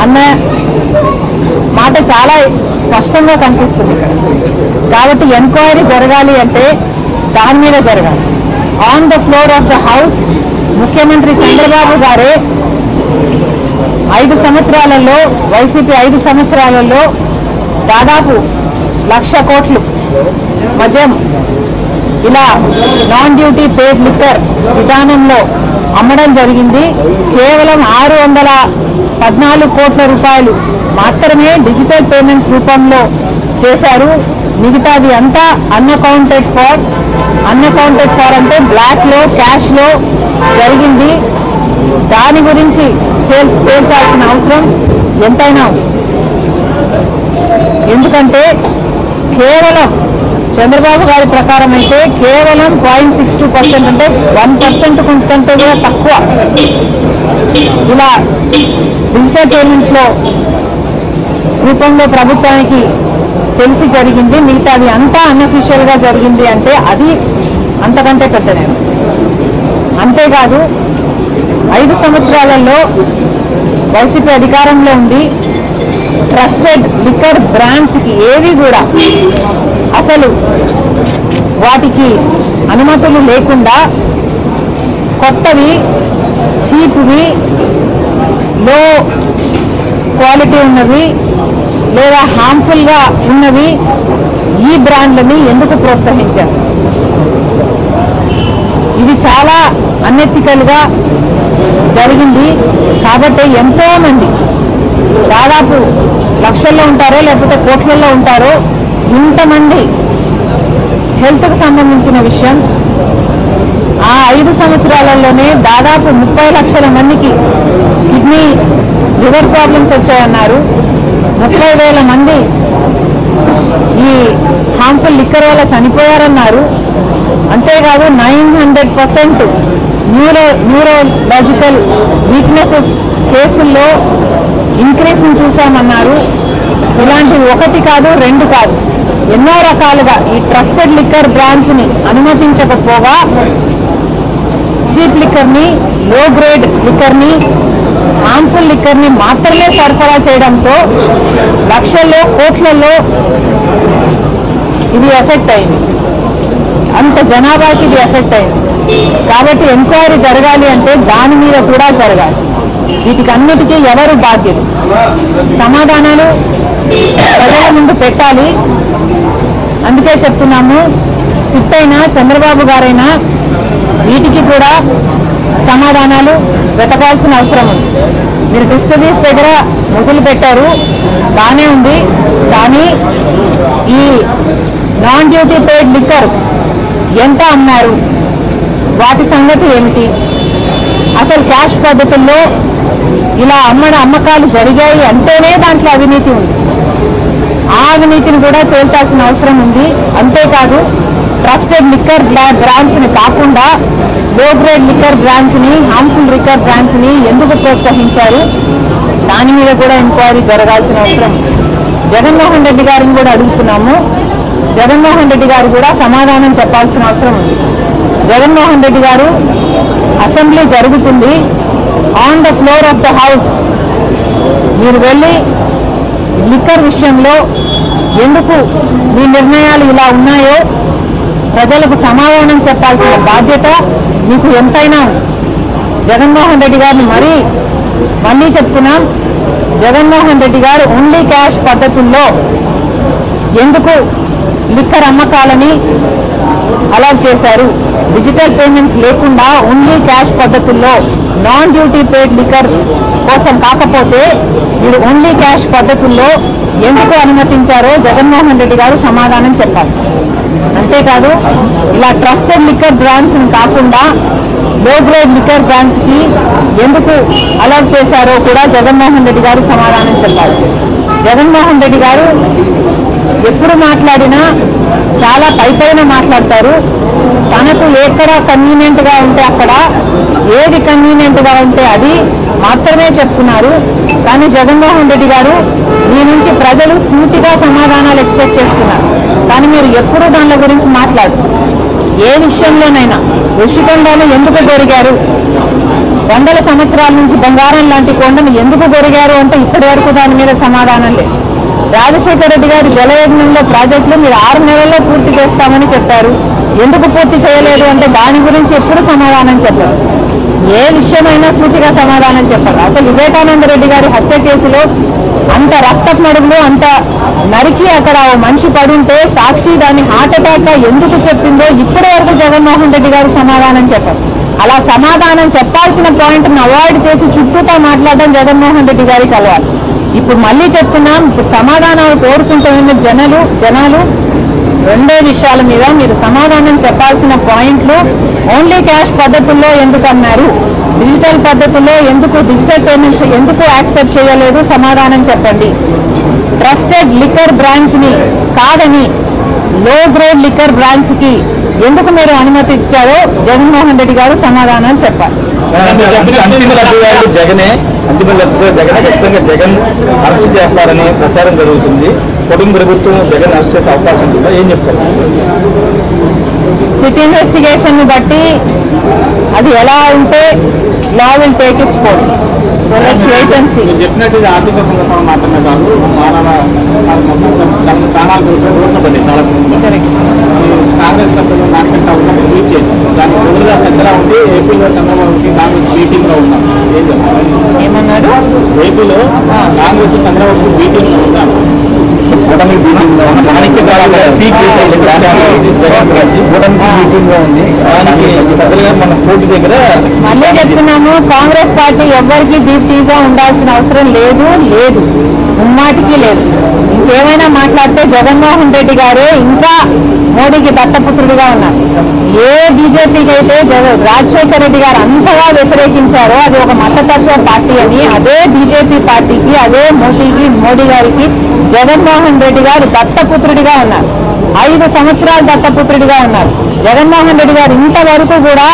అన్న మాట చాలా స్పష్టంగా కనిపిస్తుంది ఇక్కడ. కాబట్టి ఎంక్వైరీ జరగాలి అంటే దాని మీద జరగాలి. On the floor of the house ముఖ్యమంత్రి చంద్రబాబు గారే 5 సంవత్సరాలలో వైసీపీ 5 సంవత్సరాలలో దాదాపు 1,00,000 కోట్లు మద్యం ఇలా నాన్ డ్యూటీ పేడ్ లిక్కర్ విధానంలో అమ్మడం జరిగింది. కేవలం 614 కోట్ల రూపాయలు మాత్రమే డిజిటల్ పేమెంట్స్ రూపంలో చేశారు. మిగతాది అంతా అన్అకౌంటెడ్ ఫార్ అంటే బ్లాక్లో క్యాష్లో జరిగింది. దాని గురించి తేల్చాల్సిన అవసరం ఎంతైనా ఉంది. ఎందుకంటే కేవలం చంద్రబాబు గారి ప్రకారం అయితే కేవలం 0.62% అంటే 1% కంటే కూడా తక్కువ ఇలా డిజిటల్ పేమెంట్స్లో రూపంలో ప్రభుత్వానికి తెలిసి జరిగింది. మిగతాది అంతా అన్అఫీషియల్గా జరిగింది అంటే అది అంతకంటే పెద్దనే. అంతేకాదు 5 సంవత్సరాలలో వైసీపీ అధికారంలో ఉంది. ట్రస్టెడ్ లిక్కర్ బ్రాండ్స్కి ఏవి కూడా అసలు వాటికి అనుమతులు లేకుండా కొత్తవి చీప్వి లో క్వాలిటీ ఉన్నవి లేదా హార్మ్ఫుల్గా ఉన్నవి ఈ బ్రాండ్లని ఎందుకు ప్రోత్సహించారు? ఇది చాలా అన్ఎథికల్గా జరిగింది. కాబట్టి ఎంతోమంది దాదాపు లక్షల్లో ఉంటారో లేకపోతే కోట్లలో ఉంటారో ఇంతమంది హెల్త్కి సంబంధించిన విషయం. ఆ 5 సంవత్సరాలలోనే దాదాపు 30 లక్షల మందికి కిడ్నీ లివర్ ప్రాబ్లమ్స్ వచ్చాయన్నారు. 30,000 మంది ఈ హార్మ్ఫుల్ లిక్కర్ వల్ల చనిపోయారన్నారు. అంతేకాదు 900% న్యూరోలాజికల్ వీక్నెసెస్ కేసుల్లో ఇంక్రీస్ని చూసామన్నారు. ఇలాంటివి 1 కాదు 2 కాదు ఎన్నో రకాలుగా ఈ ట్రస్టెడ్ లిక్కర్ బ్రాండ్స్ని అనుమతించకపోగా చీప్ లిక్కర్ని, లో గ్రేడ్ లిక్కర్ని, హార్మ్ఫుల్ లిక్కర్ని మాత్రమే సరఫరా చేయడంతో లక్షల్లో కోట్లలో ఇది ఎఫెక్ట్ అయింది. అంత జనాభాకి ఇది ఎఫెక్ట్ అయింది. కాబట్టి ఎంక్వైరీ జరగాలి అంటే దాని మీద కూడా జరగాలి. వీటికి అన్నిటికీ ఎవరు బాధ్యులు? సమాధానాలు ప్రజల ముందు పెట్టాలి. అందుకే చెప్తున్నాము, సిట్ అయినా చంద్రబాబు గారైనా వీటికి కూడా సమాధానాలు వెతకాల్సిన అవసరం ఉంది. మీరు డిస్టిలరీస్ దగ్గర మొదలు పెట్టారు, బాగానే ఉంది. కానీ ఈ నాన్ డ్యూటీ పేడ్ లిక్కర్ ఎంత అమ్మారు? వాటి సంగతి ఏమిటి? అసలు క్యాష్ పద్ధతుల్లో ఇలా అమ్మకాలు జరిగాయి అంటేనే దాంట్లో అవినీతి ఉంది. ఆ అవినీతిని కూడా తేల్చాల్సిన అవసరం ఉంది. అంతేకాదు ట్రస్టెడ్ లిక్కర్ బ్రాండ్స్ని కాకుండా లో గ్రేడ్ లిక్కర్ బ్రాండ్స్ని, హార్మ్ఫుల్ లిక్కర్ బ్రాండ్స్ని ఎందుకు ప్రోత్సహించారు? దాని మీద కూడా ఎంక్వైరీ జరగాల్సిన అవసరం ఉంది. జగన్మోహన్ రెడ్డి గారిని కూడా అడుగుతున్నాము. జగన్మోహన్ రెడ్డి గారు కూడా సమాధానం చెప్పాల్సిన అవసరం ఉంది. జగన్మోహన్ రెడ్డి గారు అసెంబ్లీ జరుగుతుంది, on the floor of the house మీరు వెళ్ళి లిక్కర్ విషయంలో ఎందుకు మీ నిర్ణయాలు ఇలా ఉన్నాయో ప్రజలకు సమాధానం చెప్పాల్సిన బాధ్యత మీకు ఎంతైనా ఉంది. జగన్మోహన్ రెడ్డి గారిని మళ్ళీ చెప్తున్నాం, జగన్మోహన్ రెడ్డి గారు ఓన్లీ క్యాష్ పద్ధతుల్లో ఎందుకు లిక్కర్ అమ్మకాలని అలౌ చేశారు? డిజిటల్ పేమెంట్స్ లేకుండా ఓన్లీ క్యాష్ పద్ధతుల్లో నాన్ డ్యూటీ పేడ్ లిక్కర్ కోసం కాకపోతే మీరు ఓన్లీ క్యాష్ పద్ధతుల్లో ఎందుకు అనుమతించారో జగన్మోహన్ రెడ్డి గారు సమాధానం చెప్పాలి. అంతేకాదు ఇలా ట్రస్టెడ్ లిక్కర్ బ్రాండ్స్ని కాకుండా లో గ్రేడ్ లిక్కర్ బ్రాండ్స్కి ఎందుకు అలౌ చేశారో కూడా జగన్మోహన్ రెడ్డి గారు సమాధానం చెప్పాలి. జగన్మోహన్ రెడ్డి గారు ఎప్పుడు మాట్లాడినా చాలా పైపైన మాట్లాడతారు. తనకు ఎక్కడ కన్వీనియంట్గా ఉంటే అక్కడ, ఏది కన్వీనియంట్గా ఉంటే అది మాత్రమే చెప్తున్నారు. కానీ జగన్మోహన్ రెడ్డి గారు మీ నుంచి ప్రజలు సూటిగా సమాధానాలు ఎక్స్పెక్ట్ చేస్తున్నారు. కానీ మీరు ఎప్పుడూ దాని గురించి మాట్లాడు. ఏ విషయంలోనైనా ఋషికొండను ఎందుకు గొరిగారు, 100 సంవత్సరాల నుంచి బంగారం లాంటి కొండను ఎందుకు గొరిగారు అంటే ఇప్పటి వరకు దాని మీద సమాధానం లేదు. రాజశేఖర రెడ్డి గారి జలయజ్ఞంలో ప్రాజెక్టులు మీరు 6 నెలల్లో పూర్తి చేస్తామని చెప్పారు. ఎందుకు పూర్తి చేయలేదు అంటే దాని గురించి ఎప్పుడు సమాధానం చెప్పారు. ఏ విషయమైనా సూటిగా సమాధానం చెప్పారు. అసలు వివేకానంద రెడ్డి గారి హత్య కేసులో అంత రక్తపు మడుగులు అంత నరికి అక్కడ మనిషి పడుంటే సాక్షి దాన్ని హార్ట్ అటాక్ ఎందుకు చెప్పిందో ఇప్పటి వరకు జగన్మోహన్ రెడ్డి గారు సమాధానం చెప్పారు. అలా సమాధానం చెప్పాల్సిన పాయింట్ను అవాయిడ్ చేసి చుట్టూతో మాట్లాడడం జగన్మోహన్ రెడ్డి గారికి అలవాటు. ఇప్పుడు మళ్ళీ చెప్తున్నాం, ఇప్పుడు సమాధానాలు కోరుకుంటున్న జనాలు రెండే విషయాల మీద మీరు సమాధానం చెప్పాల్సిన పాయింట్లు. ఓన్లీ క్యాష్ పద్ధతుల్లో ఎందుకు అన్నారు, డిజిటల్ పద్ధతుల్లో ఎందుకు, డిజిటల్ పేమెంట్స్ ఎందుకు యాక్సెప్ట్ చేయలేదు సమాధానం చెప్పండి. ట్రస్టెడ్ లిక్కర్ బ్రాండ్స్ ని కాదని లో గ్రేడ్ లిక్కర్ బ్రాండ్స్ కి ఎందుకు మీరు అనుమతి ఇచ్చారో జగన్మోహన్ రెడ్డి గారు సమాధానం చెప్పాలి. అంతిమ లబ్ధిదారులు జగనే, అంతిమ లబ్ధిదారు జగనే, ఖచ్చితంగా జగన్ అరెస్ట్ చేస్తారని ప్రచారం జరుగుతుంది. కుటుంబ ప్రభుత్వం జగన్ అరెస్ట్ చేసే అవకాశం ఉంటుందా, ఏం చెప్తారు? సిటీ ఇన్వెస్టిగేషన్ ని బట్టి అది ఎలా ఉంటే law will take its course. చెప్పినట్టు ఇది ఆర్థిక సందర్భం మాత్రమే కాదు, మానవ చాలా ప్రాణాలు రోడ్డు పడ్డాయి. చాలా కాంగ్రెస్ పెద్దలు మార్కెట్ ఉన్నప్పుడు రీచ్ చేశారు. దానికి బదులుగా సజ్జలా ఉండి ఏపీలో చంద్రబాబుకి కాంగ్రెస్ మీటింగ్ లో ఉన్నాం. ఏం చెప్తారు? ఏమన్నారు? ఏపీలో కాంగ్రెస్ చంద్రబాబు మీటింగ్ లో ఉన్నాం. మళ్ళీ చెప్తున్నాము, కాంగ్రెస్ పార్టీ ఎవరికి డీప్టీగా ఉండాల్సిన అవసరం లేదు, ముమ్మాటికి లేదు. ఇంకేమైనా మాట్లాడితే జగన్మోహన్ రెడ్డి గారే ఇంకా మోడీకి దత్తపుత్రుడిగా ఉన్నారు. ఏ బీజేపీకి అయితే రాజశేఖర రెడ్డి గారు అంతగా వ్యతిరేకించారో అది ఒక మతతత్వ పార్టీ అని, అదే బీజేపీ పార్టీకి, అదే మోడీ గారికి జగన్మోహన్ రెడ్డి గారు దత్తపుత్రుడిగా ఉన్నారు. 5 సంవత్సరాలు దత్తపుత్రుడిగా ఉన్నారు. జగన్మోహన్ రెడ్డి గారు ఇంతవరకు కూడా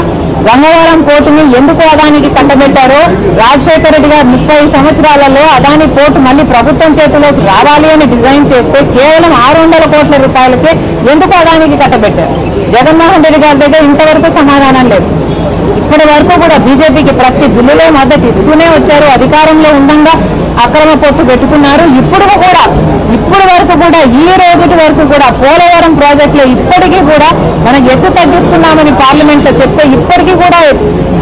గంగవరం పోర్టుని ఎందుకు అదానికి కట్టబెట్టారో, రాజశేఖర రెడ్డి గారు 30 సంవత్సరాలలో అదాని పోర్టు మళ్ళీ ప్రభుత్వం చేతిలోకి రావాలి అని డిజైన్ చేస్తే కేవలం 600 కోట్ల రూపాయలకే ఎందుకు అదానికి కట్టబెట్టారు? జగన్మోహన్ రెడ్డి గారి దగ్గర ఇంతవరకు సమాధానం లేదు. ఇప్పటి వరకు కూడా బీజేపీకి ప్రతి బిల్లులో మద్దతు ఇస్తూనే వచ్చారు. అధికారంలో ఉండగా అక్రమ పొత్తు పెట్టుకున్నారు. ఇప్పుడు వరకు కూడా ఈ రోజు వరకు కూడా పోలవరం ప్రాజెక్టులో ఇప్పటికీ కూడా మనకు ఎత్తు తగ్గిస్తున్నామని పార్లమెంట్ లో చెప్తే ఇప్పటికీ కూడా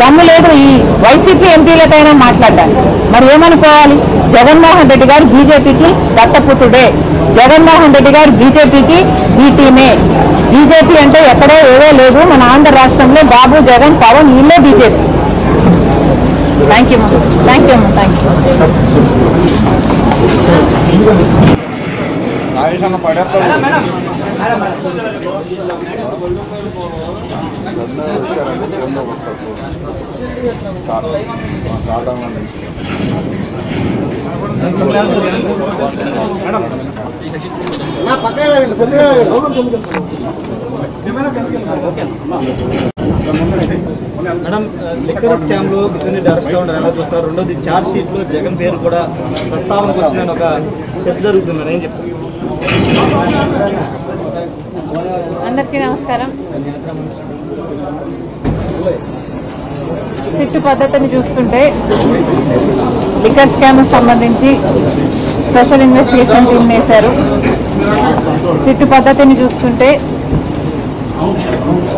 దమ్ము లేదు ఈ వైసీపీ ఎంపీలకైనా మాట్లాడాలి. మరి ఏమనుకోవాలి? జగన్మోహన్ రెడ్డి గారు బీజేపీకి దత్తపుత్రుడే, జగన్మోహన్ రెడ్డి గారు బీజేపీకి బీటీమే. బీజేపీ అంటే ఎక్కడో ఏదో లేదు, మన ఆంధ్ర రాష్ట్రంలో బాబు, జగన్, పవన్ వీళ్ళే BJP. Thank you. Madam, liquor scam లో బిజినెస్ అరెస్ట్ అవ్వడం ఎలా చూస్తారు? రెండోది ఛార్జ్ షీట్ లో జగన్ పేరు కూడా ప్రస్తావనకు వచ్చిన ఒక చర్చ జరుగుతుంది మేడం, ఏం చెప్తారు? అందరికీ నమస్కారం. సిట్టు పద్ధతిని చూస్తుంటే లిక్కర్ స్కామ్ సంబంధించి స్పెషల్ ఇన్వెస్టిగేషన్ టీం వేశారు. సిట్టు పద్ధతిని చూస్తుంటే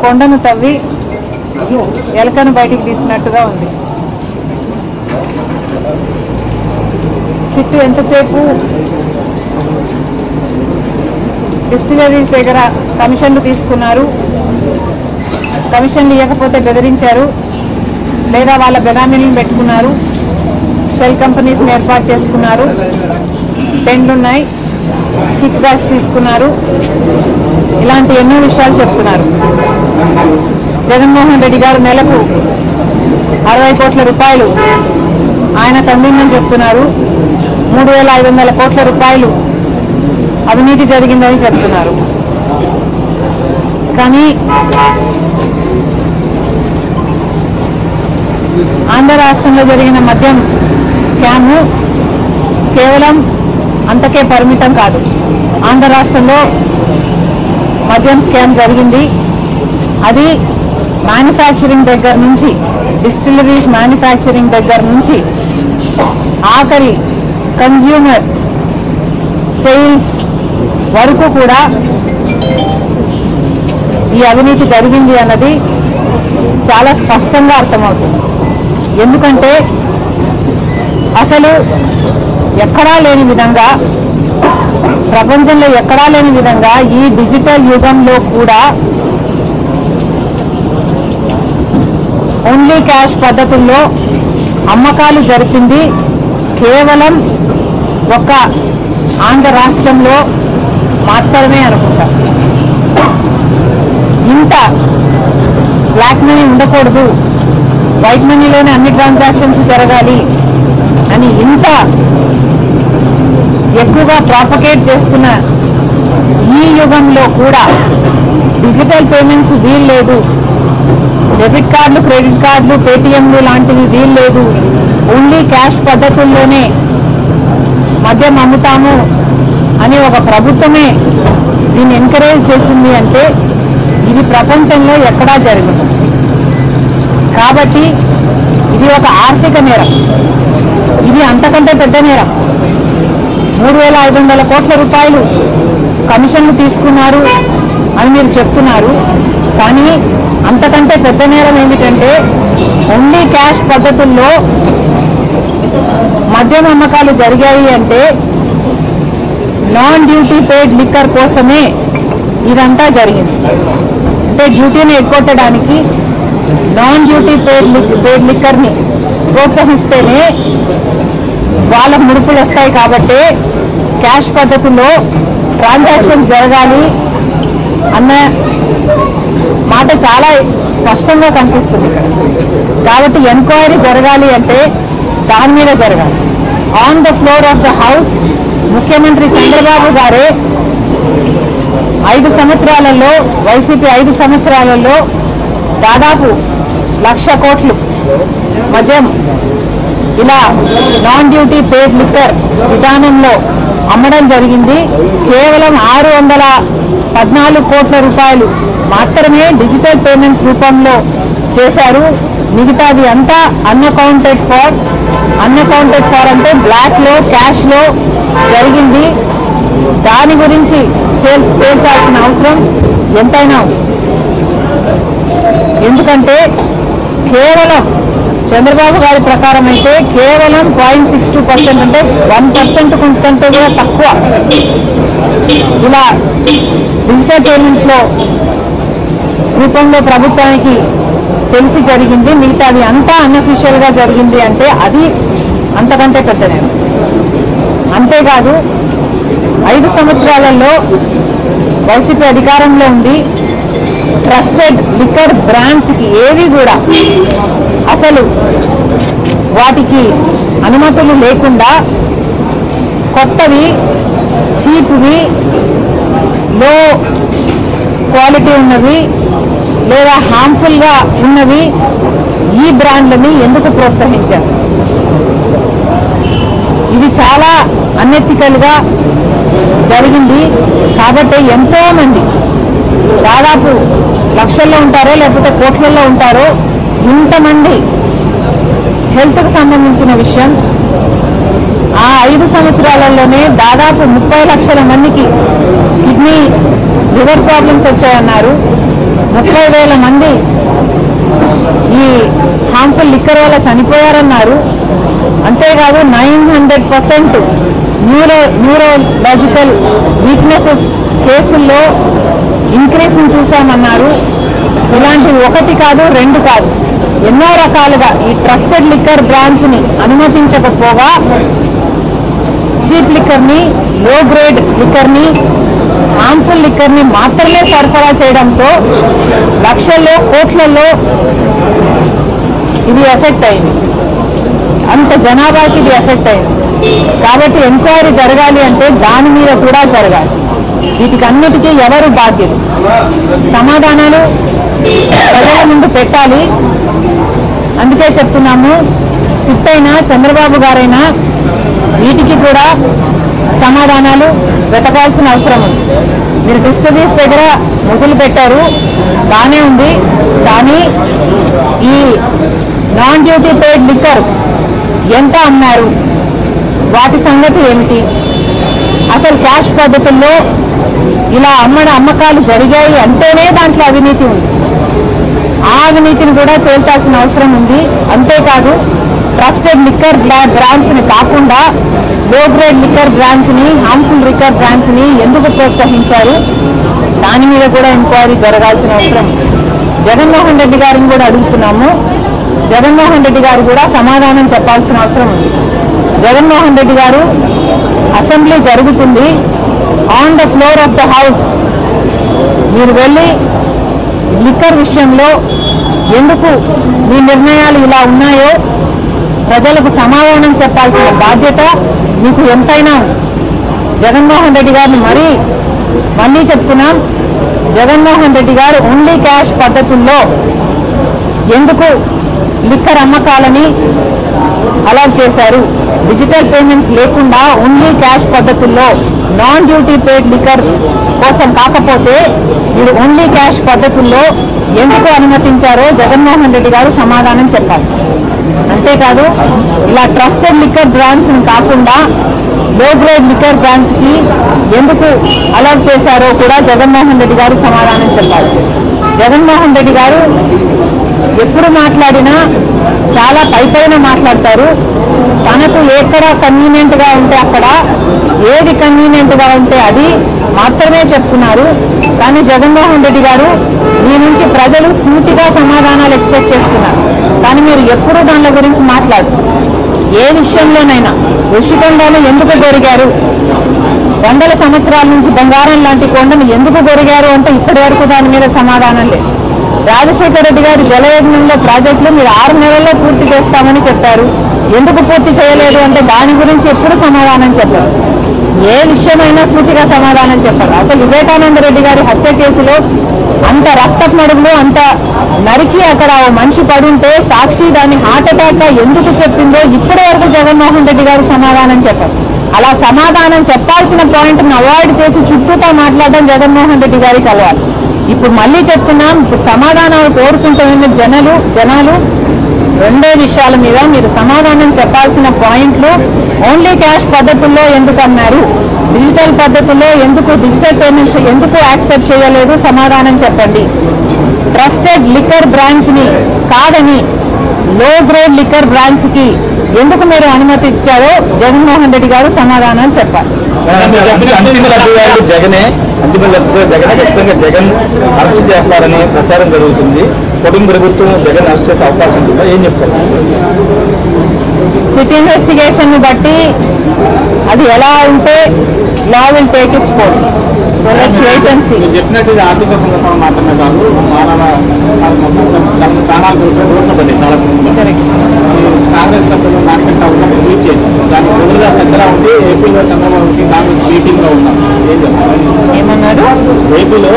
కొండను తవ్వి ఎలకను బయటికి తీసినట్టుగా ఉంది. సిట్టు ఎంతసేపు డిస్టిలరీస్ దగ్గర కమిషన్లు తీసుకున్నారు, కమిషన్లు ఇవ్వకపోతే బెదిరించారు, లేదా వాళ్ళ బెనామీలను పెట్టుకున్నారు, షెల్ కంపెనీస్ని ఏర్పాటు చేసుకున్నారు, పెండ్లున్నాయి, కిక్ బ్యాక్స్ తీసుకున్నారు, ఇలాంటి ఎన్నో విషయాలు చెప్తున్నారు. జగన్మోహన్ రెడ్డి గారు నెలకు 60 కోట్ల రూపాయలు ఆయన తమ్మిందని చెప్తున్నారు. 3,500 కోట్ల రూపాయలు అవినీతి జరిగిందని చెప్తున్నారు. కానీ ఆంధ్ర రాష్ట్రంలో జరిగిన మద్యం స్కాము కేవలం అంతకే పరిమితం కాదు. ఆంధ్ర రాష్ట్రంలో మద్యం స్కామ్ జరిగింది. అది మ్యానుఫ్యాక్చరింగ్ దగ్గర నుంచి, డిస్టిలరీస్ మ్యానుఫ్యాక్చరింగ్ దగ్గర నుంచి ఆఖరి కన్జ్యూమర్ సేల్స్ వరకు కూడా ఈ అవినీతి జరిగింది అన్నది చాలా స్పష్టంగా అర్థమవుతుంది. ఎందుకంటే అసలు ఎక్కడా లేని విధంగా, ప్రపంచంలో ఎక్కడా లేని విధంగా ఈ డిజిటల్ యుగంలో కూడా ఓన్లీ క్యాష్ పద్ధతుల్లో అమ్మకాలు జరిపింది కేవలం ఒక ఆంధ్ర రాష్ట్రంలో మాత్రమే అనుకుంటా. ఇంత బ్లాక్ మనీ ఉండకూడదు, వైట్ మనీలోనే అన్ని ట్రాన్సాక్షన్స్ జరగాలి అని ఇంత ఎక్కువగా ప్రాపగేట్ చేస్తున్న ఈ యుగంలో కూడా డిజిటల్ పేమెంట్స్ వీల్లేదు, డెబిట్ కార్డులు, క్రెడిట్ కార్డులు, పేటిఎంలు లాంటివి వీల్లేదు, ఓన్లీ క్యాష్ పద్ధతుల్లోనే మద్యం అమ్ముతాము అని ఒక ప్రభుత్వమే దీన్ని ఎంకరేజ్ చేసింది అంటే ఇది ప్రపంచంలో ఎక్కడా జరగదు. కాబట్టి ఇది ఒక ఆర్థిక నేరం, ఇది అంతకంటే పెద్ద నేరం. 3,500 కోట్ల రూపాయలు కమిషన్లు తీసుకున్నారు అని మీరు చెప్తున్నారు. కానీ అంతకంటే పెద్ద నేరం ఏమిటంటే ఓన్లీ క్యాష్ పద్ధతుల్లో మద్యం అమ్మకాలు జరిగాయి అంటే నాన్ డ్యూటీ పెయిడ్ లిక్కర్ కోసమే ఇదంతా జరిగింది. అంటే డ్యూటీని ఎగ్గొట్టడానికి నాన్ డ్యూటీ పెయిడ్ లిక్కర్ని ప్రోత్సహిస్తేనే వాళ్ళకు ముడుపులు వస్తాయి. కాబట్టి క్యాష్ పద్ధతిలో ట్రాన్సాక్షన్స్ జరగాలి అన్న మాట చాలా స్పష్టంగా కనిపిస్తుంది ఇక్కడ. కాబట్టి ఎంక్వైరీ జరగాలి అంటే దాని మీద జరగాలి. On the floor of the house ముఖ్యమంత్రి చంద్రబాబు గారే 5 సంవత్సరాలలో, వైసీపీ 5 సంవత్సరాలలో దాదాపు 1,00,000 కోట్లు మద్యం ఇలా నాన్ డ్యూటీ పెయిడ్ లిక్కర్ విధానంలో అమ్మడం జరిగింది. కేవలం 614 కోట్ల రూపాయలు మాత్రమే డిజిటల్ పేమెంట్స్ రూపంలో చేశారు. మిగతాది అంతా అన్అకౌంటెడ్ ఫార్ అంటే బ్లాక్లో, క్యాష్లో జరిగింది. దాని గురించి తేల్చాల్సిన అవసరం ఎంతైనా ఉంది. ఎందుకంటే కేవలం చంద్రబాబు గారి ప్రకారం అయితే కేవలం 0.62% అంటే 1% కంటే కూడా తక్కువ ఇలా డిజిటల్ పేమెంట్స్లో రూపంలో ప్రభుత్వానికి తెలిసి జరిగింది. మిగతాది అంతా అన్అఫీషియల్గా జరిగింది అంటే అది అంతకంటే పెద్దనే. అంతేకాదు 5 సంవత్సరాలలో వైసీపీ అధికారంలో ఉంది. ట్రస్టెడ్ లిక్కర్ బ్రాండ్స్కి ఏవి కూడా అసలు వాటికి అనుమతులు లేకుండా కొత్తవి, చీప్వి, లో క్వాలిటీ ఉన్నవి లేదా హార్మ్ఫుల్గా ఉన్నవి ఈ బ్రాండ్లని ఎందుకు ప్రోత్సహించారు? ఇది చాలా అనెథికల్గా జరిగింది. కాబట్టి ఎంతో మంది దాదాపు లక్షల్లో ఉంటారో లేకపోతే కోట్లలో ఉంటారో ఇంతమంది హెల్త్కి సంబంధించిన విషయం. ఆ 5 సంవత్సరాలలోనే దాదాపు 30 లక్షల మందికి కిడ్నీ, లివర్ ప్రాబ్లమ్స్ వచ్చాయన్నారు. 30,000 మంది ఈ హార్మ్ఫుల్ లిక్కర్ వల్ల చనిపోయారన్నారు. అంతేకాదు 900% న్యూరోలాజికల్ వీక్నెసెస్ కేసుల్లో ఇంక్రీస్ని చూసామన్నారు. ఇలాంటివి 1 కాదు 2 కాదు, ఎన్నో రకాలుగా ఈ ట్రస్టెడ్ లిక్కర్ బ్రాండ్స్ని అనుమతించకపోగా చీప్ లిక్కర్ని, లో గ్రేడ్ లిక్కర్ని, హార్మ్ఫుల్ లిక్కర్ని మాత్రమే సరఫరా చేయడంతో లక్షల్లో, కోట్లలో ఇది ఎఫెక్ట్ అయింది. అంత జనాభాకి ఇది ఎఫెక్ట్ అయింది. కాబట్టి ఎంక్వైరీ జరగాలి అంటే దాని మీద కూడా జరగాలి. వీటికి అన్నిటికీ ఎవరు బాధ్యులు? సమాధానాలు ప్రజల ముందు పెట్టాలి. అందుకే చెప్తున్నాము, సిట్ అయినా చంద్రబాబు గారైనా వీటికి కూడా సమాధానాలు వెతకాల్సిన అవసరం ఉంది. మీరు డిస్టిలరీస్ దగ్గర మొదలు పెట్టారు, బాగానే ఉంది. కానీ ఈ నాన్ డ్యూటీ పెయిడ్ లిక్కర్ ఎంత అమ్మారు, వాటి సంగతి ఏమిటి అసలు క్యాష్ పద్ధతుల్లో ఇలా అమ్మకాలు జరిగాయి అంటేనే దాంట్లో అవినీతి ఉంది. ఆ అవినీతిని కూడా తేల్చాల్సిన అవసరం ఉంది. అంతేకాదు ట్రస్టెడ్ లిక్కర్ బ్రాండ్స్ ని కాకుండా లో గ్రేడ్ లిక్కర్ బ్రాండ్స్ ని, హార్మ్ఫుల్ లిక్కర్ బ్రాండ్స్ ని ఎందుకు ప్రోత్సహించారు, దాని మీద కూడా ఎంక్వైరీ జరగాల్సిన అవసరం. జగన్మోహన్ రెడ్డి గారిని కూడా అడుగుతున్నాము. జగన్మోహన్ రెడ్డి గారు కూడా సమాధానం చెప్పాల్సిన అవసరం ఉంది. జగన్మోహన్ రెడ్డి గారు అసెంబ్లీ జరుగుతుంది, on the floor of the house మీరు వెళ్ళి లిక్కర్ విషయంలో ఎందుకు మీ నిర్ణయాలు ఇలా ఉన్నాయో ప్రజలకు సమాధానం చెప్పాల్సిన బాధ్యత మీకు ఎంతైనా ఉంది. జగన్మోహన్ రెడ్డి గారిని మళ్ళీ చెప్తున్నాం, జగన్మోహన్ రెడ్డి గారు ఓన్లీ క్యాష్ పద్ధతుల్లో ఎందుకు లిక్కర్ అమ్మకాలని అలౌ చేశారు? డిజిటల్ పేమెంట్స్ లేకుండా ఓన్లీ క్యాష్ పద్ధతుల్లో నాన్ డ్యూటీ పేడ్ లిక్కర్ కోసం కాకపోతే మీరు ఓన్లీ క్యాష్ పద్ధతుల్లో ఎందుకు అనుమతించారో జగన్మోహన్ రెడ్డి గారు సమాధానం చెప్పాలి. అంతేకాదు ఇలా ట్రస్టెడ్ లిక్కర్ బ్రాండ్స్ కాకుండా లో గ్రేడ్ లిక్కర్ బ్రాండ్స్ కి ఎందుకు అలౌ చేశారో కూడా జగన్మోహన్ రెడ్డి గారు సమాధానం చెప్పాలి. జగన్మోహన్ రెడ్డి గారు ఎప్పుడు మాట్లాడినా చాలా పైపైన మాట్లాడతారు. తనకు ఎక్కడ కన్వీనియంట్ గా ఉంటే అక్కడ, ఏది కన్వీనియంట్ గా ఉంటే అది మాత్రమే చెప్తున్నారు. కానీ జగన్మోహన్ రెడ్డి గారు మీ నుంచి ప్రజలు సూటిగా సమాధానాలు ఎక్స్పెక్ట్ చేస్తున్నారు. కానీ మీరు ఎప్పుడు దాని గురించి మాట్లాడు. ఏ విషయంలోనైనా ఋషికొండను ఎందుకు గొరిగారు, వందల సంవత్సరాల నుంచి బంగారం లాంటి కొండను ఎందుకు గొరిగారు అంటే ఇప్పటి వరకు దాని మీద సమాధానం లేదు. రాజశేఖర రెడ్డి గారి జలయజ్ఞంలో ప్రాజెక్టులు మీరు 6 నెలల్లో పూర్తి చేస్తామని చెప్పారు. ఎందుకు పూర్తి చేయలేదు అంటే దాని గురించి ఎప్పుడు సమాధానం చెప్పారు. ఏ విషయమైనా సూటిగా సమాధానం చెప్పారు. అసలు వివేకానంద రెడ్డి గారి హత్య కేసులో అంత రక్తపు మడుగులు అంత నరికి అక్కడ ఓ మనిషి పడుంటే సాక్షి దాన్ని హార్ట్ అటాక్ గా ఎందుకు చెప్పిందో ఇప్పటి వరకు జగన్మోహన్ రెడ్డి గారు సమాధానం చెప్పారు. అలా సమాధానం చెప్పాల్సిన పాయింట్ను అవాయిడ్ చేసి చుట్టూతో మాట్లాడడం జగన్మోహన్ రెడ్డి గారికి అలవాటు. ఇప్పుడు మళ్ళీ చెప్తున్నాం, ఇప్పుడు సమాధానాలు కోరుకుంటున్న జనాలు రెండే విషయాల మీద మీరు సమాధానం చెప్పాల్సిన పాయింట్లు. ఓన్లీ క్యాష్ పద్ధతుల్లో ఎందుకు అన్నారు, డిజిటల్ పద్ధతుల్లో ఎందుకు, డిజిటల్ పేమెంట్స్ ఎందుకు యాక్సెప్ట్ చేయలేదు, సమాధానం చెప్పండి. ట్రస్టెడ్ లిక్కర్ బ్రాండ్స్ ని కాదని లో గ్రేడ్ లిక్కర్ బ్రాండ్స్ కి ఎందుకు మీరు అనుమతి ఇచ్చారో జగన్మోహన్ రెడ్డి గారు సమాధానం చెప్పాలి. అంతిమ లబ్ధిదారులు జగనే, అంతిమ లబ్ధిదారులు జగనే, ఖచ్చితంగా జగన్ అరెస్ట్ చేస్తారని ప్రచారం జరుగుతుంది. కుటుంబ ప్రభుత్వం జగన్ అరెస్ట్ చేసే అవకాశం ఉంటుందా, ఏం చెప్తారు? సిటీ ఇన్వెస్టిగేషన్ ని బట్టి అది ఎలా ఉంటే law will take its course. So let's wait and see. చెప్పినట్టు ఇది ఆర్థిక సందర్భం మాత్రమే కాదు, మానవ చాలా ప్రాణాలు కోల్పోయి రోడ్లు పడ్డాయి చాలా మంది. కాంగ్రెస్ పెద్దలు మార్కెట్ ఉన్నప్పుడు ట్వీట్ చేసి దానికి బదులుగా సజ్జలా ఉండి ఏపీలో చంద్రబాబుకి కాంగ్రెస్ మీటింగ్ లో ఉన్నాం. ఏం చెప్తారు? ఏమన్నారు? ఏపీలో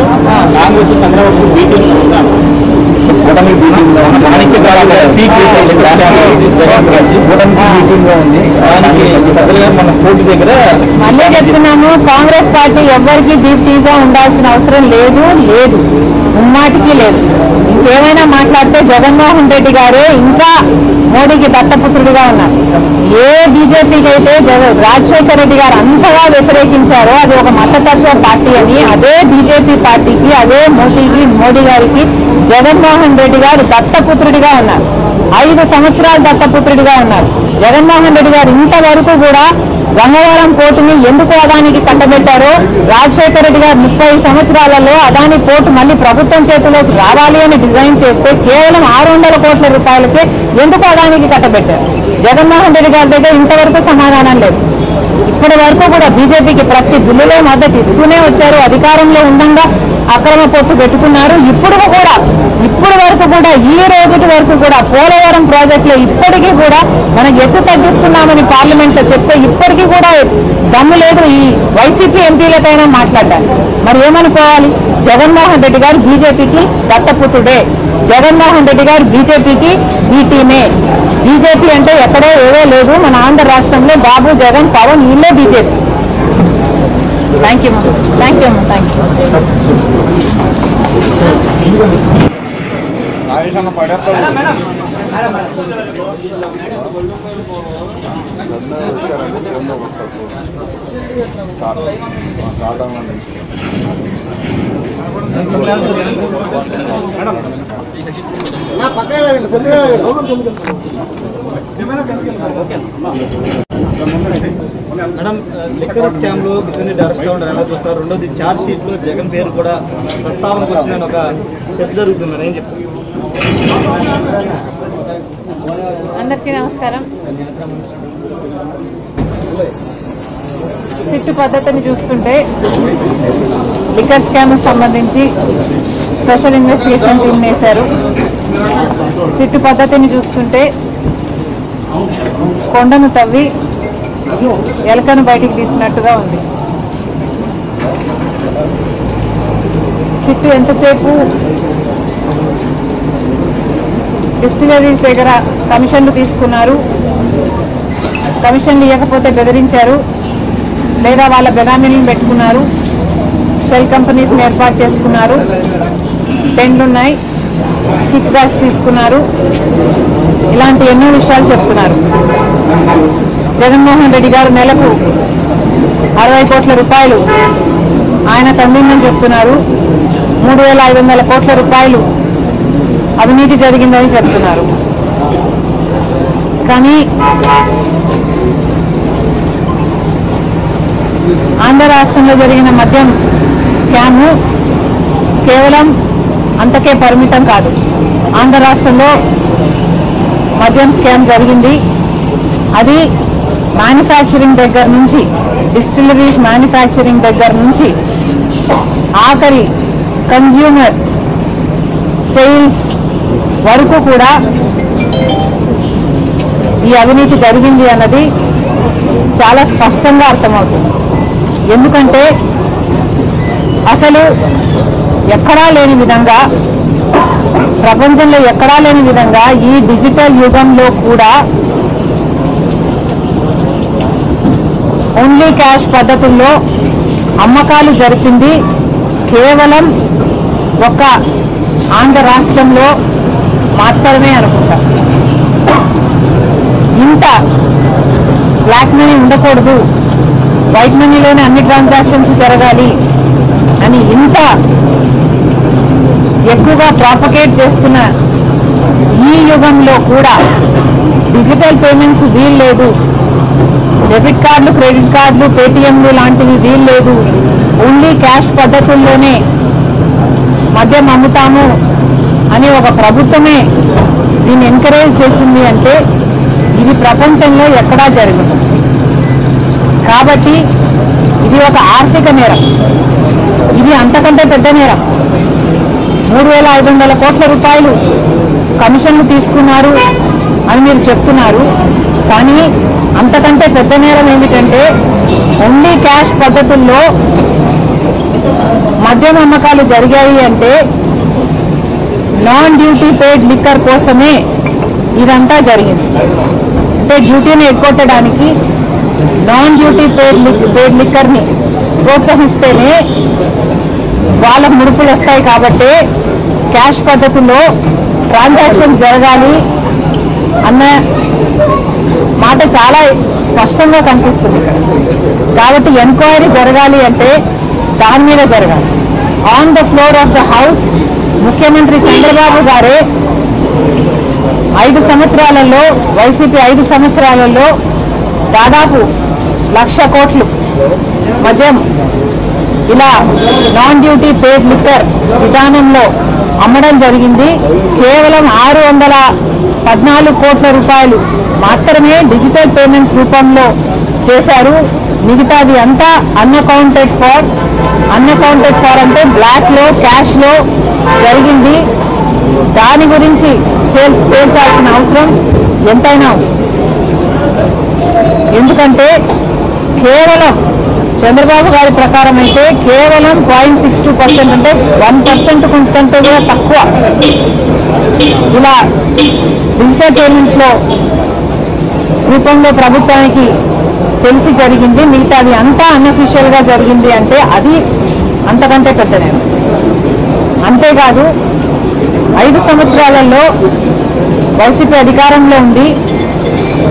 కాంగ్రెస్ చంద్రబాబు మీటింగ్ లో ఉన్నాం. మళ్ళీ చెప్తున్నాము, కాంగ్రెస్ పార్టీ ఎవ్వరికి డీప్టీగా ఉండాల్సిన అవసరం లేదు, ముమ్మాటికి లేదు. ఇంకేమైనా మాట్లాడితే జగన్మోహన్ రెడ్డి గారే ఇంకా మోడీకి దత్తపుత్రుడిగా ఉన్నారు. ఏ బీజేపీకి అయితే రాజశేఖర రెడ్డి గారు అంతగా వ్యతిరేకించారో అది ఒక మతతత్వ పార్టీ అని, అదే బీజేపీ పార్టీకి, అదే మోడీ గారికి జగన్మోహన్ రెడ్డి గారు దత్తపుత్రుడిగా ఉన్నారు. 5 సంవత్సరాలు దత్తపుత్రుడిగా ఉన్నారు. జగన్మోహన్ రెడ్డి గారు ఇంతవరకు కూడా గంగవరం పోర్టుని ఎందుకు అదానికి కట్టబెట్టారో, రాజశేఖర రెడ్డి గారు 30 సంవత్సరాలలో అదాని పోర్టు మళ్ళీ ప్రభుత్వం చేతిలోకి రావాలి అని డిజైన్ చేస్తే కేవలం 600 కోట్ల రూపాయలకే ఎందుకు అదానికి కట్టబెట్టారు? జగన్మోహన్ రెడ్డి గారి దగ్గర ఇంతవరకు సమాధానం లేదు. ఇప్పటి వరకు కూడా బీజేపీకి ప్రతి బిల్లులో మద్దతు ఇస్తూనే వచ్చారు. అధికారంలో ఉండగా అక్రమ పొత్తు పెట్టుకున్నారు. ఇప్పుడు వరకు కూడా ఈ రోజు వరకు కూడా పోలవరం ప్రాజెక్టులో ఇప్పటికీ కూడా మనం ఎత్తు తగ్గిస్తున్నామని పార్లమెంట్ లో చెప్తే ఇప్పటికీ కూడా దమ్ము లేదు ఈ వైసీపీ ఎంపీలకైనా మాట్లాడాలి. మరి ఏమనుకోవాలి? జగన్మోహన్ రెడ్డి గారు బీజేపీకి దత్తపుత్రుడే, జగన్మోహన్ రెడ్డి గారు బీజేపీకి బీ టీమే. బీజేపీ అంటే ఎక్కడో ఏదో లేదు, మన ఆంధ్ర రాష్ట్రంలో బాబు, జగన్, పవన్ వీళ్ళే బీజేపీ. Thank you. ఆయుష్ అన్న పడేస్తా మేడం, లిక్కర్ స్కామ్ లో బిజినెస్ అరెస్ట్ అవ్వడం ఎలా చూస్తారు? రెండోది చార్జ్ షీట్ లో జగన్ పేరు కూడా ప్రస్తావనకు వచ్చిన ఒక చర్చ జరుగుతుంది. ఏం చెప్తారు? అందరికీ నమస్కారం. సిట్టు పద్ధతిని చూస్తుంటే లిక్కర్ స్కామ్ సంబంధించి స్పెషల్ ఇన్వెస్టిగేషన్ టీం వేశారు. సిట్టు పద్ధతిని చూస్తుంటే కొండను తవ్వి ఎలకను బయటికి తీసినట్టుగా ఉంది. సిట్టు ఎంతసేపు డిస్టిలరీస్ దగ్గర కమిషన్లు తీసుకున్నారు, కమిషన్లు ఇవ్వకపోతే బెదిరించారు, లేదా వాళ్ళ బెనామీలను పెట్టుకున్నారు, షెల్ కంపెనీస్ని ఏర్పాటు చేసుకున్నారు, పెండ్లున్నాయి, కిక్ బ్యాక్స్ తీసుకున్నారు, ఇలాంటి ఎన్నో విషయాలు చెప్తున్నారు. జగన్మోహన్ రెడ్డి గారు నెలకు 60 కోట్ల రూపాయలు ఆయన తండ్రిని చెప్తున్నారు. 3,500 కోట్ల రూపాయలు అవినీతి జరిగిందని చెప్తున్నారు. కానీ ఆంధ్ర రాష్ట్రంలో జరిగిన మద్యం స్కాము కేవలం అంతకే పరిమితం కాదు. ఆంధ్ర రాష్ట్రంలో మద్యం స్కామ్ జరిగింది. అది మ్యానుఫ్యాక్చరింగ్ దగ్గర నుంచి, డిస్టిలరీస్ మ్యానుఫ్యాక్చరింగ్ దగ్గర నుంచి ఆఖరి కన్జ్యూమర్ సేల్స్ వరకు కూడా ఈ అవినీతి జరిగింది అన్నది చాలా స్పష్టంగా అర్థమవుతుంది. ఎందుకంటే అసలు ఎక్కడా లేని విధంగా, ప్రపంచంలో ఎక్కడా లేని విధంగా ఈ డిజిటల్ యుగంలో కూడా ఓన్లీ క్యాష్ పద్ధతుల్లో అమ్మకాలు జరిపింది కేవలం ఒక ఆంధ్ర రాష్ట్రంలో మాత్రమే అనుకుంటా. ఇంత బ్లాక్ మనీ ఉండకూడదు, వైట్ మనీలోనే అన్ని ట్రాన్సాక్షన్స్ జరగాలి అని ఇంత ఎక్కువగా ప్రాపగేట్ చేస్తున్న ఈ యుగంలో కూడా డిజిటల్ పేమెంట్స్ వీల్లేదు, డెబిట్ కార్డులు, క్రెడిట్ కార్డులు, పేటిఎంలు లాంటివి వీల్లేదు, ఓన్లీ క్యాష్ పద్ధతుల్లోనే మద్యం అమ్ముతాము అని ఒక ప్రభుత్వమే దీన్ని ఎంకరేజ్ చేసింది అంటే ఇది ప్రపంచంలో ఎక్కడా జరగదు. కాబట్టి ఇది ఒక ఆర్థిక నేరం, ఇది అంతకంటే పెద్ద నేరం. 3,500 కోట్ల రూపాయలు కమిషన్లు తీసుకున్నారు అని మీరు చెప్తున్నారు. కానీ అంతకంటే పెద్ద నేరం ఏమిటంటే ఓన్లీ క్యాష్ పద్ధతుల్లో మద్యం అమ్మకాలు జరిగాయి అంటే నాన్ డ్యూటీ పెయిడ్ లిక్కర్ కోసమే ఇదంతా జరిగింది. అంటే డ్యూటీని ఎగ్గొట్టడానికి నాన్ డ్యూటీ పెయిడ్ లిక్కర్ని ప్రోత్సహిస్తేనే వాళ్ళకు ముడుపులు వస్తాయి. కాబట్టి క్యాష్ పద్ధతిలో ట్రాన్సాక్షన్స్ జరగాలి అన్న మాట చాలా స్పష్టంగా కనిపిస్తుంది ఇక్కడ. కాబట్టి ఎంక్వైరీ జరగాలి అంటే దాని మీద జరగాలి. On the floor of the house ముఖ్యమంత్రి చంద్రబాబు గారే 5 సంవత్సరాలలో, వైసీపీ 5 సంవత్సరాలలో దాదాపు 1,00,000 కోట్లు మద్యం ఇలా నాన్ డ్యూటీ పెయిడ్ లిక్కర్ విధానంలో అమ్మడం జరిగింది. కేవలం 614 కోట్ల రూపాయలు మాత్రమే డిజిటల్ పేమెంట్స్ రూపంలో చేశారు. మిగతాది అంతా అన్అకౌంటెడ్ ఫార్ అంటే బ్లాక్లో, క్యాష్లో జరిగింది. దాని గురించి తేల్చాల్సిన అవసరం ఎంతైనా ఉంది. ఎందుకంటే కేవలం చంద్రబాబు గారి ప్రకారం అయితే కేవలం 0.62% అంటే 1% కంటే కూడా తక్కువ ఇలా డిజిటల్ పేమెంట్స్లో రూపంలో ప్రభుత్వానికి తెలిసి జరిగింది. మిగతాది అంతా అన్అఫీషియల్గా జరిగింది అంటే అది అంతకంటే పెద్ద నేరం. అంతేకాదు 5 సంవత్సరాలలో వైసీపీ అధికారంలో ఉంది.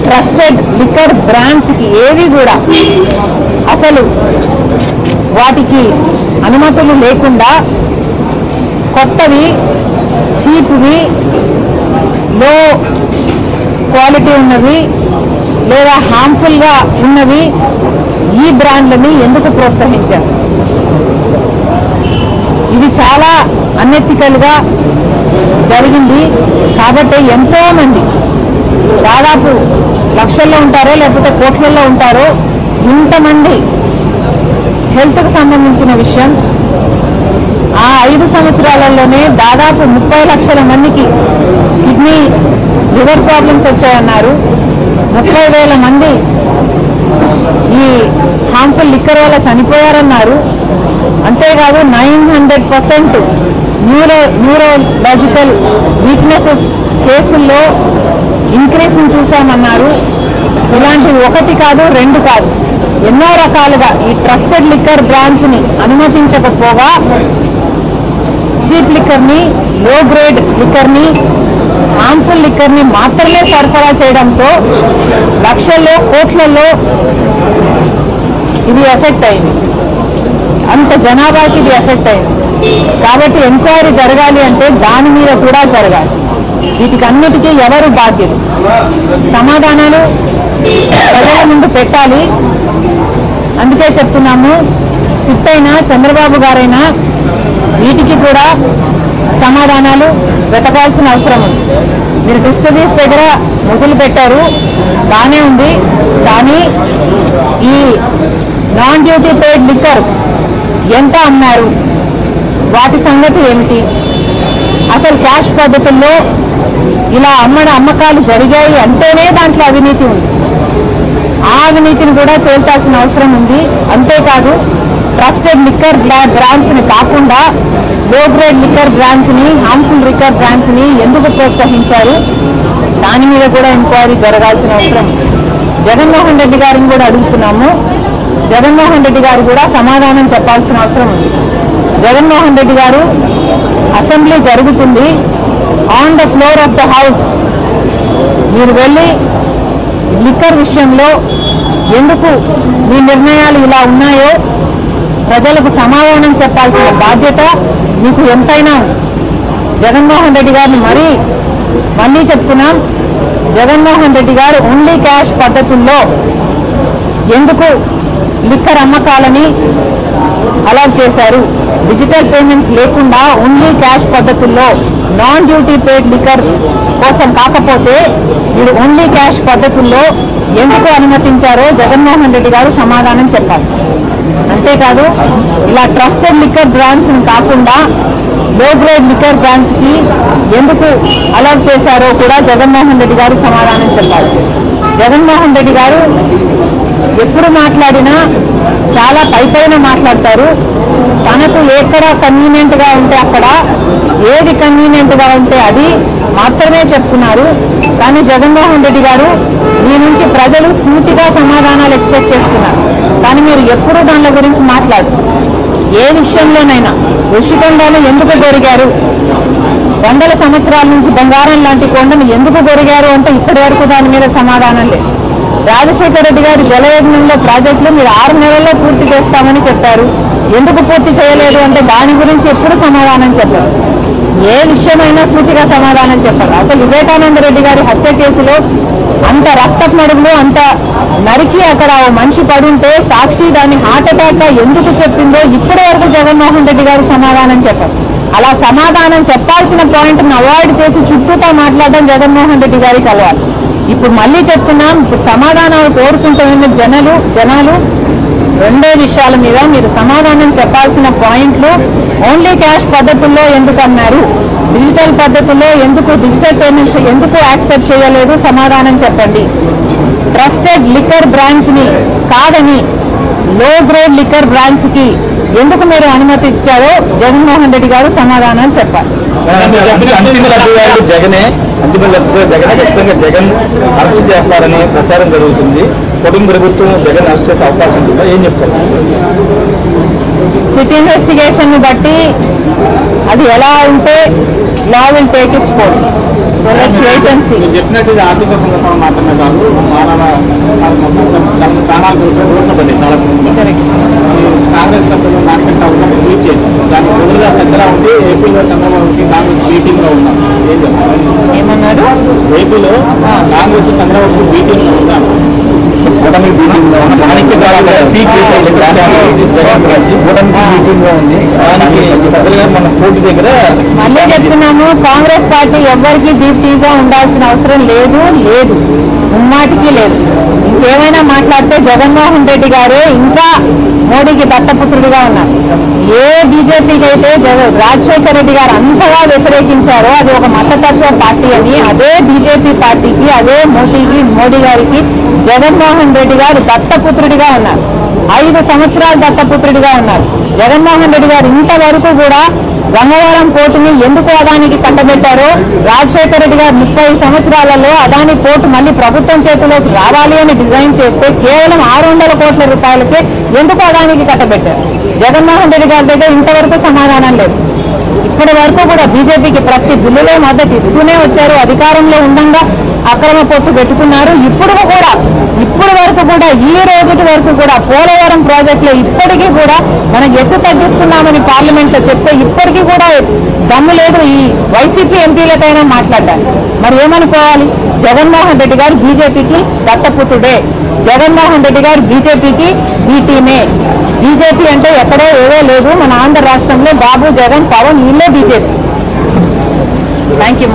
ట్రస్టెడ్ లిక్కర్ బ్రాండ్స్కి ఏవి కూడా అసలు వాటికి అనుమతులు లేకుండా కొత్తవి, చీప్వి, లో క్వాలిటీ ఉన్నవి లేదా హార్మ్ఫుల్గా ఉన్నవి ఈ బ్రాండ్లని ఎందుకు ప్రోత్సహించారు? ఇది చాలా అన్ఎథికల్గా జరిగింది. కాబట్టి ఎంతోమంది, దాదాపు లక్షల్లో ఉంటారో లేకపోతే కోట్లలో ఉంటారో, ఇంతమంది హెల్త్కి సంబంధించిన విషయం. ఆ 5 సంవత్సరాలలోనే దాదాపు 30 లక్షల మందికి కిడ్నీ, లివర్ ప్రాబ్లమ్స్ వచ్చాయన్నారు. 30,000 మంది ఈ హార్మ్ఫుల్ లిక్కర్ వల్ల చనిపోయారన్నారు. అంతేకాదు 900% న్యూరోలాజికల్ వీక్నెసెస్ కేసుల్లో ఇంక్రీస్ని చూసామన్నారు. ఇలాంటివి 1 కాదు 2 కాదు, ఎన్నో రకాలుగా ఈ ట్రస్టెడ్ లిక్కర్ బ్రాండ్స్ని అనుమతించకపోగా చీప్ లిక్కర్ని, లో గ్రేడ్ లిక్కర్ని, హార్మ్ఫుల్ లిక్కర్ని మాత్రమే సరఫరా చేయడంతో లక్షల్లో, కోట్లలో ఇది ఎఫెక్ట్ అయింది. అంత జనాభాకి ఇది ఎఫెక్ట్ అయింది. కాబట్టి ఎంక్వైరీ జరగాలి అంటే దాని మీద కూడా జరగాలి. వీటికి అన్నిటికీ ఎవరు బాధ్యులు? సమాధానాలు ప్రజల ముందు పెట్టాలి. అందుకే చెప్తున్నాము, సిట్ అయినా చంద్రబాబు గారైనా వీటికి కూడా సమాధానాలు వెతకాల్సిన అవసరం ఉంది. మీరు డిస్టిలరీస్ దగ్గర మొదలు పెట్టారు, బాగానే ఉంది. కానీ ఈ నాన్ డ్యూటీ పెయిడ్ లిక్కర్ ఎంత అమ్మారు? వాటి సంగతి ఏమిటి? అసలు క్యాష్ పద్ధతుల్లో ఇలా అమ్మకాలు జరిగాయి అంటేనే దాంట్లో అవినీతి ఉంది. ఆ అవినీతిని కూడా తేల్చాల్సిన అవసరం ఉంది. అంతేకాదు ట్రస్టెడ్ లిక్కర్ బ్రాండ్స్ని కాకుండా లో గ్రేడ్ లిక్కర్ బ్రాండ్స్ని, హార్మ్ఫుల్ లిక్కర్ బ్రాండ్స్ని ఎందుకు ప్రోత్సహించారు? దాని మీద కూడా ఎంక్వైరీ జరగాల్సిన అవసరం. జగన్మోహన్ రెడ్డి గారిని కూడా అడుగుతున్నాము. జగన్మోహన్ రెడ్డి గారు కూడా సమాధానం చెప్పాల్సిన అవసరం ఉంది. జగన్మోహన్ రెడ్డి గారు, అసెంబ్లీ జరుగుతుంది, on the floor of the house మీరు వెళ్ళి లిక్కర్ విషయంలో ఎందుకు మీ నిర్ణయాలు ఇలా ఉన్నాయో ప్రజలకు సమాధానం చెప్పాల్సిన బాధ్యత మీకు ఎంతైనా ఉంది. జగన్మోహన్ రెడ్డి గారిని మళ్ళీ చెప్తున్నాం, జగన్మోహన్ రెడ్డి గారు ఓన్లీ క్యాష్ పద్ధతుల్లో ఎందుకు లిక్కర్ అమ్మకాలని అలౌ చేశారు? డిజిటల్ పేమెంట్స్ లేకుండా ఓన్లీ క్యాష్ పద్ధతుల్లో నాన్ డ్యూటీ పెయిడ్ లిక్కర్ కోసం కాకపోతే మీరు ఓన్లీ క్యాష్ పద్ధతుల్లో ఎందుకు అనుమతించారో జగన్మోహన్ రెడ్డి గారు సమాధానం చెప్పాలి. అంతేకాదు ఇలా ట్రస్టెడ్ లిక్కర్ బ్రాండ్స్ని కాకుండా లో గ్రేడ్ లిక్కర్ బ్రాండ్స్కి ఎందుకు అలౌ చేశారో కూడా జగన్మోహన్ రెడ్డి గారు సమాధానం చెప్పాలి. జగన్మోహన్ రెడ్డి గారు ఎప్పుడు మాట్లాడినా చాలా పైపైన మాట్లాడతారు. తనకు ఎక్కడ కన్వీనియంట్గా ఉంటే అక్కడ, ఏది కన్వీనియంట్గా ఉంటే అది మాత్రమే చెప్తున్నారు. కానీ జగన్మోహన్ రెడ్డి గారు మీ నుంచి ప్రజలు సూటిగా సమాధానాలు ఎక్స్పెక్ట్ చేస్తున్నారు. కానీ మీరు ఎప్పుడూ దాని గురించి మాట్లాడు. ఏ విషయంలోనైనా ఋషికొండను ఎందుకు గొరిగారు, 100 సంవత్సరాల నుంచి బంగారం లాంటి కొండను ఎందుకు గొరిగారు అంటే ఇప్పటి వరకు దాని మీద సమాధానం లేదు. రాజశేఖర రెడ్డి గారి జలయజ్ఞంలో ప్రాజెక్టులు మీరు 6 నెలల్లో పూర్తి చేస్తామని చెప్పారు. ఎందుకు పూర్తి చేయలేదు అంటే దాని గురించి ఎప్పుడు సమాధానం చెప్పారు. ఏ విషయమైనా సూటిగా సమాధానం చెప్పారు. అసలు వివేకానంద రెడ్డి గారి హత్య కేసులో అంత రక్తపు మడుగులు, అంత నరికి అక్కడ ఓ మనిషి పడుంటే సాక్షి దాన్ని హార్ట్ అటాక్ గా ఎందుకు చెప్పిందో ఇప్పటి వరకు జగన్మోహన్ రెడ్డి గారు సమాధానం చెప్పారు. అలా సమాధానం చెప్పాల్సిన పాయింట్ను అవాయిడ్ చేసి చుట్టూతో మాట్లాడడం జగన్మోహన్ రెడ్డి గారికి అలవాటు. ఇప్పుడు మళ్ళీ చెప్తున్నాం, ఇప్పుడు సమాధానాలు కోరుకుంటున్న జనాలు 2 విషయాల మీద మీరు సమాధానం చెప్పాల్సిన పాయింట్లు. ఓన్లీ క్యాష్ పద్ధతుల్లో ఎందుకు అన్నారు, డిజిటల్ పద్ధతుల్లో ఎందుకు, డిజిటల్ పేమెంట్స్ ఎందుకు యాక్సెప్ట్ చేయలేదు, సమాధానం చెప్పండి. ట్రస్టెడ్ లిక్కర్ బ్రాండ్స్ని కాదని లో గ్రేడ్ లిక్కర్ బ్రాండ్స్కి ఎందుకు మీరు అనుమతి ఇచ్చారో జగన్మోహన్ రెడ్డి గారు సమాధానం చెప్పాలి. అంతిమ లబ్ధిదారులు జగనే ఖచ్చితంగా జగన్ అరెస్ట్ చేస్తారని ప్రచారం జరుగుతుంది. కుటుంబ ప్రభుత్వం జగన్ అరెస్ట్ చేసే అవకాశం ఉంటుందా? ఏం చెప్తారు? సిటీ ఇన్వెస్టిగేషన్ బట్టి అది ఎలా ఉంటే law will take its course. So let's wait and see. మీరు చెప్పినట్టు ఇది ఆర్థిక సందర్భం మాత్రమే కాదు, మానవ మొత్తం చాలా ప్రాణాలు కోల్పోయి రోడ్లు పడ్డాయి చాలా కుటుంబాలు. కాంగ్రెస్ పెద్దలు మార్కెట్ అవుతున్నప్పుడు ట్వీట్ చేశారు, దానికి బదులుగా సజ్జలా ఉండి ఏపీలో చంద్రబాబుకి కాంగ్రెస్ మీటింగ్ లో ఉన్నాం. ఏం చెప్తారు? ఏమన్నారు? ఏపీలో కాంగ్రెస్ చంద్రబాబు మీటింగ్ లో ఉన్నాం. కూటమి మీటింగ్ లో దానికి మన కోర్టు దగ్గర మళ్ళీ చెప్తున్నాము, కాంగ్రెస్ పార్టీ ఎవ్వరికి డీప్టీగా ఉండాల్సిన అవసరం లేదు, ముమ్మాటికి లేదు. ఇంకేమైనా మాట్లాడితే జగన్మోహన్ రెడ్డి గారే ఇంకా మోడీకి దత్తపుత్రుడిగా ఉన్నారు. ఏ బీజేపీకి అయితే రాజశేఖర రెడ్డి గారు అంతగా వ్యతిరేకించారో అది ఒక మతతత్వ పార్టీ అని, అదే బీజేపీ పార్టీకి, అదే మోడీ గారికి జగన్మోహన్ రెడ్డి గారు దత్తపుత్రుడిగా ఉన్నారు. 5 సంవత్సరాలు దత్తపుత్రుడిగా ఉన్నారు. జగన్మోహన్ రెడ్డి గారు ఇంతవరకు కూడా గంగవరం పోర్టుని ఎందుకు అదానికి కట్టబెట్టారో, రాజశేఖర రెడ్డి గారు 30 సంవత్సరాలలో అదాని పోర్టు మళ్ళీ ప్రభుత్వం చేతిలోకి రావాలి అని డిజైన్ చేస్తే కేవలం 600 కోట్ల రూపాయలకే ఎందుకు అదానికి కట్టబెట్టారు? జగన్మోహన్ రెడ్డి గారి దగ్గర ఇంతవరకు సమాధానం లేదు. ఇప్పటి వరకు కూడా బీజేపీకి ప్రతి బిల్లులో మద్దతు ఇస్తూనే వచ్చారు. అధికారంలో ఉండగా అక్రమ పొత్తు పెట్టుకున్నారు. ఇప్పుడు వరకు కూడా ఈ రోజు వరకు కూడా పోలవరం ప్రాజెక్టులో ఇప్పటికీ కూడా మనం ఎత్తు తగ్గిస్తున్నామని పార్లమెంట్ లో చెప్తే ఇప్పటికీ కూడా దమ్ము లేదు ఈ వైసీపీ ఎంపీలకైనా మాట్లాడాలి. మరి ఏమనుకోవాలి? జగన్మోహన్ రెడ్డి గారు బీజేపీకి దత్తపుత్రుడే, జగన్మోహన్ రెడ్డి గారు బీజేపీకి బీటీనే. బీజేపీ అంటే ఎక్కడో ఏదో లేదు, మన ఆంధ్ర రాష్ట్రంలో బాబు, జగన్, పవన్ వీళ్ళే బీజేపీ. Thank you.